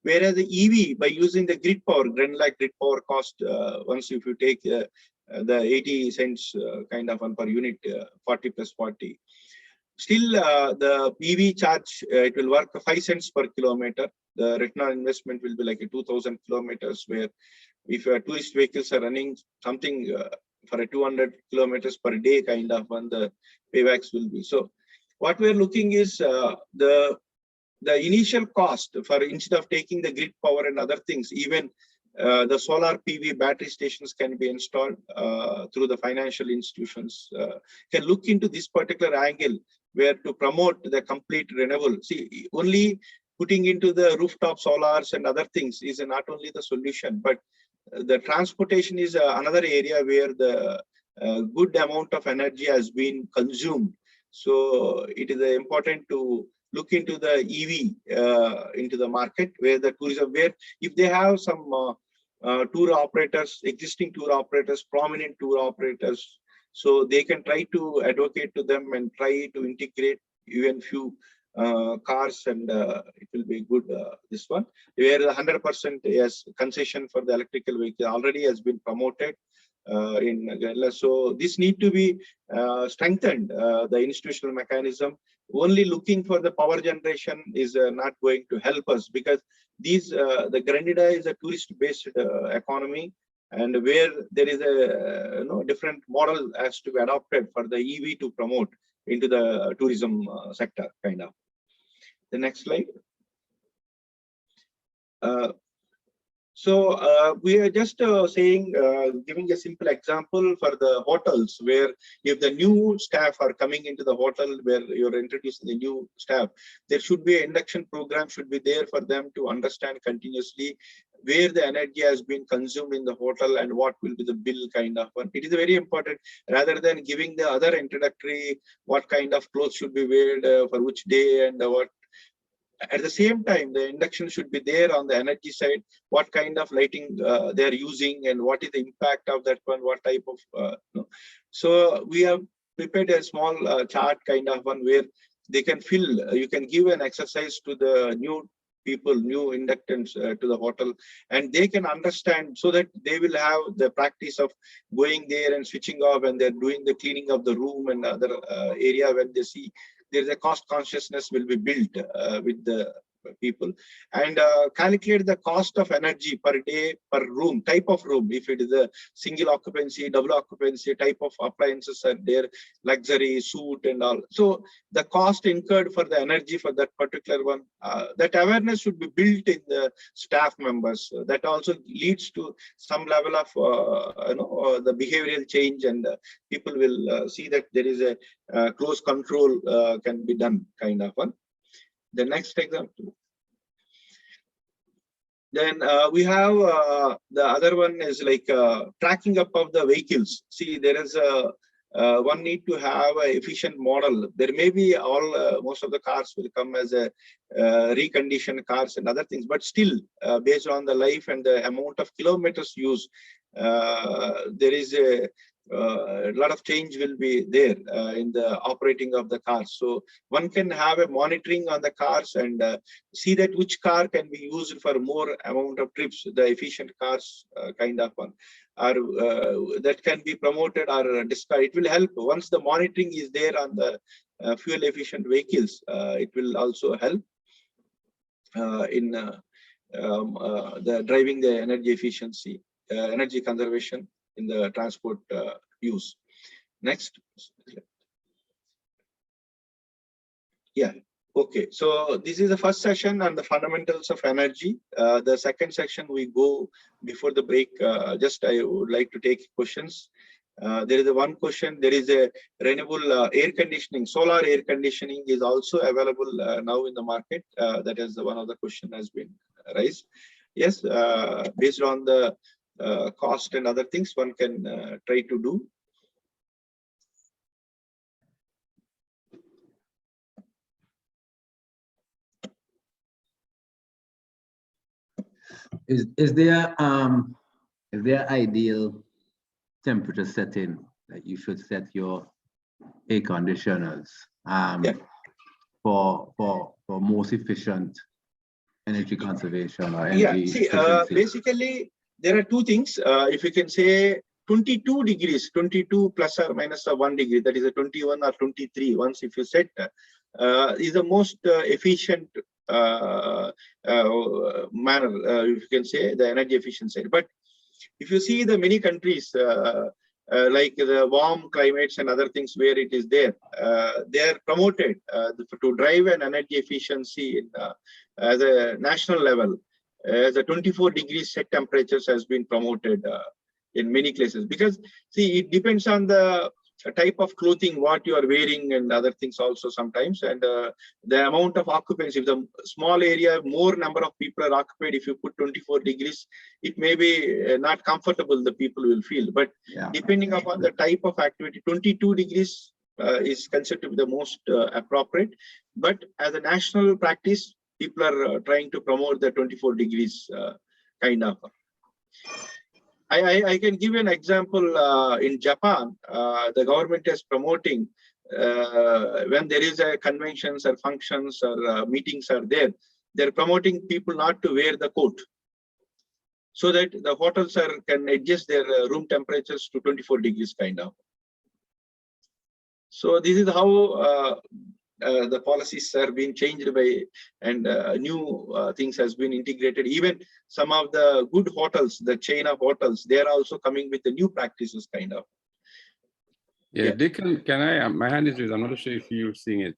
Whereas the EV, by using the grid power, Grenada grid power cost, once if you take the 80 cents kind of one per unit, 40 plus 40. Still, the EV charge, it will work 5 cents per kilometer. The return on investment will be like a 2,000 kilometers, where if tourist vehicles are running something for a 200 kilometers per day kind of one, the paybacks will be. So what we're looking is the initial cost for, instead of taking the grid power and other things, even the solar PV battery stations can be installed through the financial institutions, can look into this particular angle where to promote the complete renewable. See, only putting into the rooftop solars and other things is not only the solution, but the transportation is another area where the good amount of energy has been consumed. So it is important to look into the EV into the market, where the tourism, where if they have some tour operators, existing tour operators, prominent tour operators, so they can try to advocate to them and try to integrate even few cars, and it will be good. This one, where 100% yes concession for the electrical vehicle already has been promoted in Grenada. So this need to be strengthened. The institutional mechanism. Only looking for the power generation is not going to help us, because these the Grenada is a tourist-based economy, and where there is a different model has to be adopted for the EV to promote into the tourism sector kind of. The next slide. So we are just saying, giving a simple example for the hotels, where if the new staff are coming into the hotel, where you're introducing the new staff, there should be an induction program should be there for them to understand continuously where the energy has been consumed in the hotel and what will be the bill kind of one. It is very important, rather than giving the other introductory, what kind of clothes should be wear for which day and what. At the same time, the induction should be there on the energy side, what kind of lighting they are using and what is the impact of that one, what type of. So we have prepared a small chart kind of one, where they can fill, you can give an exercise to the new people, new inductants to the hotel, and they can understand, so that they will have the practice of going there and switching off, and they're doing the cleaning of the room and other area. When they see there's a cost consciousness will be built with the people, and calculate the cost of energy per day per room, type of room, if it is a single occupancy, double occupancy, type of appliances are there, luxury, suite and all. So the cost incurred for the energy for that particular one, that awareness should be built in the staff members. That also leads to some level of the behavioral change, and people will see that there is a close control can be done kind of one. The next example. Then we have the other one is like tracking up of the vehicles. See, there is a one need to have an efficient model. There may be most of the cars will come as a reconditioned cars and other things, but still based on the life and the amount of kilometers used, there is a lot of change will be there in the operating of the cars. So one can have a monitoring on the cars and see that which car can be used for more amount of trips, the efficient cars kind of one, or that can be promoted or discarded. It will help once the monitoring is there on the fuel efficient vehicles. It will also help in the driving the energy efficiency, energy conservation in the transport use. Next. Yeah. Okay. So this is the first session on the fundamentals of energy. The second section we go before the break. Just I would like to take questions. There is a one question. There is a renewable air conditioning, solar air conditioning is also available now in the market. That is one of the question has been raised. Yes, based on the cost and other things, one can try to do. Is there ideal temperature setting that you should set your air conditioners for most efficient energy conservation or energy efficiency? Basically there are two things. If you can say 22 degrees, 22 plus or minus 1 degree, that is a 21 or 23. Once if you set is the most efficient manner, if you can say, the energy efficiency. But if you see the many countries like the warm climates and other things where it is there, they are promoted to drive an energy efficiency in, as a national level. As a 24 degrees set temperatures has been promoted in many places, because see, it depends on the type of clothing what you are wearing and other things also sometimes, and the amount of occupancy. If the small area, more number of people are occupied, if you put 24 degrees, it may be not comfortable, the people will feel. But depending upon the type of activity, 22 degrees is considered to be the most appropriate. But as a national practice, people are trying to promote the 24 degrees kind of. I can give you an example. In Japan, the government is promoting when there is a conventions or functions or meetings are there, they're promoting people not to wear the coat, so that the hotels can adjust their room temperatures to 24 degrees kind of. So this is how the policies are being changed by, and new things has been integrated. Even some of the good hotels, the chain of hotels, they are also coming with the new practices kind of. Yeah, Deacon, can I, my hand is raised, I'm not sure if you're seeing it.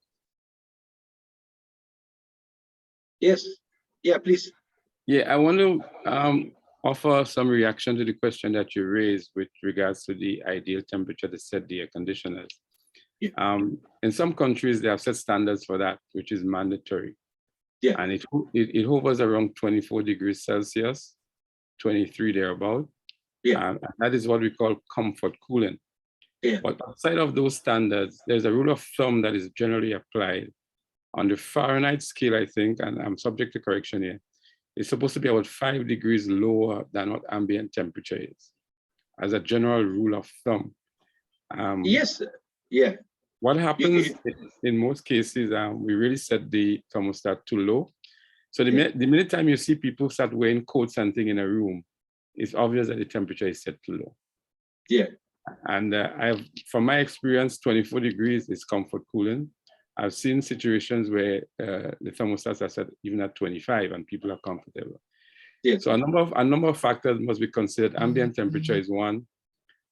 Yes, yeah, please. Yeah, I want to offer some reaction to the question that you raised with regards to the ideal temperature to set the air conditioners. Yeah. In some countries, they have set standards for that, which is mandatory. Yeah. And it hovers around 24 degrees Celsius, 23 thereabout. Yeah. And that is what we call comfort cooling. Yeah. But outside of those standards, there's a rule of thumb that is generally applied on the Fahrenheit scale, I think, and I'm subject to correction here. It's supposed to be about 5 degrees lower than what ambient temperature is, as a general rule of thumb. Yes. Yeah. What happens in most cases, we really set the thermostat too low. So the minute time you see people start wearing coats and things in a room, it's obvious that the temperature is set too low. Yeah. And from my experience, 24 degrees is comfort cooling. I've seen situations where the thermostats are set even at 25 and people are comfortable. Yeah. So a number of factors must be considered. Ambient temperature is one.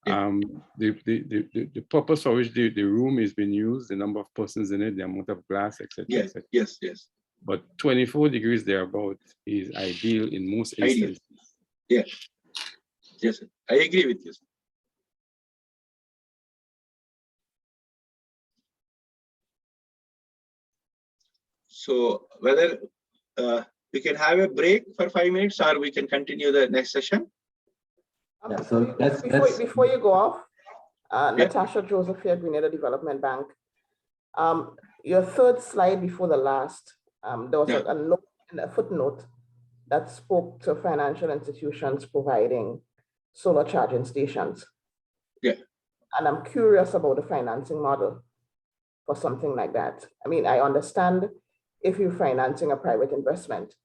Yeah. The purpose for which the room is being used, the number of persons in it, the amount of glass, etc. Yes. Yes. Yes. But 24 degrees thereabout is ideal in most instances. Yeah. Yes, I agree with you. So whether we can have a break for 5 minutes, or we can continue the next session. Yeah, so before you go off, Natasha Joseph here, Grenada Development Bank. Your third slide before the last, there was a note, a footnote that spoke to financial institutions providing solar charging stations. Yeah. And I'm curious about the financing model for something like that. I mean, I understand if you're financing a private investment,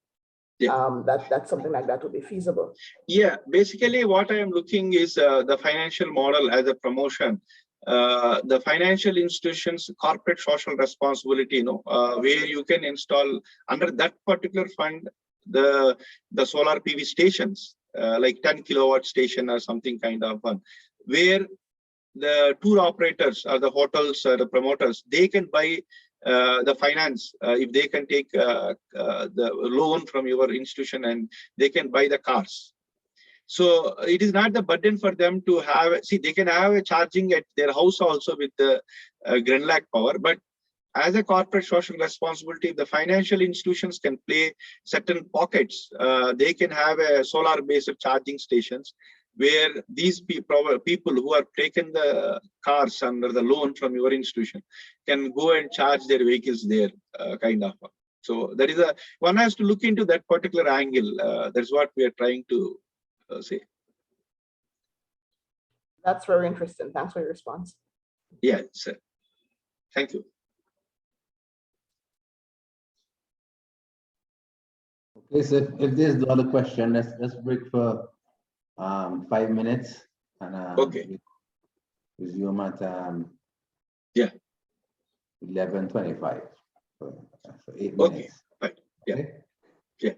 that something like that would be feasible. Yeah, basically what I am looking is the financial model as a promotion. The financial institutions corporate social responsibility, where you can install under that particular fund the solar PV stations, like 10 kilowatt station or something kind of one, where the tour operators or the hotels or the promoters, they can buy the finance, if they can take the loan from your institution, and they can buy the cars. So it is not the burden for them to have, see, they can have a charging at their house also with the Grenada power, but as a corporate social responsibility, the financial institutions can play certain pockets. They can have a solar based charging stations where these people who are taken the cars under the loan from your institution can go and charge their vehicles there, kind of. So that is one has to look into that particular angle. That's what we are trying to say. That's very interesting. Thanks for your response. Yeah, sir. Thank you. Okay, so if there's no other question, let's break for 5 minutes and Okay. resume at yeah 11:25. So 8 okay. minutes. Right. Yeah. Okay? Yeah.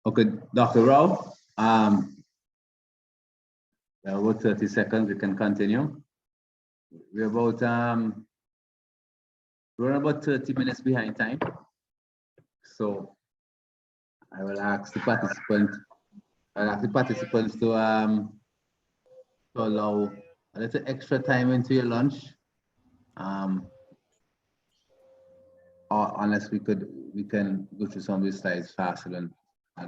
Okay, Dr. Rao, about 30 seconds, we can continue. We're about, we're about 30 minutes behind time. So I will ask the participants, to allow a little extra time into your lunch. Or unless we can go through some of these slides faster than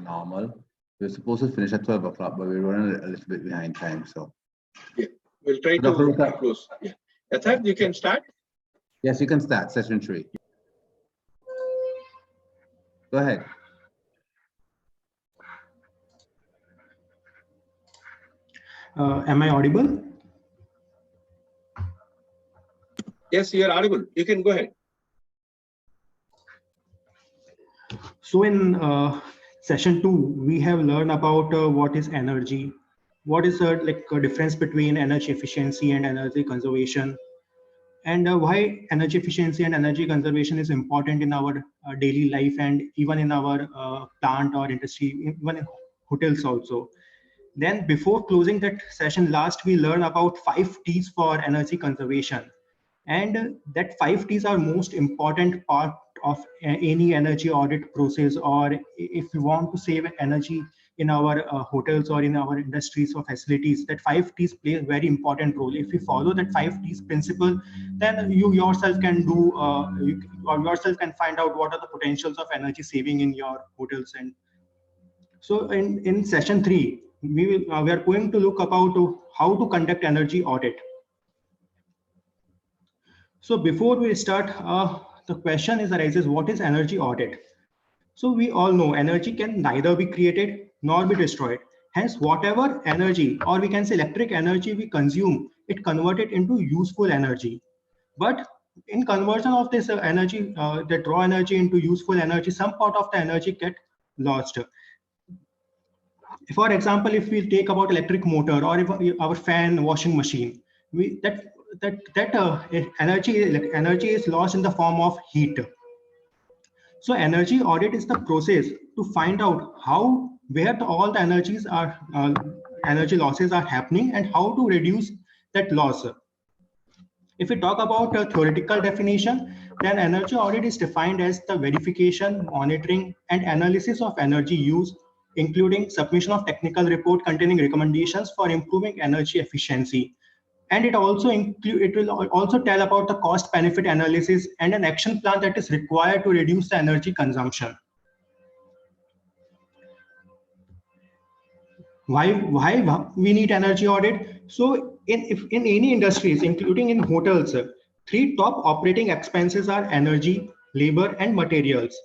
normal. We're supposed to finish at 12 o'clock, but we're running a little bit behind time. So yeah, we'll try to close. Yeah, Yatharth, you can start. Yes, you can start session 3. Go ahead. Am I audible? Yes, you are audible. You can go ahead. So in session 2, we have learned about what is energy, what is like a difference between energy efficiency and energy conservation, and why energy efficiency and energy conservation is important in our daily life and even in our plant or industry, even in hotels also. Then before closing that session last, we learned about 5 T's for energy conservation. And that 5 T's are most important part of any energy audit process, or if we want to save energy in our hotels or in our industries or facilities, that 5 T's play a very important role. If you follow that 5 T's principle, then you yourself can do, or yourself can find out what are the potentials of energy saving in your hotels. And so in session 3, we are going to look about how to conduct energy audit. So before we start, the question arises, what is energy audit? So we all know energy can neither be created nor be destroyed. Hence, whatever energy, or we can say electric energy we consume, it converted into useful energy. But in conversion of this energy, the raw energy into useful energy, some part of the energy get lost. For example, if we take about electric motor or if our fan, washing machine, energy is lost in the form of heat. So energy audit is the process to find out where all the energy losses are happening and how to reduce that loss. If we talk about a theoretical definition, then energy audit is defined as the verification, monitoring, and analysis of energy use, including submission of technical report containing recommendations for improving energy efficiency. And it will also tell about the cost benefit analysis and an action plan that is required to reduce the energy consumption. Why we need energy audit? So in any industries, including in hotels, 3 top operating expenses are energy, labor, and materials.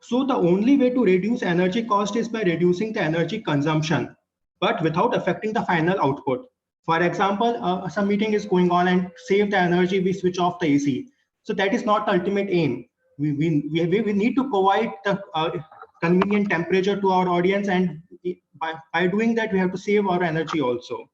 So the only way to reduce energy cost is by reducing the energy consumption, but without affecting the final output. For example, some meeting is going on and save the energy, we switch off the AC. So that is not the ultimate aim. We need to provide the convenient temperature to our audience, and by doing that, we have to save our energy also.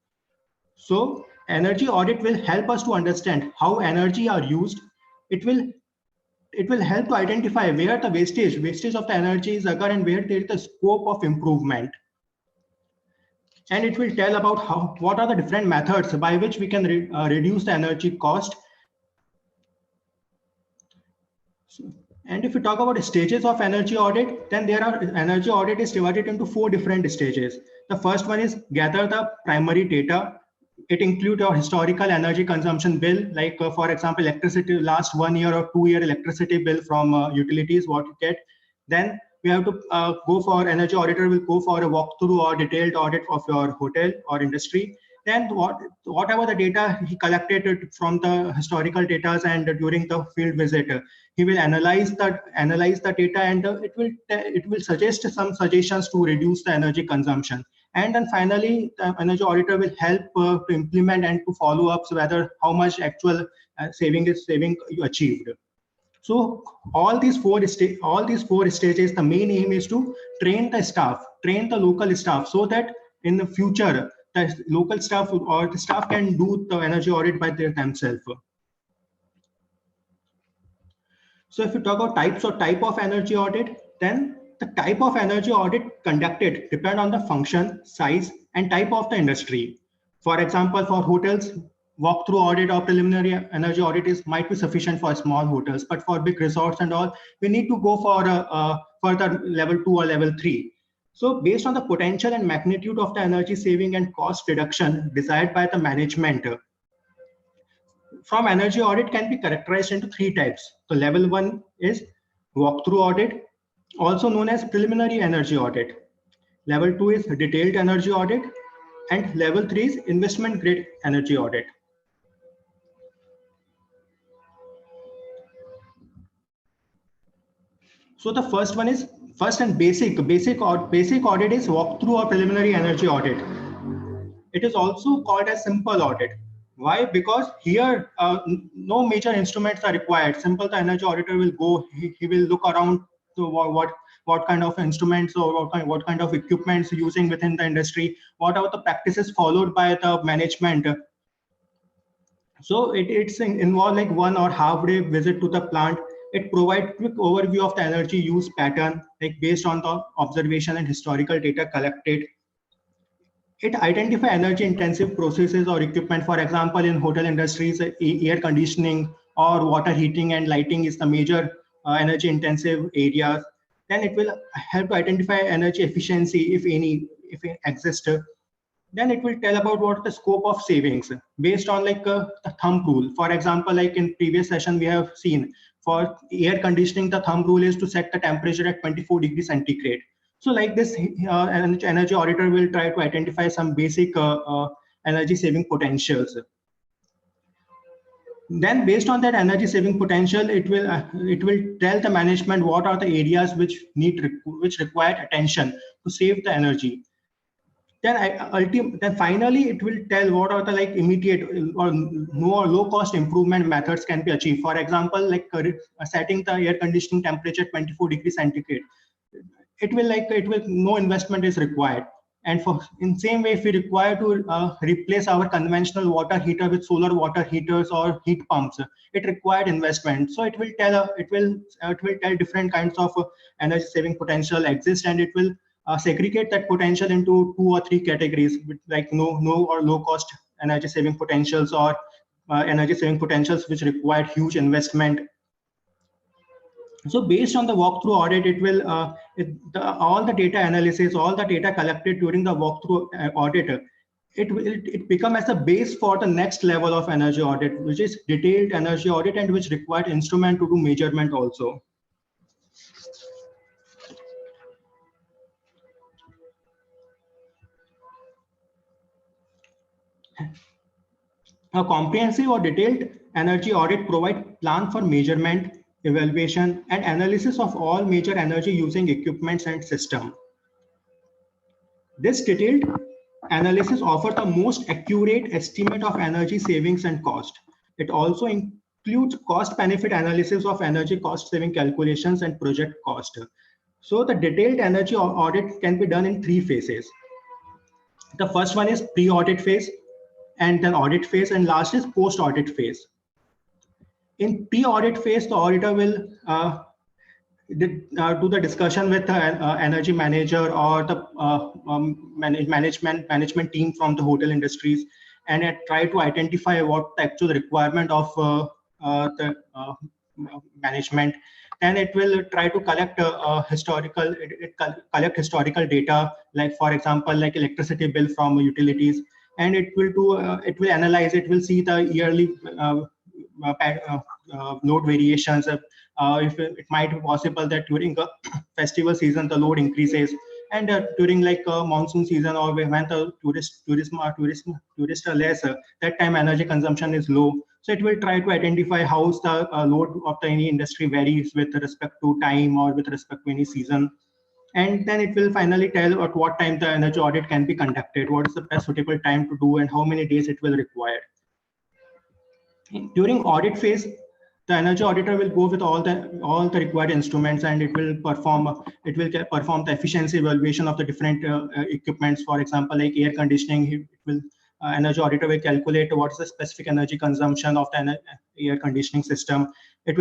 So energy audit will help us to understand how energy are used. It will help to identify where the wastage of the energy is occur and where there is the scope of improvement. And it will tell about what are the different methods by which we can reduce the energy cost. And if we talk about stages of energy audit, then energy audit is divided into 4 different stages. The first one is gather the primary data. It includes our historical energy consumption bill, like for example, electricity, last 1 year or 2 year electricity bill from utilities, what you get. Then we have to go for energy auditor will go for a walkthrough or detailed audit of your hotel or industry. Then whatever the data he collected from the historical data and during the field visit, he will analyze the data, and it will suggest some suggestions to reduce the energy consumption. And then finally, the energy auditor will help to implement and to follow up whether how much actual saving you achieved. So all these four stages, the main aim is to train the local staff, so that in the future, the local staff or the staff can do the energy audit by themselves. So if you talk about type of energy audit, then the type of energy audit conducted depend on the function, size, and type of the industry. For example, for hotels, walkthrough audit or preliminary energy audit might be sufficient for small hotels, but for big resorts and all, we need to go for further level 2 or level 3. So based on the potential and magnitude of the energy saving and cost reduction desired by the management, from energy audit can be characterized into 3 types. So level 1 is walkthrough audit, also known as preliminary energy audit. Level 2 is detailed energy audit, and level 3 is investment grade energy audit. So the first one is basic audit is walkthrough or preliminary energy audit. It is also called as simple audit. Why? Because here no major instruments are required. Simple, the energy auditor will go, he will look around to what kind of instruments or what kind of equipments using within the industry, what are the practices followed by the management. So it's involved like 1 or half day visit to the plant. It provides quick overview of the energy use pattern, like based on the observation and historical data collected. It identifies energy intensive processes or equipment. For example, in hotel industries, air conditioning or water heating and lighting is the major energy intensive areas. Then it will help to identify energy efficiency, if any, if it exists. Then it will tell about what the scope of savings based on like a thumb rule. For example, like in previous session, we have seen for air conditioning, the thumb rule is to set the temperature at 24 degrees centigrade. So like this, energy auditor will try to identify some basic energy saving potentials. Then based on that energy saving potential, it will tell the management what are the areas which require attention to save the energy. Then finally, it will tell what are the like immediate or low cost improvement methods can be achieved. For example, like setting the air conditioning temperature 24 degrees centigrade. No investment is required. And in same way, if we require to replace our conventional water heater with solar water heaters or heat pumps, it required investment. So it will tell different kinds of energy saving potential exist, and it will segregate that potential into 2 or 3 categories, like no or low cost energy saving potentials, or energy saving potentials which require huge investment. So based on the walkthrough audit, it will all the data analysis, all the data collected during the walkthrough audit, it become as a base for the next level of energy audit, which is detailed energy audit, and which required instrument to do measurement also. A comprehensive or detailed energy audit provides plan for measurement, evaluation, and analysis of all major energy using equipments and system. This detailed analysis offers the most accurate estimate of energy savings and cost. It also includes cost benefit analysis of energy cost saving calculations and project cost. So the detailed energy audit can be done in 3 phases. The first one is pre-audit phase, and then audit phase, and last is post-audit phase. In pre-audit phase, the auditor will do the discussion with the energy manager or the management team from the hotel industries, and try to identify what the actual requirement of the management. Then it will try to collect historical data, like for example, like electricity bill from utilities, and it will analyze. It will see the yearly load variations. If it might be possible that during a festival season the load increases, and during like monsoon season, or when the tourists are less, that time energy consumption is low. So it will try to identify how the load of any industry varies with respect to time or with respect to any season. And then it will finally tell at what time the energy audit can be conducted, what is the best suitable time to do, and how many days it will require. During audit phase, the energy auditor will go with all the required instruments, and it will perform the efficiency evaluation of the different equipments. For example, like air conditioning, energy auditor will calculate what is the specific energy consumption of the air conditioning system. it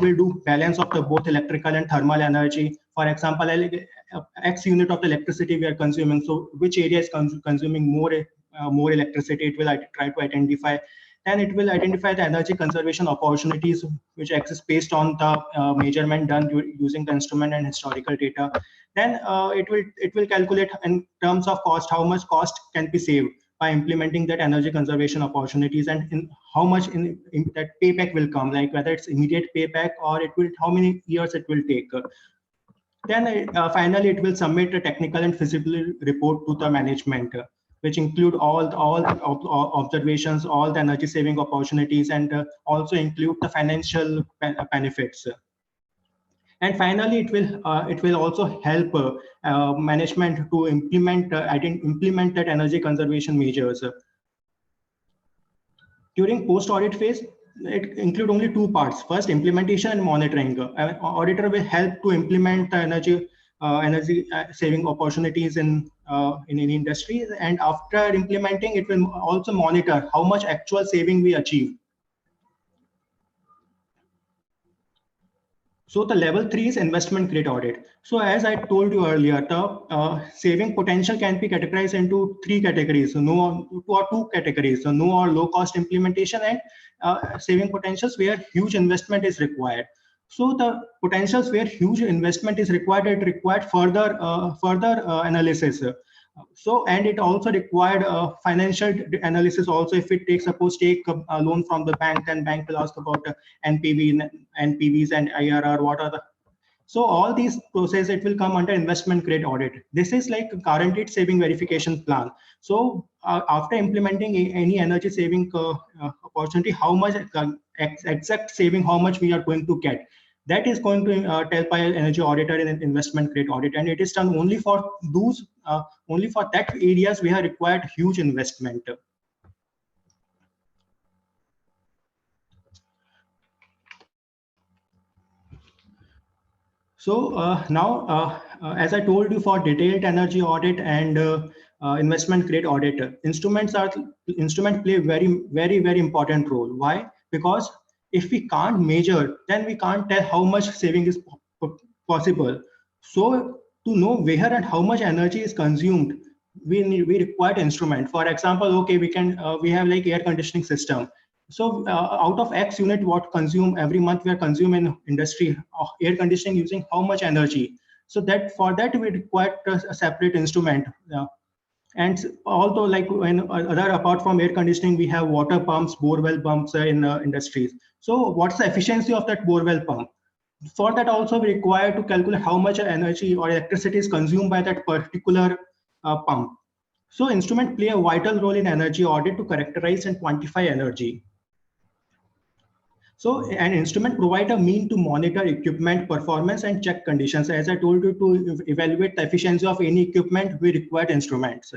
will do balance of the both electrical and thermal energy. For example, X unit of the electricity we are consuming. So which area is consuming more electricity? It will try to identify, and it will identify the energy conservation opportunities which exist based on the measurement done using the instrument and historical data. Then it will calculate in terms of cost, how much cost can be saved by implementing that energy conservation opportunities, and in how much in that payback will come, like whether it's immediate payback or how many years it will take. Then finally, it will submit a technical and feasibility report to the management, which include all observations, all the energy saving opportunities, and also include the financial benefits. And finally, it will also help management to implement that energy conservation measures. During post-audit phase, it include only two parts. First, implementation and monitoring. Auditor will help to implement the energy saving opportunities in any industry, and after implementing, it will also monitor how much actual saving we achieve. So the level 3 is investment grade audit. So as I told you earlier, the saving potential can be categorized into three categories. So two categories. So no or low cost implementation, and saving potentials where huge investment is required. So the potentials where huge investment is required, it required further analysis. And it also required financial analysis also. If it takes, suppose take a loan from the bank, then bank will ask about NPVs and IRR, what are the. So all these processes, it will come under investment grade audit. This is like a guaranteed saving verification plan. So after implementing any energy saving opportunity, how much exact saving, how much we are going to get, that is going to tell by an energy auditor in an investment grade audit, and it is done only for those only for that areas we have required huge investment. So now, as I told you, for detailed energy audit and investment grade audit, instruments play a very important role. Why? Because if we can't measure, then we can't tell how much saving is possible. So to know where and how much energy is consumed, we require instrument. For example, okay, we have like air conditioning system. So out of X unit, what consume every month we are consuming in industry air conditioning using how much energy. So that for that we require a separate instrument. And although like when other apart from air conditioning, we have water pumps, borewell pumps in industries. So what's the efficiency of that borewell pump? For that also we require to calculate how much energy or electricity is consumed by that particular pump. So instruments play a vital role in energy audit to characterize and quantify energy. So an instrument provides a mean to monitor equipment performance and check conditions. As I told you, to evaluate the efficiency of any equipment, we require instruments.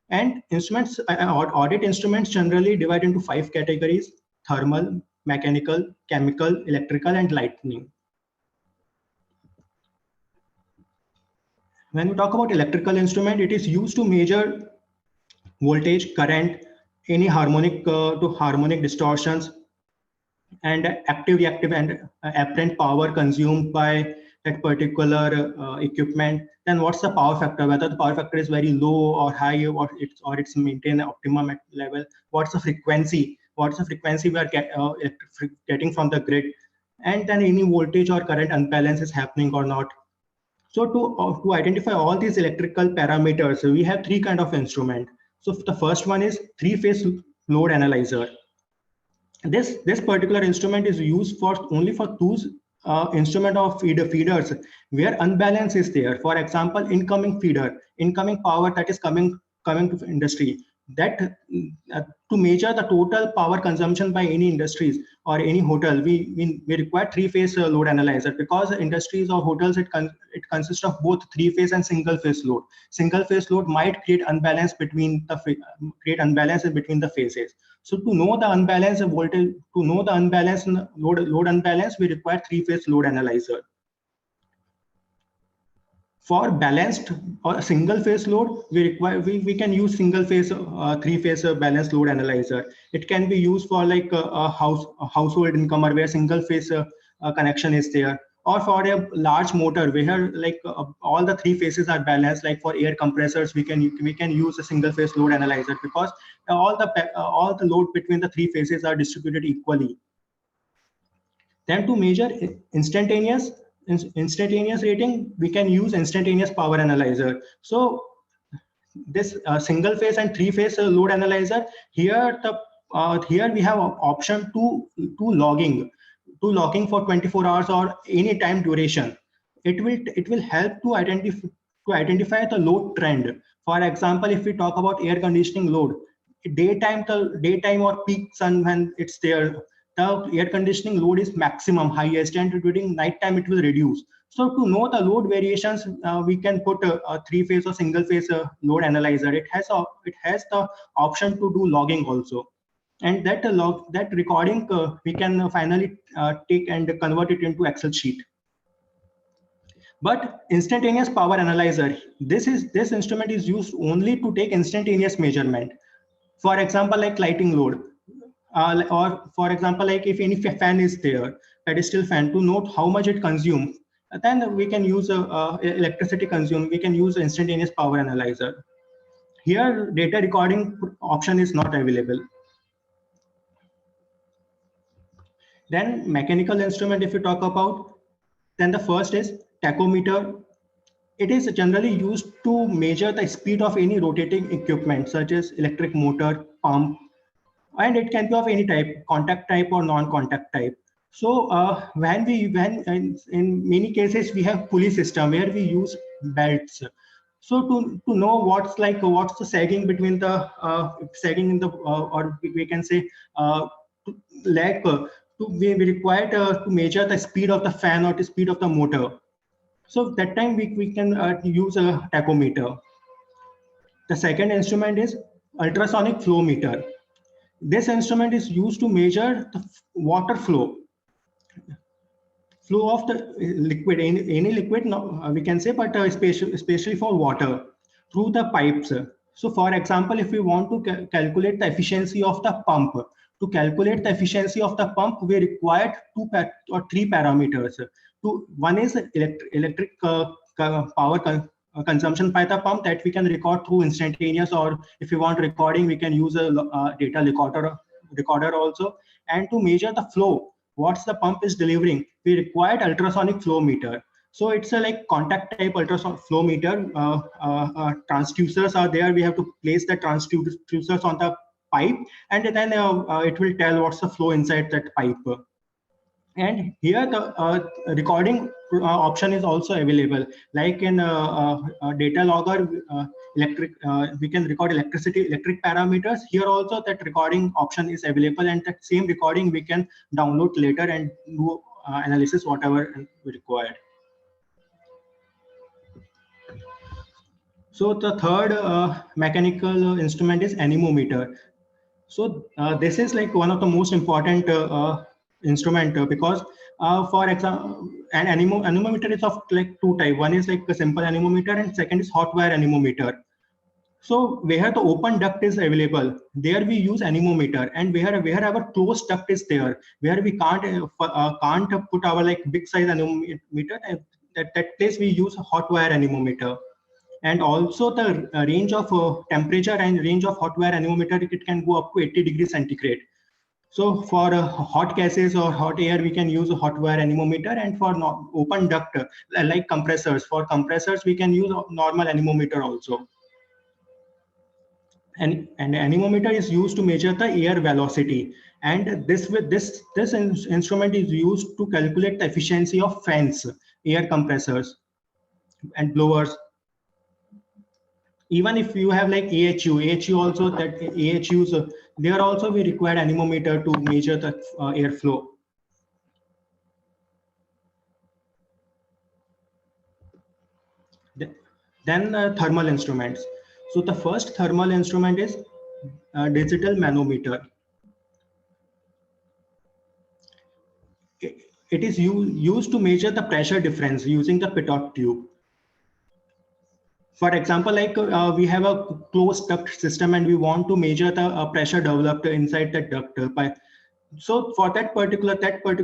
And instruments, audit instruments generally divide into 5 categories: thermal, mechanical, chemical, electrical, and lighting. When we talk about electrical instrument, it is used to measure voltage, current, any harmonic to harmonic distortions, and active, reactive, and apparent power consumed by that particular equipment. Then what's the power factor, whether the power factor is very low or high, or it's maintained optimum level. What's the frequency we are getting from the grid, and then any voltage or current unbalance is happening or not. So to identify all these electrical parameters, we have 3 kind of instrument. So the first one is 3-phase load analyzer. This particular instrument is used only for those instrument of feeders where unbalance is there. For example, incoming power that is coming to industry, that to measure the total power consumption by any industries or any hotel, we require 3-phase load analyzer, because industries or hotels, it consists of both 3-phase and single-phase load. Single-phase load might create unbalance between the phases. So to know the unbalance of voltage, to know the unbalance load unbalance, we require 3-phase load analyzer. For balanced or single phase load, we can use single phase, three phase balanced load analyzer. It can be used for like a household income where single phase connection is there, or for a large motor where like all the three phases are balanced. Like for air compressors, we can use a single phase load analyzer because all the load between the three phases are distributed equally. Then to measure instantaneous rating, we can use instantaneous power analyzer. So this single phase and three phase load analyzer, here we have an option to logging for 24 hours or any time duration. It will help to identify the load trend. For example, if we talk about air conditioning load, daytime or peak sun, when it's there, the air conditioning load is maximum highest, and during night time it will reduce. So to know the load variations, we can put a three phase or single phase load analyzer. It has the option to do logging also, and that recording we can finally take and convert it into Excel sheet. But instantaneous power analyzer, this instrument is used only to take instantaneous measurement. For example, like lighting load, or for example, like if any fan is there, pedestal fan, to note how much it consumes, then we can use electricity consumed. We can use instantaneous power analyzer. Here, data recording option is not available. Then mechanical instrument, if you talk about, then the first is tachometer. It is generally used to measure the speed of any rotating equipment, such as electric motor, pump, and it can be of any type, contact type or non-contact type. So when in many cases we have pulley system where we use belts. So to know what's the sagging between the sagging in the or we can say leg, we require to measure the speed of the fan or the speed of the motor. So that time we can use a tachometer. The second instrument is ultrasonic flow meter. This instrument is used to measure the water flow of the liquid, any liquid, we can say, but especially for water through the pipes. So for example, if we want to calculate the efficiency of the pump, to calculate the efficiency of the pump, we require two or three parameters. One is electric power consumption by the pump that we can record through instantaneous, or if you want recording, we can use a data recorder also. And to measure the flow, what's the pump is delivering, we required ultrasonic flow meter. So it's a like contact type ultrasonic flow meter. Transducers are there. We have to place the transducers on the pipe, and then it will tell what's the flow inside that pipe. And here the recording option is also available. Like in data logger, we can record electric parameters. Here also that recording option is available, and that same recording we can download later and do analysis whatever we required. So the third mechanical instrument is anemometer. So this is like one of the most important instrument because for example, an anemometer is of like two types. One is like a simple anemometer, and second is hot wire anemometer. So where the open duct is available, there we use anemometer, and wherever closed duct is there, where we can't put our like big size anemometer, at that place we use a hot wire anemometer. And also the range of temperature and range of hot wire anemometer, it can go up to 80 degrees centigrade. So for hot gases or hot air, we can use a hot wire anemometer, and for open duct like compressors, for compressors we can use a normal anemometer also. And anemometer is used to measure the air velocity, and this instrument is used to calculate the efficiency of fans, air compressors, and blowers. Even if you have like AHU also, that AHUs, there also we require anemometer to measure the airflow. Then thermal instruments. So the first thermal instrument is digital manometer. It is used to measure the pressure difference using the pitot tube. For example, like we have a closed duct system and we want to measure the pressure developed inside the duct. So for that particular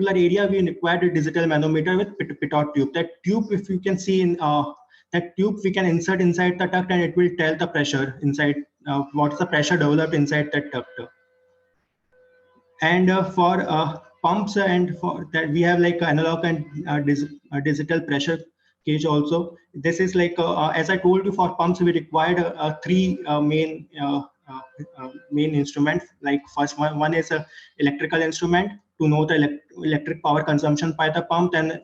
area, we required a digital manometer with pitot tube. That tube, if you can see in that tube, we can insert inside the duct and it will tell the pressure inside, what's the pressure developed inside that duct. And for pumps and for that, we have like analog and digital pressure gauge also. This is like, as I told you, for pumps, we required three main instruments. Like first one is a electrical instrument to know the electric power consumption by the pump. And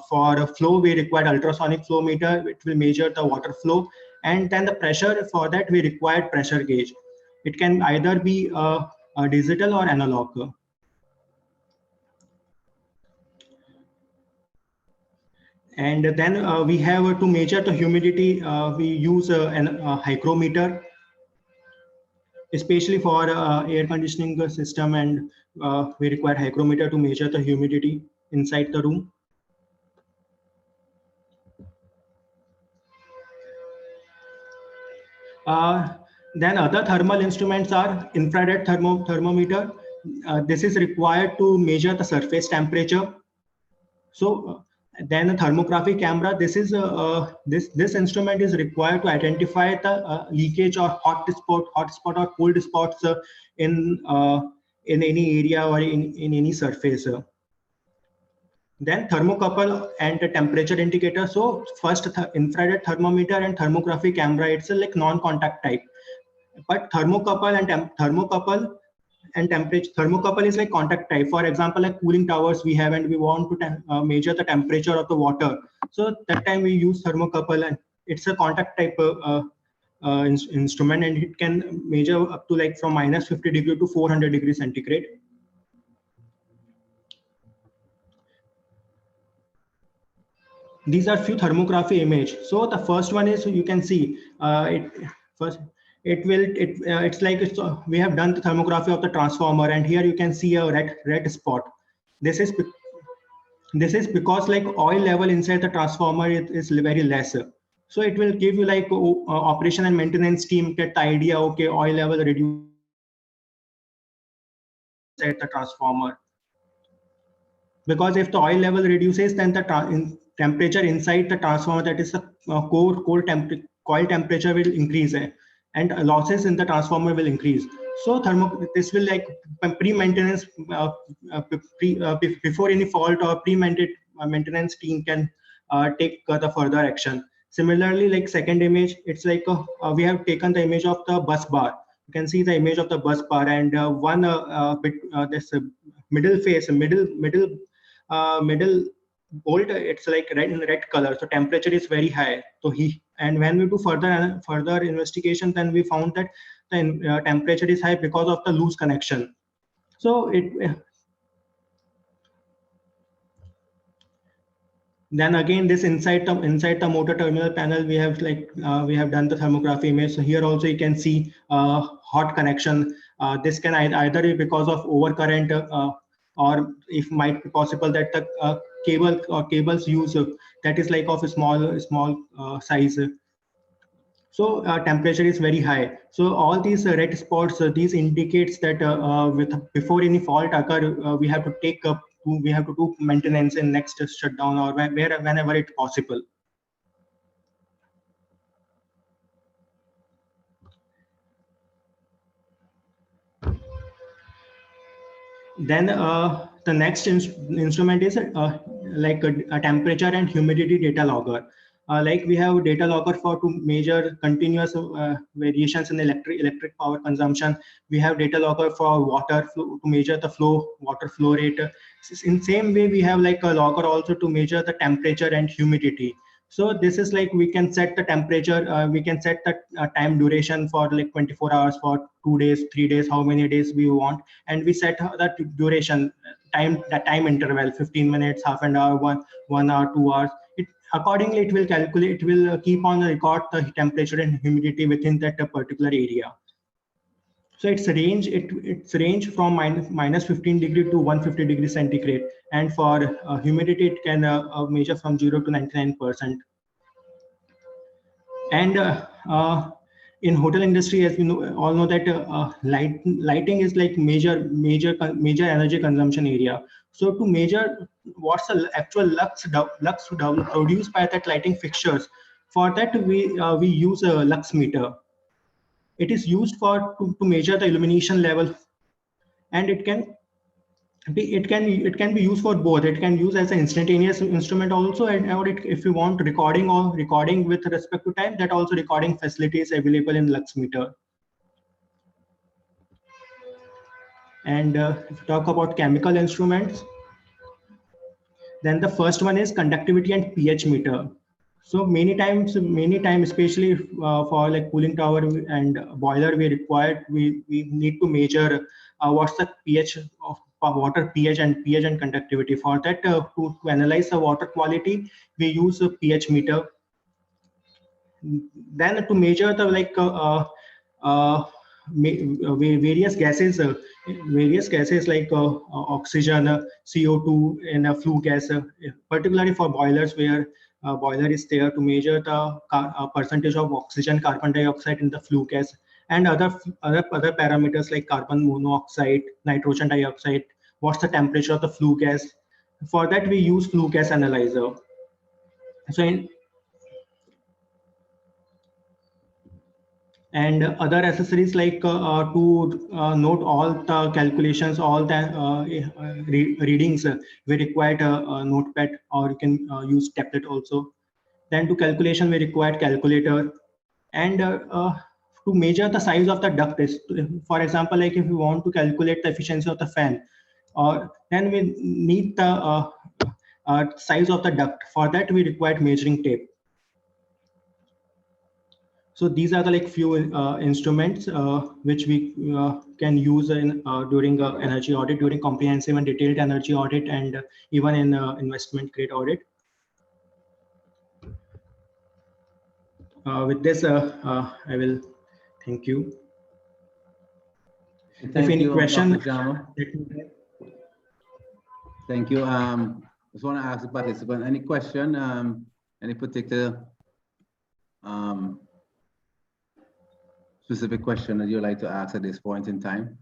for flow, we required ultrasonic flow meter, which will measure the water flow. And then the pressure, for that we required pressure gauge. It can either be digital or analog. And then we have to measure the humidity, we use a hygrometer, especially for air conditioning system, and we require hygrometer to measure the humidity inside the room. Then other thermal instruments are infrared thermometer. This is required to measure the surface temperature. So then a thermography camera. This is this instrument is required to identify the leakage or hot spot or cold spots in any area or in any surface. Then thermocouple and the temperature indicator. So first, infrared thermometer and thermography camera, it's a like non-contact type. But thermocouple and thermocouple is like contact type. For example, like cooling towers we have, and we want to measure the temperature of the water. So that time we use thermocouple, and it's a contact type instrument, and it can measure up to like from -50 degree to 400 degrees centigrade. These are few thermography image. So the first one is, you can see we have done the thermography of the transformer, and here you can see a red spot. This is because like oil level inside the transformer is very less. So it will give you like operation and maintenance team get the idea, okay, oil level reduce inside the transformer. Because if the oil level reduces, then the temperature inside the transformer, that is the coil temperature, will increase, and losses in the transformer will increase. So this will like pre-maintenance, before any fault, or pre-maintenance team can take the further action. Similarly, like second image, it's like we have taken the image of the bus bar. You can see the image of the bus bar, and one this middle face, middle bolt, it's like red color. So temperature is very high. So and when we do further investigation, then we found that the temperature is high because of the loose connection. So then again, this inside the motor terminal panel, we have done the thermography image. So here also you can see hot connection. This can either be because of overcurrent, or if might be possible that the cables used, that is like of a small size. So temperature is very high. So all these red spots, these indicates that before any fault occur, we have to do maintenance in next shutdown, or whenever it's possible. Then the next instrument is like a temperature and humidity data logger. Like we have data logger to measure continuous variations in electric power consumption. We have data logger for water flow, to measure the water flow rate. In same way, we have like a logger also to measure the temperature and humidity. So this is like, we can set the temperature, we can set the time duration for like 24 hours, for 2 days, 3 days, how many days we want. And we set the duration, the time interval, 15 minutes, half an hour, 1 hour, 2 hours. Accordingly, it will calculate, it will keep on record the temperature and humidity within that particular area. So it's range from minus 15 degree to 150 degrees centigrade. And for humidity, it can measure from 0 to 99%. And in hotel industry, as we know, all know that lighting is like major energy consumption area. So to measure what's the actual lux produced by that lighting fixtures, for that we use a lux meter. It is used to measure the illumination level, and it can be used for both. It can use as an instantaneous instrument also, or if you want recording with respect to time, that also recording facility is available in lux meter. And if you talk about chemical instruments, then the first one is conductivity and pH meter. So many times, especially for like cooling tower and boiler, we need to measure what's the pH of water pH and conductivity. For that, to analyze the water quality, we use a pH meter. Then to measure the various gases like oxygen, CO2, and a flue gas, particularly for boilers, where boiler is there, to measure the percentage of oxygen, carbon dioxide in the flue gas, and other parameters like carbon monoxide, nitrogen dioxide, what's the temperature of the flue gas. For that, we use flue gas analyzer. So and other accessories like to note all the calculations, all the readings, we require a notepad, or you can use tablet also. Then to calculation, we require calculator. And to measure the size of the duct is, for example, like if you want to calculate the efficiency of the fan, then we need the size of the duct. For that, we require measuring tape. So these are the like few instruments which we can use in during energy audit, during comprehensive and detailed energy audit, and even in investment grade audit. With this, I will thank you. Thank if any you, question, thank you. Just want to ask the participant, any question, any particular specific question that you'd like to ask at this point in time?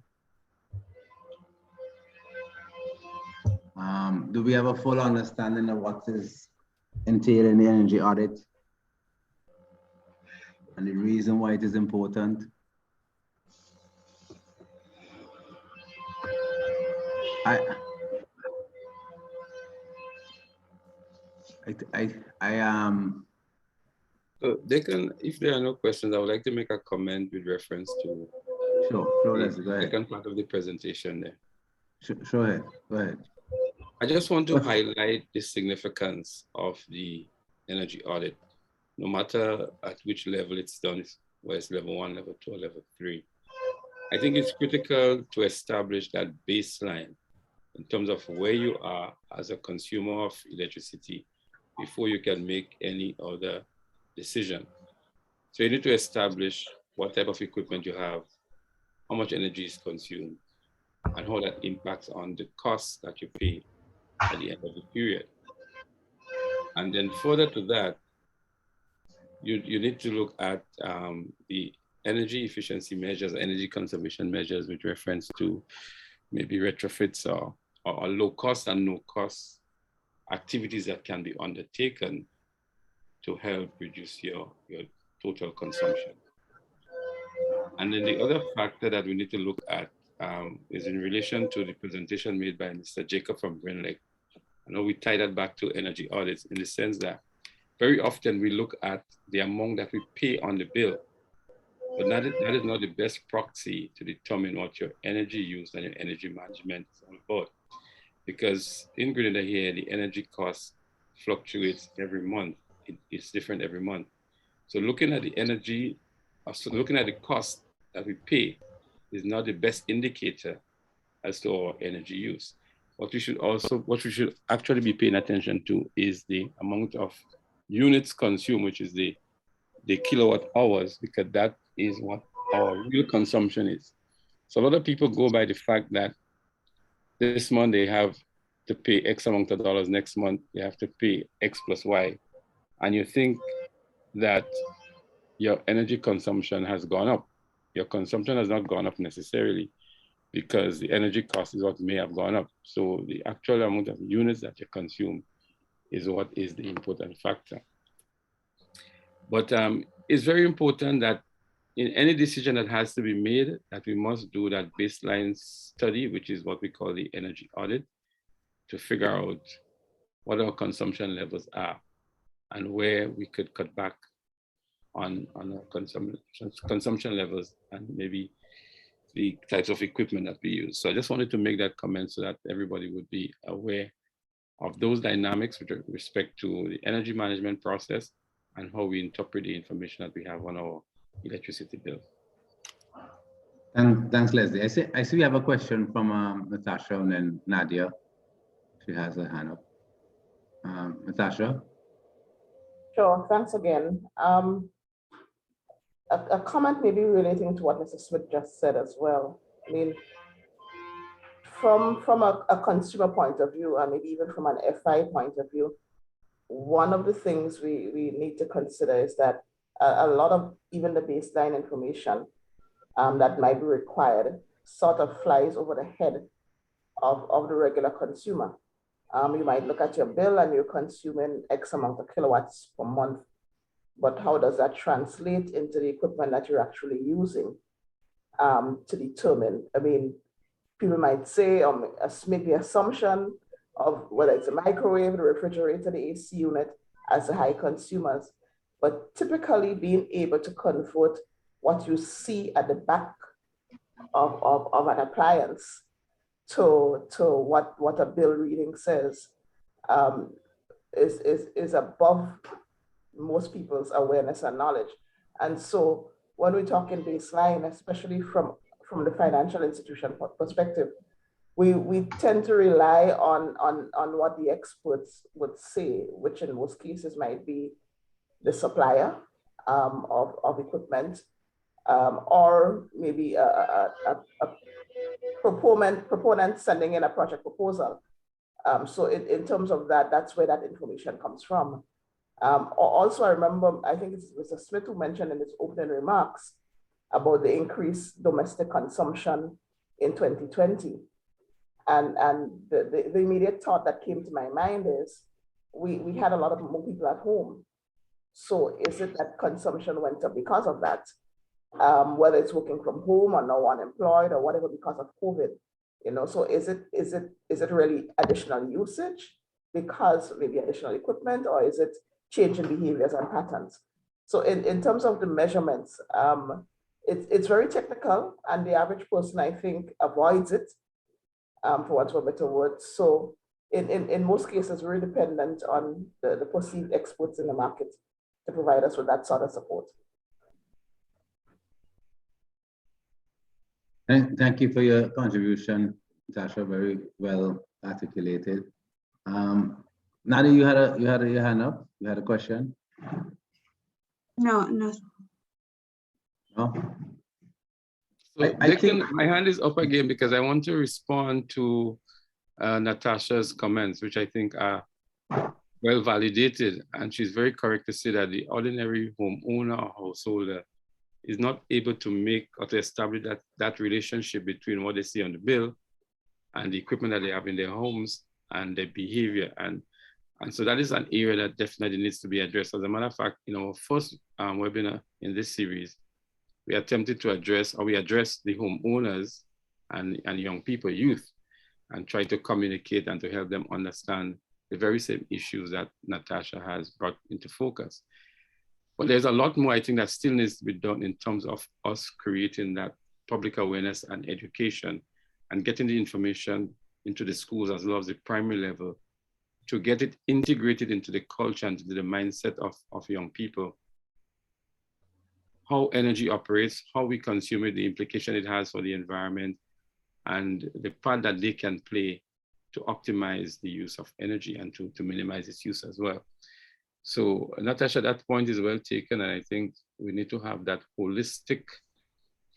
Do we have a full understanding of what is entailed in the energy audit and the reason why it is important? So they can, if there are no questions, I would like to make a comment with reference to the second part of the presentation there. Sure, go ahead. I just want to highlight the significance of the energy audit, no matter at which level it's done, whether it's level 1, level 2, or level 3. I think it's critical to establish that baseline in terms of where you are as a consumer of electricity before you can make any other decision. So you need to establish what type of equipment you have, how much energy is consumed, and how that impacts on the costs that you pay at the end of the period. And then further to that, you need to look at the energy efficiency measures, energy conservation measures with reference to maybe retrofits or low cost and no cost activities that can be undertaken to help reduce your total consumption. And then the other factor that we need to look at is in relation to the presentation made by Mr. Jacob from Grenada. I know we tie that back to energy audits in the sense that very often we look at the amount that we pay on the bill, but that is not the best proxy to determine what your energy use and your energy management is all about. Because in Grenada here, the energy cost fluctuates every month. It's different every month. So looking at the energy, looking at the cost that we pay is not the best indicator as to our energy use. What we should actually be paying attention to is the amount of units consumed, which is the kilowatt hours, because that is what our real consumption is. So a lot of people go by the fact that this month they have to pay X amount of dollars, next month they have to pay X plus Y. And you think that your energy consumption has gone up. Your consumption has not gone up necessarily because the energy cost is what may have gone up. So the actual amount of units that you consume is what is the important factor. But it's very important that in any decision that has to be made, that we must do that baseline study, which is what we call the energy audit, to figure out what our consumption levels are and where we could cut back on our consumption levels and maybe the types of equipment that we use. So I just wanted to make that comment so that everybody would be aware of those dynamics with respect to the energy management process and how we interpret the information that we have on our electricity bill. And thanks, Leslie. I see we have a question from Natasha and then Nadia. She has a hand up. Natasha. Sure, thanks again. A comment maybe relating to what Mr. Smith just said as well. I mean, from a consumer point of view, and maybe even from an FI point of view, one of the things we need to consider is that a lot of even the baseline information that might be required sort of flies over the head of the regular consumer. You might look at your bill and you're consuming X amount of kilowatts per month, but how does that translate into the equipment that you're actually using to determine? I mean, people might say, or make the assumption of whether it's a microwave, the refrigerator, the AC unit as the high consumers, but typically being able to convert what you see at the back of an appliance to what a bill reading says is above most people's awareness and knowledge. And so when we're talking baseline, especially from the financial institution perspective, we tend to rely on what the experts would say, which in most cases might be the supplier of equipment, or maybe a proponent sending in a project proposal. So in terms of that, that's where that information comes from. Also, I remember, I think it's Mr. Smith who mentioned in his opening remarks about the increased domestic consumption in 2020. And the immediate thought that came to my mind is we had a lot of more people at home. So is it that consumption went up because of that? Whether it's working from home or no unemployed or whatever because of COVID, you know, so is it really additional usage because maybe additional equipment, or is it change in behaviors and patterns? So in terms of the measurements, it's very technical, and the average person, I think, avoids it, for want of a better word. So in most cases, we're dependent on the perceived experts in the market to provide us with that sort of support. Thank you for your contribution, Natasha. Very well articulated. Nadia, you had your hand up. You had a question. No. No. So I think my hand is up again because I want to respond to Natasha's comments, which I think are well validated. And she's very correct to say that the ordinary homeowner or householder is not able to make or to establish that relationship between what they see on the bill and the equipment that they have in their homes and their behavior. And so that is an area that definitely needs to be addressed. As a matter of fact, in our first webinar in this series, we attempted to address the homeowners and young people, youth, and try to communicate and to help them understand the very same issues that Natasha has brought into focus. But there's a lot more, I think, that still needs to be done in terms of us creating that public awareness and education and getting the information into the schools as well as the primary level to get it integrated into the culture and into the mindset of young people. How energy operates, how we consume it, the implication it has for the environment, and the part that they can play to optimize the use of energy and to minimize its use as well. So Natasha, that point is well taken, and I think we need to have that holistic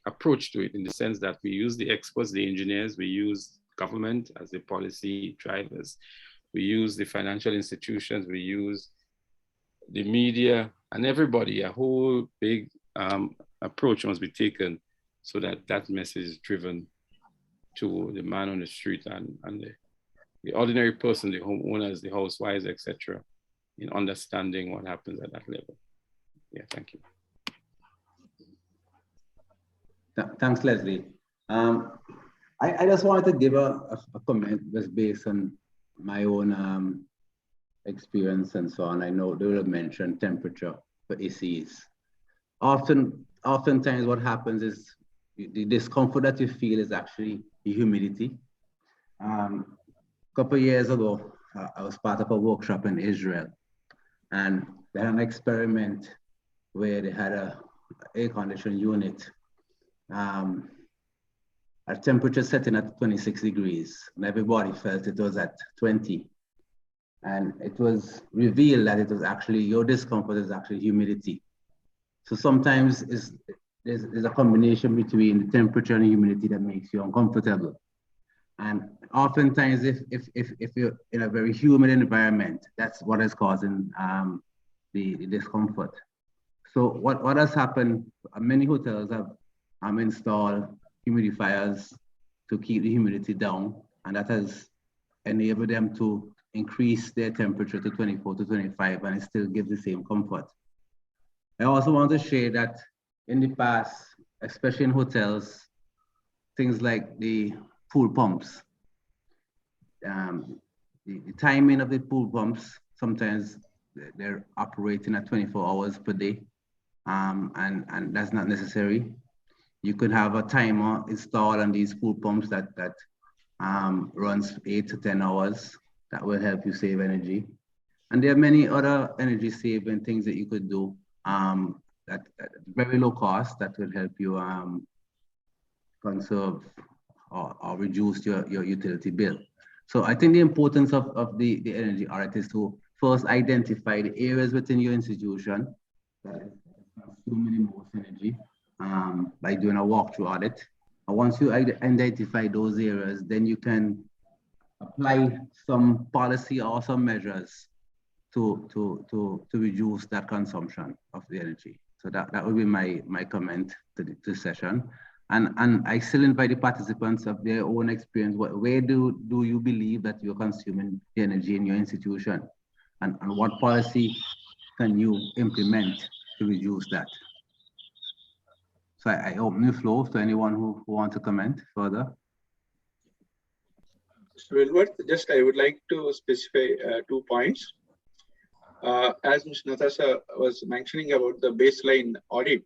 approach to it in the sense that we use the experts, the engineers, we use government as the policy drivers, we use the financial institutions, we use the media And everybody, a whole big approach must be taken so that that message is driven to the man on the street and the ordinary person, the homeowners, the housewives, etc., in understanding what happens at that level. Yeah, thank you. Thanks, Leslie. I just wanted to give a comment just based on my own experience and so on. I know they will mention temperature for ACs. Oftentimes what happens is the discomfort that you feel is actually the humidity. A couple of years ago, I was part of a workshop in Israel, and they had an experiment where they had a air conditioning unit at temperature setting at 26 degrees, and everybody felt it was at 20. And it was revealed that it was actually, your discomfort is actually humidity. So sometimes there's a combination between the temperature and humidity that makes you uncomfortable. And oftentimes, if you're in a very humid environment, that's what is causing the discomfort. So what has happened, many hotels have installed humidifiers to keep the humidity down, and that has enabled them to increase their temperature to 24 to 25, and it still gives the same comfort. I also want to share that in the past, especially in hotels, things like the pool pumps, the timing of the pool pumps, sometimes they're operating at 24 hours per day, and that's not necessary. You could have a timer installed on these pool pumps that runs 8 to 10 hours. That will help you save energy. And there are many other energy saving things that you could do at very low cost that will help you conserve or reduce your utility bill. So I think the importance of the energy audit is to first identify the areas within your institution that is consuming the most energy by doing a walkthrough audit. And once you identify those areas, then you can apply some policy or some measures to reduce that consumption of the energy. So that would be my comment to this session. And I still invite the participants of their own experience. Where do you believe that you're consuming the energy in your institution? And what policy can you implement to reduce that? So I open the floor to anyone who wants to comment further. Mr. Wilbert, just I would like to specify 2 points. As Ms. Natasha was mentioning about the baseline audit,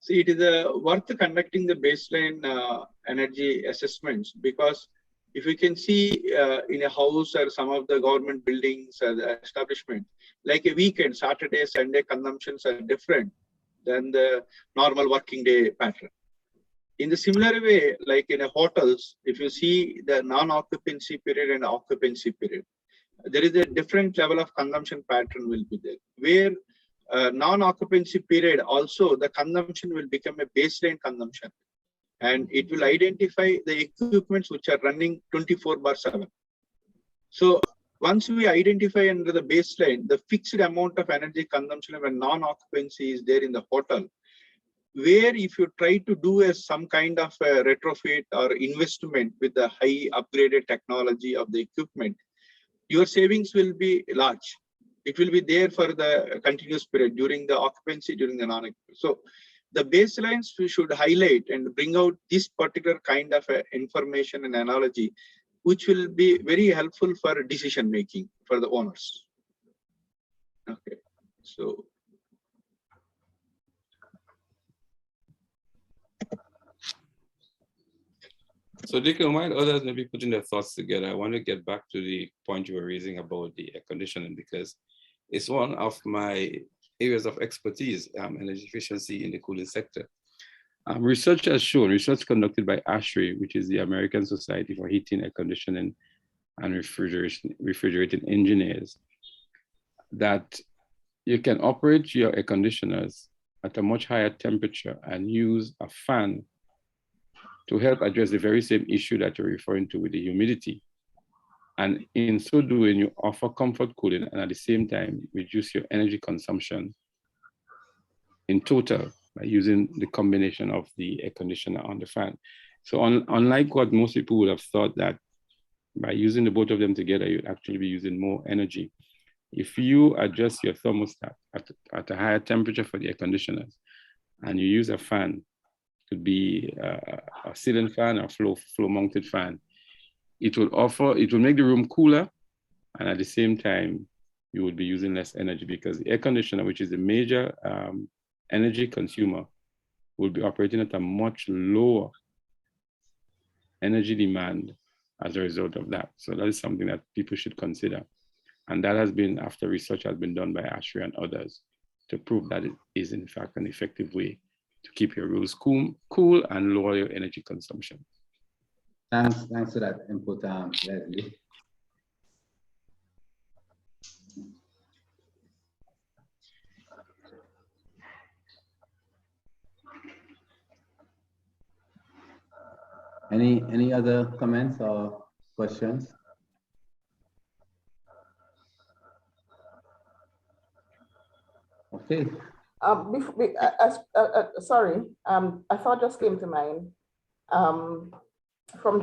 see, it is worth conducting the baseline energy assessments, because if you can see in a house or some of the government buildings or the establishment, like a weekend, Saturday, Sunday consumptions are different than the normal working day pattern. In the similar way, like in a hotels, if you see the non-occupancy period and occupancy period, there is a different level of consumption pattern will be there. Where non-occupancy period also, the consumption will become a baseline consumption. And it will identify the equipments which are running 24/7. So once we identify under the baseline, the fixed amount of energy consumption when non-occupancy is there in the hotel, where if you try to do some kind of a retrofit or investment with the high upgraded technology of the equipment, your savings will be large. It will be there for the continuous period during the occupancy, during the non-occupancy. So the baselines we should highlight and bring out this particular kind of information and analogy, which will be very helpful for decision making for the owners. Okay, so. So Deacon, while others may be putting their thoughts together, I want to get back to the point you were raising about the air conditioning, because it's one of my areas of expertise, energy efficiency in the cooling sector. Research has shown, research conducted by ASHRAE, which is the American Society for Heating, Air Conditioning, and Refrigerating Engineers, that you can operate your air conditioners at a much higher temperature and use a fan to help address the very same issue that you're referring to with the humidity. And in so doing, you offer comfort cooling and at the same time, reduce your energy consumption in total by using the combination of the air conditioner and the fan. So unlike what most people would have thought, that by using the both of them together, you'd actually be using more energy. If you adjust your thermostat at a higher temperature for the air conditioners, and you use a fan, it could be a ceiling fan or floor mounted fan, it will make the room cooler, and at the same time, you would be using less energy, because the air conditioner, which is a major energy consumer, will be operating at a much lower energy demand as a result of that. So that is something that people should consider. And that has been after research has been done by ASHRAE and others to prove that it is in fact an effective way to keep your rooms cool and lower your energy consumption. Thanks for that input, Leslie. Any other comments or questions? Okay. Sorry, a thought just came to mind from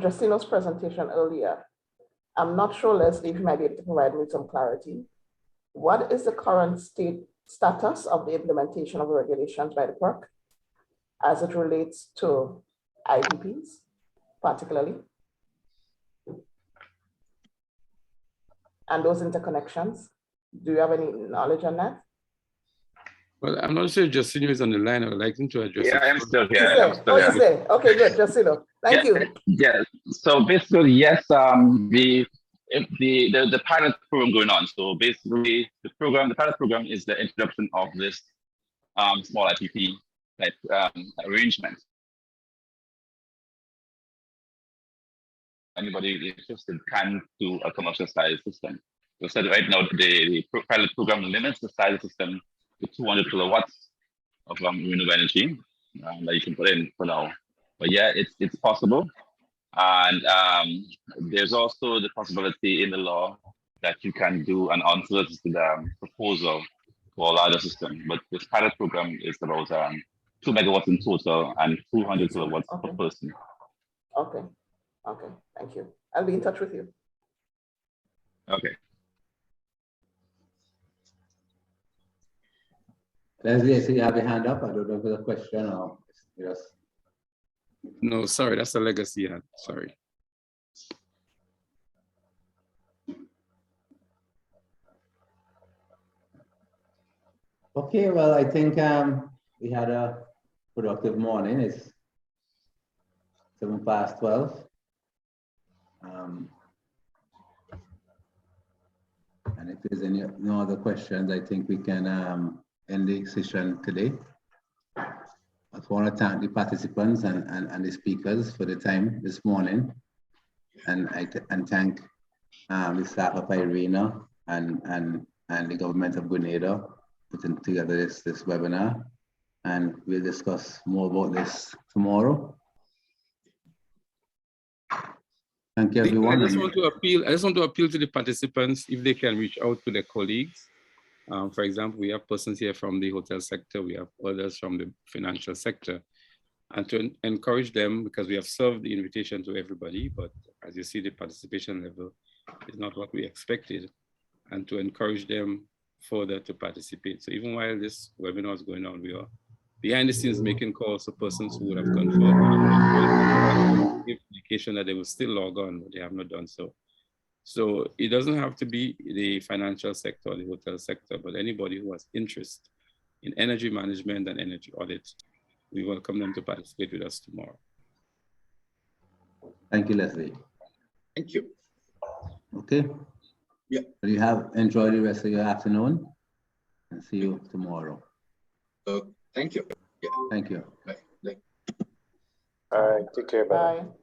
Justino's presentation earlier. I'm not sure, Leslie, if you might be able to provide me some clarity. What is the current status of the implementation of the regulations by the Prc as it relates to IPPs, particularly, and those interconnections? Do you have any knowledge on that? Well, I'm not sure if Justino is on the line. I would like him to address it. Yeah, I'm still here. He's there. Okay, good, Justino. Thank you. Yeah. So basically, yes, the pilot program going on. So basically, the pilot program is the introduction of this small IPP type arrangement. Anybody interested can do a commercial size system. So right now, the pilot program limits the size of the system to 200 kilowatts of renewable energy that you can put in for now. But yeah, it's possible. And there's also the possibility in the law that you can do an unsolicited proposal for a larger system. But this pilot program is about 2 megawatts in total and 200 kilowatts per person. Okay, thank you. I'll be in touch with you. Okay. Leslie, I see you have your hand up. I don't know if it's a question or just. No, sorry, that's a legacy hand. Sorry. Okay, well, I think we had a productive morning. It's 12:07. And if there's no other questions, I think we can end the session today. I want to thank the participants and the speakers for the time this morning, and thank the staff of IRENA and the government of Grenada putting together this webinar, and we'll discuss more about this tomorrow. Thank you, everyone. I just want to appeal to the participants if they can reach out to their colleagues. For example, we have persons here from the hotel sector, we have others from the financial sector, and to encourage them, because we have served the invitation to everybody, but as you see, the participation level is not what we expected, and to encourage them further to participate. So even while this webinar is going on, we are behind the scenes making calls to persons who would have confirmed indication that they will still log on, but they have not done so. So it doesn't have to be the financial sector or the hotel sector, but anybody who has interest in energy management and energy audit, we welcome them to participate with us tomorrow. Thank you, Leslie. Thank you. Okay. Yeah. So you have enjoyed the rest of your afternoon, and see you tomorrow. Thank you. Yeah. Thank you. Bye. Bye. All right. Take care. Bye. Bye.